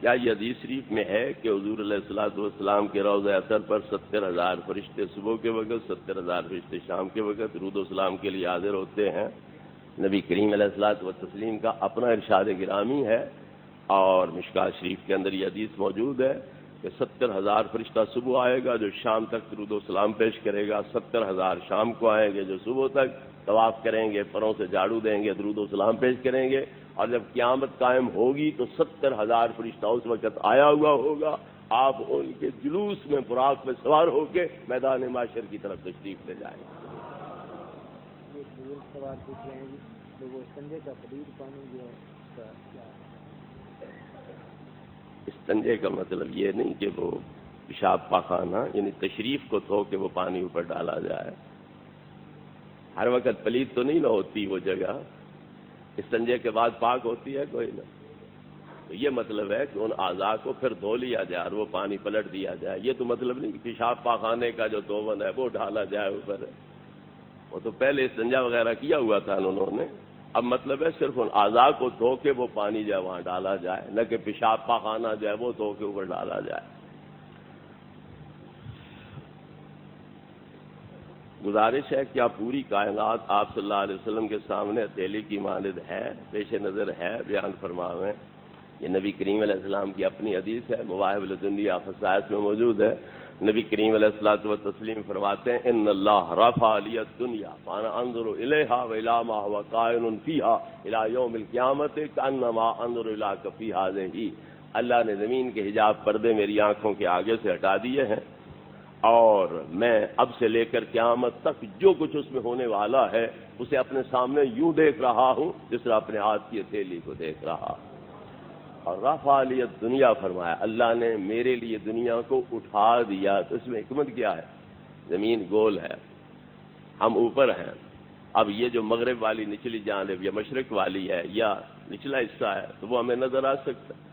کیا یہ حدیث شریف میں ہے کہ حضور علیہ الصلوۃ والسلام کے روضہ اثر پر 70,000 فرشتے صبح کے وقت، 70,000 فرشتے شام کے وقت درود و سلام کے لیے حاضر ہوتے ہیں؟ نبی کریم علیہ الصلوۃ والتسلیم کا اپنا ارشاد گرامی ہے اور مشکوٰۃ شریف کے اندر یہ حدیث موجود ہے کہ 70,000 فرشتہ صبح آئے گا جو شام تک درود و سلام پیش کرے گا، 70,000 شام کو آئیں گے جو صبح تک طواف کریں گے، پروں سے جھاڑو دیں گے، درود و سلام پیش کریں گے، اور جب قیامت قائم ہوگی تو 70,000 فرشتہ اس وقت آیا ہوا ہوگا، آپ ان کے جلوس میں براق میں سوار ہو کے میدان محشر کی طرف تشریف لے جائیں گے۔ سوال پوچھ رہے ہیں جی، وہ استنجے کا فریض پانی جو ہے، استنجے کا مطلب یہ نہیں کہ وہ پیشاب پاخانہ یعنی تشریف کو دھو کے وہ پانی اوپر ڈالا جائے، ہر وقت پلید تو نہیں نہ ہوتی وہ جگہ، استنجے کے بعد پاک ہوتی ہے کوئی نہ، تو یہ مطلب ہے کہ ان اعضاء کو پھر دھو لیا جائے اور وہ پانی پلٹ دیا جائے۔ یہ تو مطلب نہیں کہ پیشاب پاخانے کا جو دھون ہے وہ ڈالا جائے اوپر، وہ تو پہلے استنجا وغیرہ کیا ہوا تھا انہوں نے، اب مطلب ہے صرف ان اعضاء کو دھو کے وہ پانی جو ہے وہاں ڈالا جائے، نہ کہ پیشاب پاخانہ جو ہے وہ دھو کے اوپر ڈالا جائے۔ گزارش ہے کہ پوری کائنات آپ صلی اللہ علیہ وسلم کے سامنے ہتھیلی کی مانند ہے، پیش نظر ہے، بیان فرماویں۔ یہ نبی کریم علیہ السلام کی اپنی حدیث ہے، مواہب الدنیا خصائص میں موجود ہے۔ نبی کریم علیہ الصلوۃ والتسلیم فرماتے ہیں ان اللہ رفع لی الدنیا فانا انظر الیہا والی ما هو کائن فیہا الی یوم القیامت کانما انظر الی کفی ہذہ، اللہ نے زمین کے حجاب پردے میری آنکھوں کے آگے سے ہٹا دیے ہیں اور میں اب سے لے کر قیامت تک جو کچھ اس میں ہونے والا ہے اسے اپنے سامنے یوں دیکھ رہا ہوں جس طرح اپنے ہاتھ کی ہتھیلی کو دیکھ رہا۔ اور رفع لی الدنیا فرمایا، اللہ نے میرے لیے دنیا کو اٹھا دیا. تو اس میں حکمت کیا ہے؟ زمین گول ہے، ہم اوپر ہیں. اب یہ جو مغرب والی نچلی جانب یا مشرق والی ہے یا نچلا حصہ ہے تو وہ ہمیں نظر آ سکتا ہے.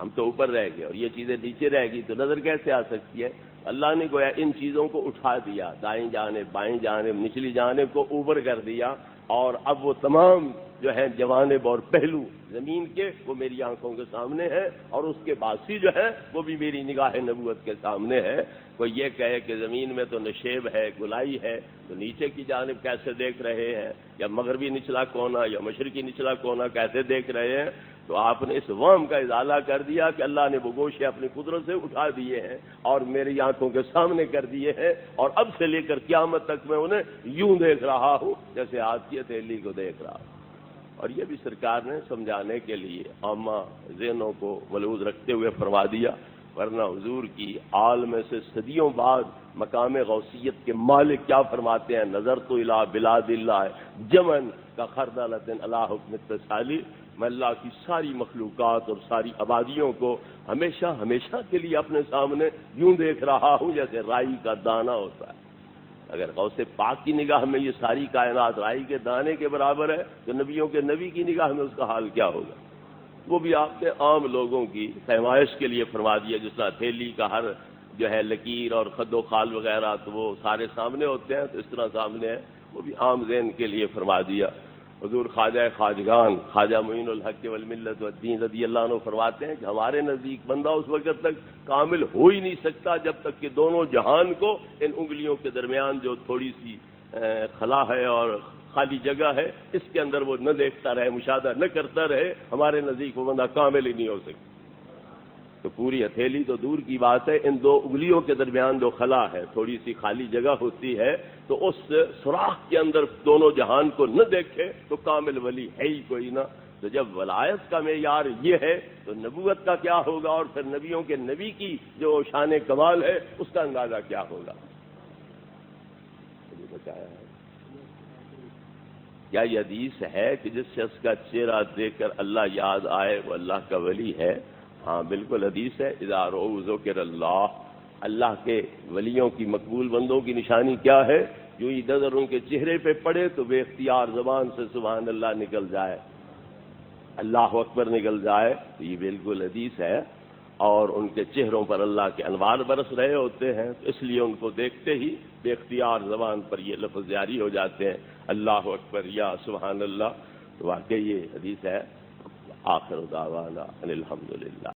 ہم تو اوپر رہ گئے اور یہ چیزیں نیچے رہ گی تو نظر کیسے آ سکتی ہے؟ اللہ نے گویا ان چیزوں کو اٹھا دیا، دائیں جانب بائیں جانب نچلی جانب کو اوپر کر دیا، اور اب وہ تمام جو ہے جوانب اور پہلو زمین کے وہ میری آنکھوں کے سامنے ہے، اور اس کے باسی جو ہے وہ بھی میری نگاہ نبوت کے سامنے ہے. کوئی یہ کہے کہ زمین میں تو نشیب ہے، گلائی ہے، تو نیچے کی جانب کیسے دیکھ رہے ہیں، یا مغربی نچلا کونا یا مشرقی نچلا کونا کیسے دیکھ رہے ہیں؟ تو آپ نے اس وہم کا ازالہ کر دیا کہ اللہ نے وہ گوشے اپنی قدرت سے اٹھا دیے ہیں اور میری آنکھوں کے سامنے کر دیے ہیں، اور اب سے لے کر قیامت تک میں انہیں یوں دیکھ رہا ہوں جیسے ہاتھ کی ہتھیلی کو دیکھ رہا ہوں. اور یہ بھی سرکار نے سمجھانے کے لیے عامہ ذہنوں کو ملحوظ رکھتے ہوئے فرما دیا، ورنہ حضور کی آل میں سے صدیوں بعد مقام غوثیت کے مالک کیا فرماتے ہیں؟ نظر تو الہ بلاد اللہ جمن کا خردلۃ علی حکم التسالی، میں اللہ کی ساری مخلوقات اور ساری آبادیوں کو ہمیشہ ہمیشہ کے لیے اپنے سامنے یوں دیکھ رہا ہوں جیسے رائی کا دانہ ہوتا ہے. اگر غوث پاک کی نگاہ میں یہ ساری کائنات رائی کے دانے کے برابر ہے تو نبیوں کے نبی کی نگاہ میں اس کا حال کیا ہوگا؟ وہ بھی آپ نے عام لوگوں کی پیمائش کے لیے فرما دیا. جس طرح تھیلی کا ہر جو ہے لکیر اور خد و خال وغیرہ تو وہ سارے سامنے ہوتے ہیں، تو اس طرح سامنے ہے، وہ بھی عام ذہن کے لیے فرما دیا. حضور خواجہ خواجگان خواجہ معین الحق والملت والدین رضی اللہ عنہ فرماتے ہیں کہ ہمارے نزدیک بندہ اس وقت تک کامل ہو ہی نہیں سکتا جب تک کہ دونوں جہان کو ان انگلیوں کے درمیان جو تھوڑی سی خلا ہے اور خالی جگہ ہے اس کے اندر وہ نہ دیکھتا رہے، مشاہدہ نہ کرتا رہے. ہمارے نزدیک وہ بندہ کامل ہی نہیں ہو سکتا. تو پوری ہتھیلی تو دور کی بات ہے، ان دو انگلیوں کے درمیان جو خلا ہے، تھوڑی سی خالی جگہ ہوتی ہے، تو اس سوراخ کے اندر دونوں جہان کو نہ دیکھے تو کامل ولی ہے ہی کوئی نہ. تو جب ولایت کا معیار یہ ہے تو نبوت کا کیا ہوگا، اور پھر نبیوں کے نبی کی جو شان کمال ہے اس کا اندازہ کیا ہوگا. بتایا ہے کیا یہ حدیث ہے کہ جس شخص کا چہرہ دیکھ کر اللہ یاد آئے وہ اللہ کا ولی ہے؟ ہاں بالکل حدیث ہے. اذا رؤوا ذکر اللہ، اللہ کے ولیوں کی مقبول بندوں کی نشانی کیا ہے؟ جو ہی نظر ان کے چہرے پہ پڑے تو بے اختیار زبان سے سبحان اللہ نکل جائے، اللہ اکبر نکل جائے. تو یہ بالکل حدیث ہے، اور ان کے چہروں پر اللہ کے انوار برس رہے ہوتے ہیں، تو اس لیے ان کو دیکھتے ہی بے اختیار زبان پر یہ لفظ جاری ہو جاتے ہیں، اللہ اکبر یا سبحان اللہ. تو واقعی یہ حدیث ہے. آخر دعوانا ان الحمدللہ.